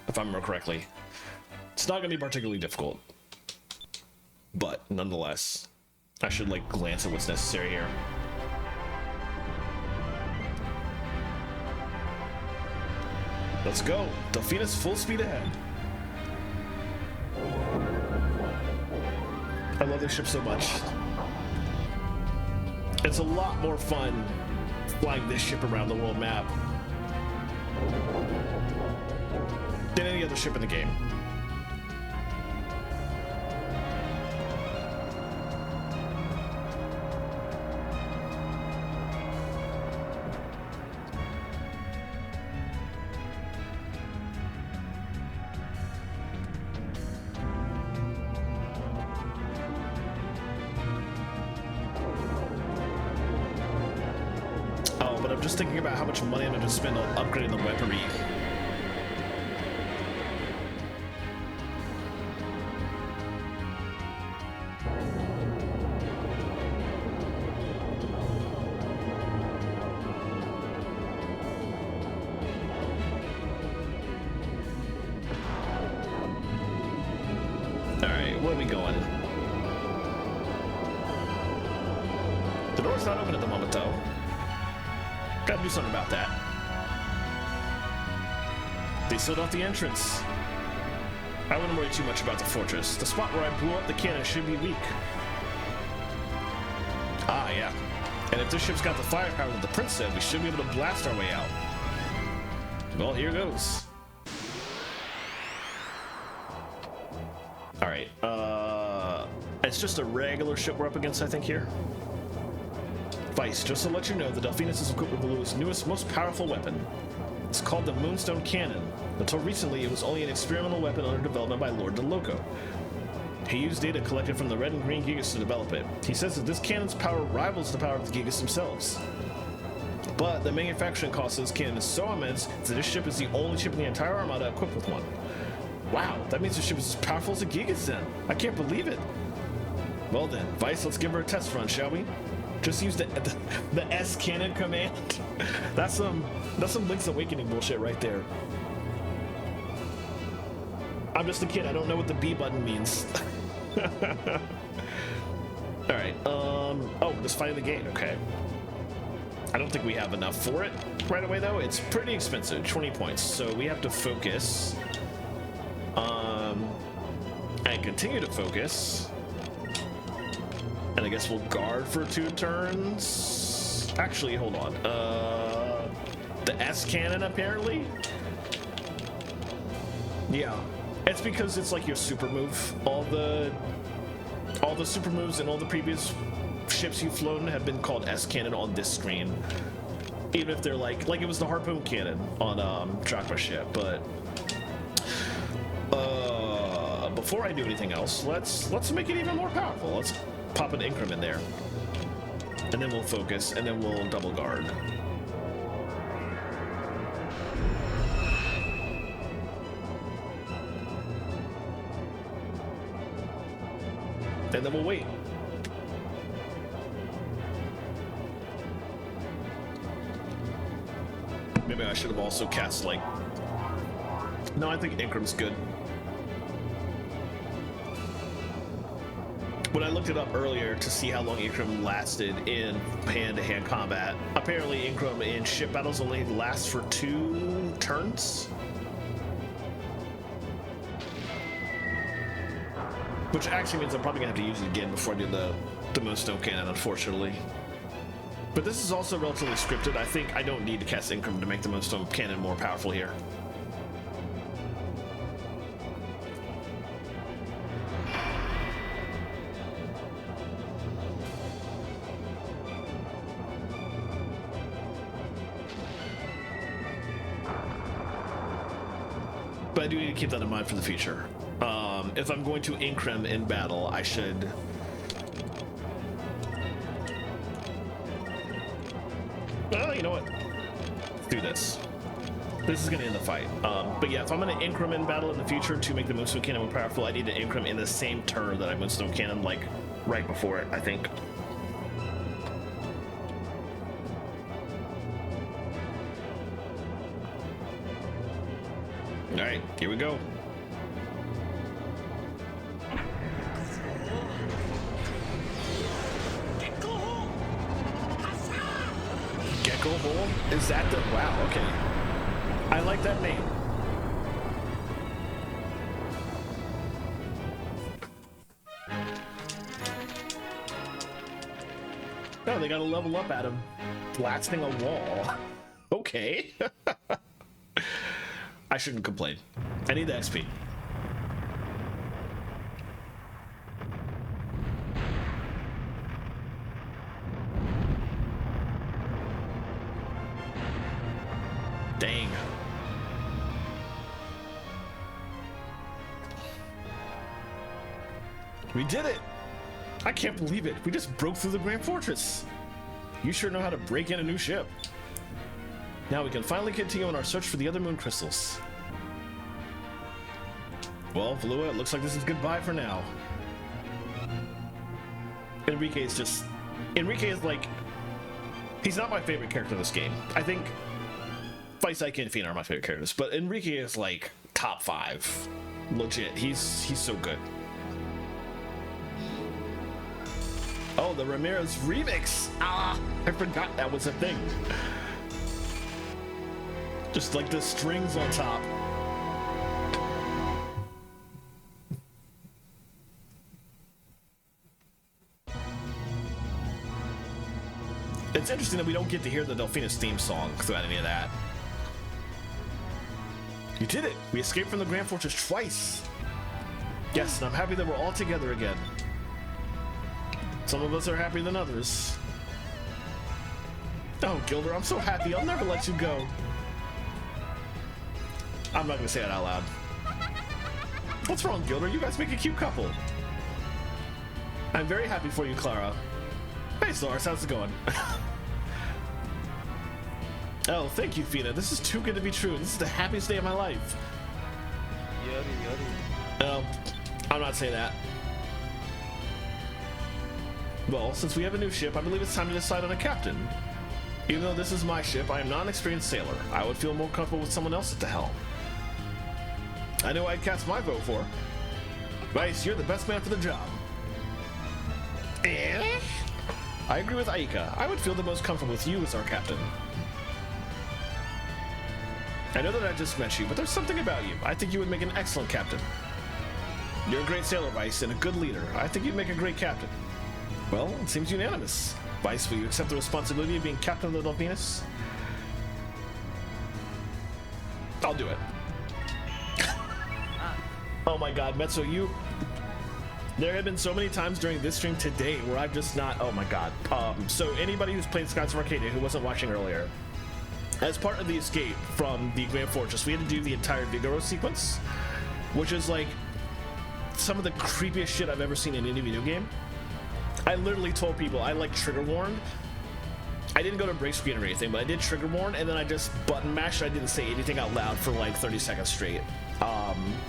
Speaker 1: if I remember correctly. It's not gonna be particularly difficult. But nonetheless, I should like glance at what's necessary here. Let's go. Delphinus full speed ahead. I love this ship so much. It's a lot more fun flying this ship around the world map than any other ship in the game. Just thinking about how much money I'm going to spend on upgrading the weaponry. Alright, where are we going? The door's not open at the moment, though. Gotta do something about that. They sealed off the entrance. I wouldn't worry too much about the fortress. The spot where I blew up the cannon should be weak. Ah, yeah. And if this ship's got the firepower that the prince said, we should be able to blast our way out. Well, here goes. Alright, it's just a regular ship we're up against, I think, here. Vice, just to let you know, the Delphinus is equipped with Valua's newest, most powerful weapon. It's called the Moonstone Cannon. Until recently, it was only an experimental weapon under development by Lord DeLoco. He used data collected from the Red and Green Gigas to develop it. He says that this cannon's power rivals the power of the Gigas themselves. but the manufacturing cost of this cannon is so immense that this ship is the only ship in the entire armada equipped with one. Wow, that means the ship is as powerful as a Gigas then. I can't believe it. Well then, Vice, let's give her a test run, shall we? Just use the S cannon command. That's some Link's Awakening bullshit right there. I'm just a kid, I don't know what the B button means. Alright, oh, just fighting the gate, okay. I don't think we have enough for it right away though. It's pretty expensive, 20 points. So we have to focus. And continue to focus. And I guess we'll guard for 2 turns. Actually, hold on. The S cannon apparently? Yeah. It's because it's like your super move. All the super moves in all the previous ships you've flown have been called S cannon on this screen. Even if they're like it was the harpoon cannon on Chakra ship, but before I do anything else, let's make it even more powerful. Let's pop an increment there. And then we'll focus, and then we'll double guard. And then we'll wait. Maybe I should have also cast like... No, I think Increm's good. When I looked it up earlier to see how long Increm lasted in hand-to-hand combat, apparently Increm in ship battles only lasts for 2 turns. Which actually means I'm probably gonna have to use it again before I do the Moonstone Cannon, unfortunately. But this is also relatively scripted. I think I don't need to cast Increm to make the Moonstone Cannon more powerful here. But I do need to keep that in mind for the future. If I'm going to Increm in battle, I should... Well, you know what? Let's do this. This is going to end the fight. But yeah, if I'm going to Increm in battle in the future to make the Moonstone Cannon more powerful, I need to Increm in the same turn that I Moonstone Cannon, like, right before it, I think. Alright, here we go. Gecko Hole? Is that the... Wow, okay. I like that name. Oh, they gotta level up at him. Blasting a wall. Okay. I shouldn't complain. I need the XP. Dang. We did it! I can't believe it. We just broke through the Grand Fortress. You sure know how to break in a new ship. Now we can finally continue on our search for the other moon crystals. Well, Valua, it looks like this is goodbye for now. Enrique is like, he's not my favorite character in this game. I think Vice, Ike, and Fiend are my favorite characters, but Enrique is like top 5. Legit, he's so good. Oh, the Ramirez remix! Ah, I forgot that was a thing. Just like the strings on top. It's interesting that we don't get to hear the Delphinus theme song throughout any of that. You did it! We escaped from the Grand Fortress twice! Yes, and I'm happy that we're all together again. Some of us are happier than others. Oh, Gilder, I'm so happy. I'll never let you go. I'm not gonna say that out loud. What's wrong, Gilder? You guys make a cute couple. I'm very happy for you, Clara. Hey, Soros, how's it going? Oh, thank you, Fina. This is too good to be true. This is the happiest day of my life. Oh, I'm not saying that. Well, since we have a new ship, I believe it's time to decide on a captain. Even though this is my ship, I am not an experienced sailor. I would feel more comfortable with someone else at the helm. I know I'd cast my vote for. Vice, you're the best man for the job. I agree with Aika. I would feel the most comfortable with you as our captain. I know that I just met you, but there's something about you. I think you would make an excellent captain. You're a great sailor, Vice, and a good leader. I think you'd make a great captain. Well, it seems unanimous. Vice, will you accept the responsibility of being captain of the Delphinus? I'll do it. Oh my god, Metso, you... There have been so many times during this stream today where I've just not... Oh my god. So anybody who's played Skies of Arcadia who wasn't watching earlier, as part of the escape from the Grand Fortress, we had to do the entire Vigoro sequence, which is like some of the creepiest shit I've ever seen in any video game. I literally told people I like trigger warned. I didn't go to break screen or anything, but I did trigger warn, and then I just button mashed. I didn't say anything out loud for like 30 seconds straight.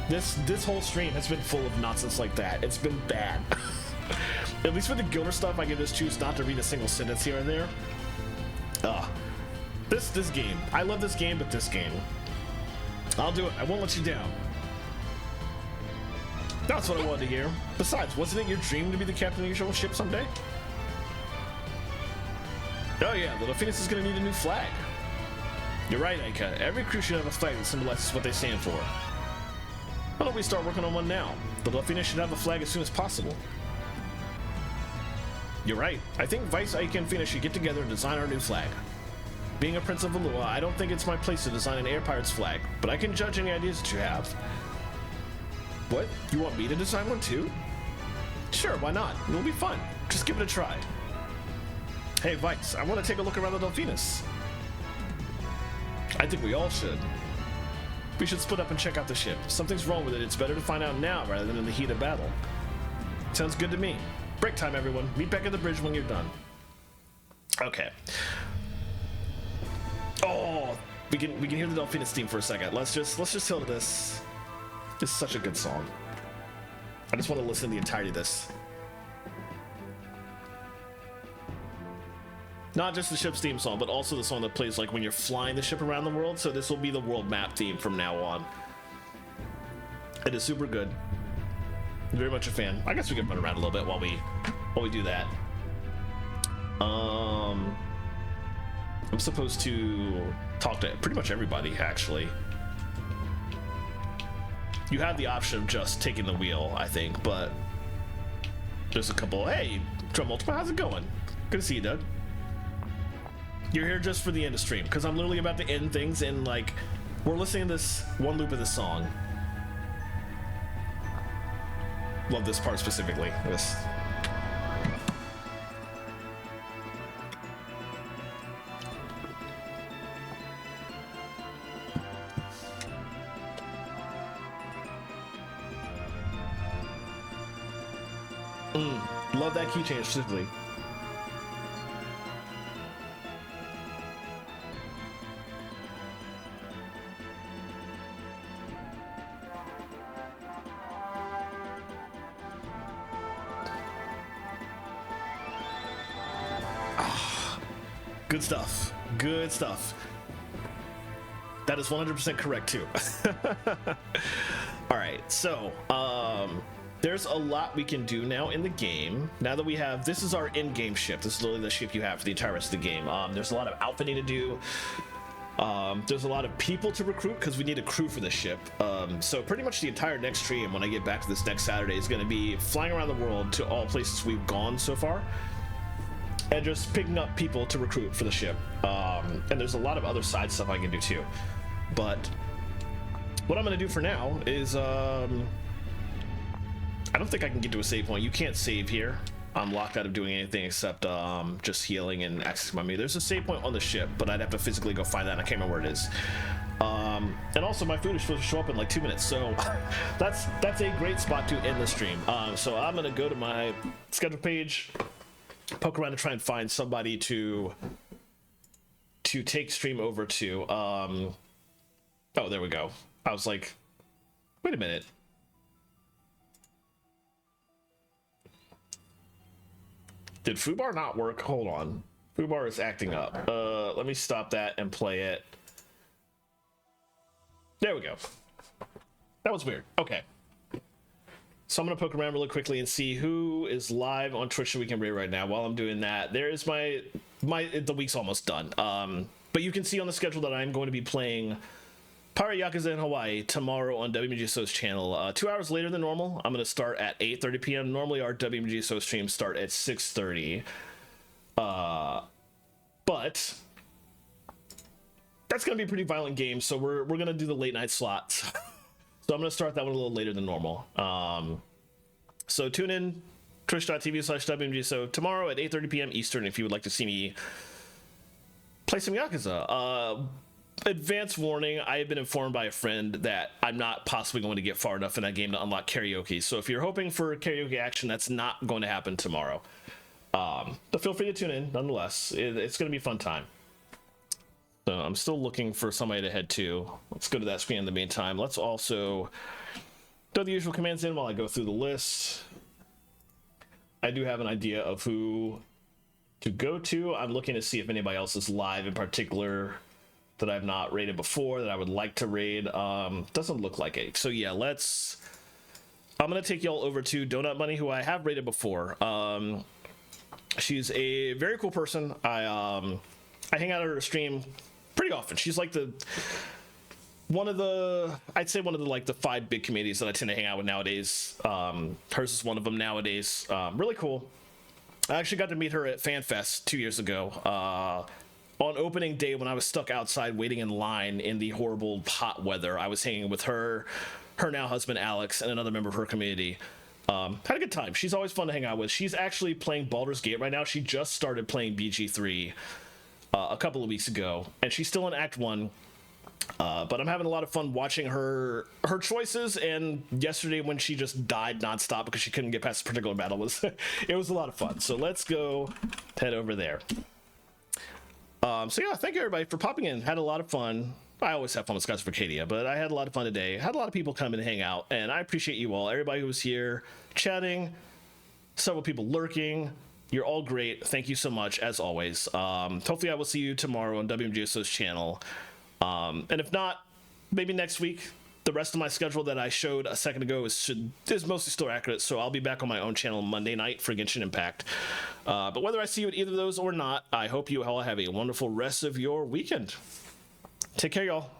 Speaker 1: This whole stream has been full of nonsense like that. It's been bad. At least with the Gilder stuff, I can just choose not to read a single sentence here and there. This game. I love this game, but this game. I'll do it. I won't let you down. That's what I wanted to hear. Besides, wasn't it your dream to be the captain of your ship someday? Oh yeah, the Delphinus is gonna need a new flag. You're right, Aika. Every crew should have a flag that symbolizes what they stand for. Why don't we start working on one now? The Delphinus should have a flag as soon as possible. You're right. I think Vice, Aika, and Fina should get together and design our new flag. Being a Prince of Valua, I don't think it's my place to design an Air Pirates flag, but I can judge any ideas that you have. What? You want me to design one too? Sure, why not? It'll be fun. Just give it a try. Hey, Vice, I want to take a look around the Delphinus. I think we all should. We should split up and check out the ship. If something's wrong with it, it's better to find out now rather than in the heat of battle. Sounds good to me. Break time, everyone. Meet back at the bridge when you're done. Okay. Oh, we can hear the Delphinus theme for a second. Let's just tell this. This is such a good song. I just want to listen to the entirety of this. Not just the ship's theme song, but also the song that plays like when you're flying the ship around the world. So this will be the world map theme from now on. It is super good. I'm very much a fan. I guess we can run around a little bit while we do that. I'm supposed to talk to pretty much everybody, actually. You have the option of just taking the wheel, I think, but there's a couple. Hey, Drum Ultima, how's it going? Good to see you, Doug. You're here just for the end of stream, because I'm literally about to end things, and like, we're listening to this one loop of this song. Love this part specifically. This. Love that key change specifically. Good stuff. Good stuff. That is 100% correct too. All right, so there's a lot we can do now in the game. Now that we have, this is our in-game ship. This is literally the ship you have for the entire rest of the game. There's a lot of outfitting to do. There's a lot of people to recruit because we need a crew for this ship. So pretty much the entire next stream, when I get back to this next Saturday, is going to be flying around the world to all places we've gone so far, and just picking up people to recruit for the ship. And there's a lot of other side stuff I can do too. But what I'm going to do for now is, I don't think I can get to a save point. You can't save here. I'm locked out of doing anything except just healing and accessing my meter. There's a save point on the ship, but I'd have to physically go find that, and I can't remember where it is. And also my food is supposed to show up in like 2 minutes, so that's a great spot to end the stream. So I'm gonna go to my schedule page, poke around and try and find somebody to to take stream over to. Oh, there we go. I was like, wait a minute. Did Fubar not work? Hold on. Fubar is acting up. Let me stop that and play it. There we go. That was weird. Okay. So I'm gonna poke around really quickly and see who is live on Twitch so we can raid right now. While I'm doing that, there is the week's almost done. But you can see on the schedule that I'm going to be playing Pirate Yakuza in Hawaii tomorrow on WMGSO's channel. 2 hours later than normal. I'm gonna start at 8:30 p.m. Normally our WMGSO streams start at 6:30. But that's gonna be a pretty violent game, so we're gonna do the late night slots. So I'm gonna start that one a little later than normal. So tune in twitch.tv/WMGSO tomorrow at 8:30 p.m. Eastern if you would like to see me play some Yakuza. Advance warning, I have been informed by a friend that I'm not possibly going to get far enough in that game to unlock karaoke. So if you're hoping for karaoke action, that's not going to happen tomorrow. But feel free to tune in nonetheless. It's going to be a fun time. So I'm still looking for somebody to head to. Let's go to that screen in the meantime. Let's also throw the usual commands in while I go through the list. I do have an idea of who to go to. I'm looking to see if anybody else is live in particular that I've not raided before that I would like to raid. Doesn't look like it. So yeah, I'm gonna take y'all over to Donut Bunny, who I have raided before. She's a very cool person. I hang out at her stream pretty often. She's like one of the like the 5 big communities that I tend to hang out with nowadays. Hers is one of them nowadays. Really cool. I actually got to meet her at FanFest 2 years ago. On opening day, when I was stuck outside waiting in line in the horrible hot weather, I was hanging with her now husband Alex, and another member of her community. Had a good time. She's always fun to hang out with. She's actually playing Baldur's Gate right now. She just started playing BG3 a couple of weeks ago, and she's still in Act 1. But I'm having a lot of fun watching her choices, and yesterday when she just died nonstop because she couldn't get past a particular battle it was a lot of fun. So let's go head over there. So yeah, thank you everybody for popping in. Had a lot of fun. I always have fun with Scouts of Arcadia, but I had a lot of fun today. Had a lot of people come and hang out, and I appreciate you all. Everybody who was here chatting, several people lurking. You're all great. Thank you so much, as always. Hopefully I will see you tomorrow on WMGSO's channel. And if not, maybe next week. The rest of my schedule that I showed a second ago is mostly still accurate, so I'll be back on my own channel Monday night for Genshin Impact. But whether I see you at either of those or not, I hope you all have a wonderful rest of your weekend. Take care, y'all.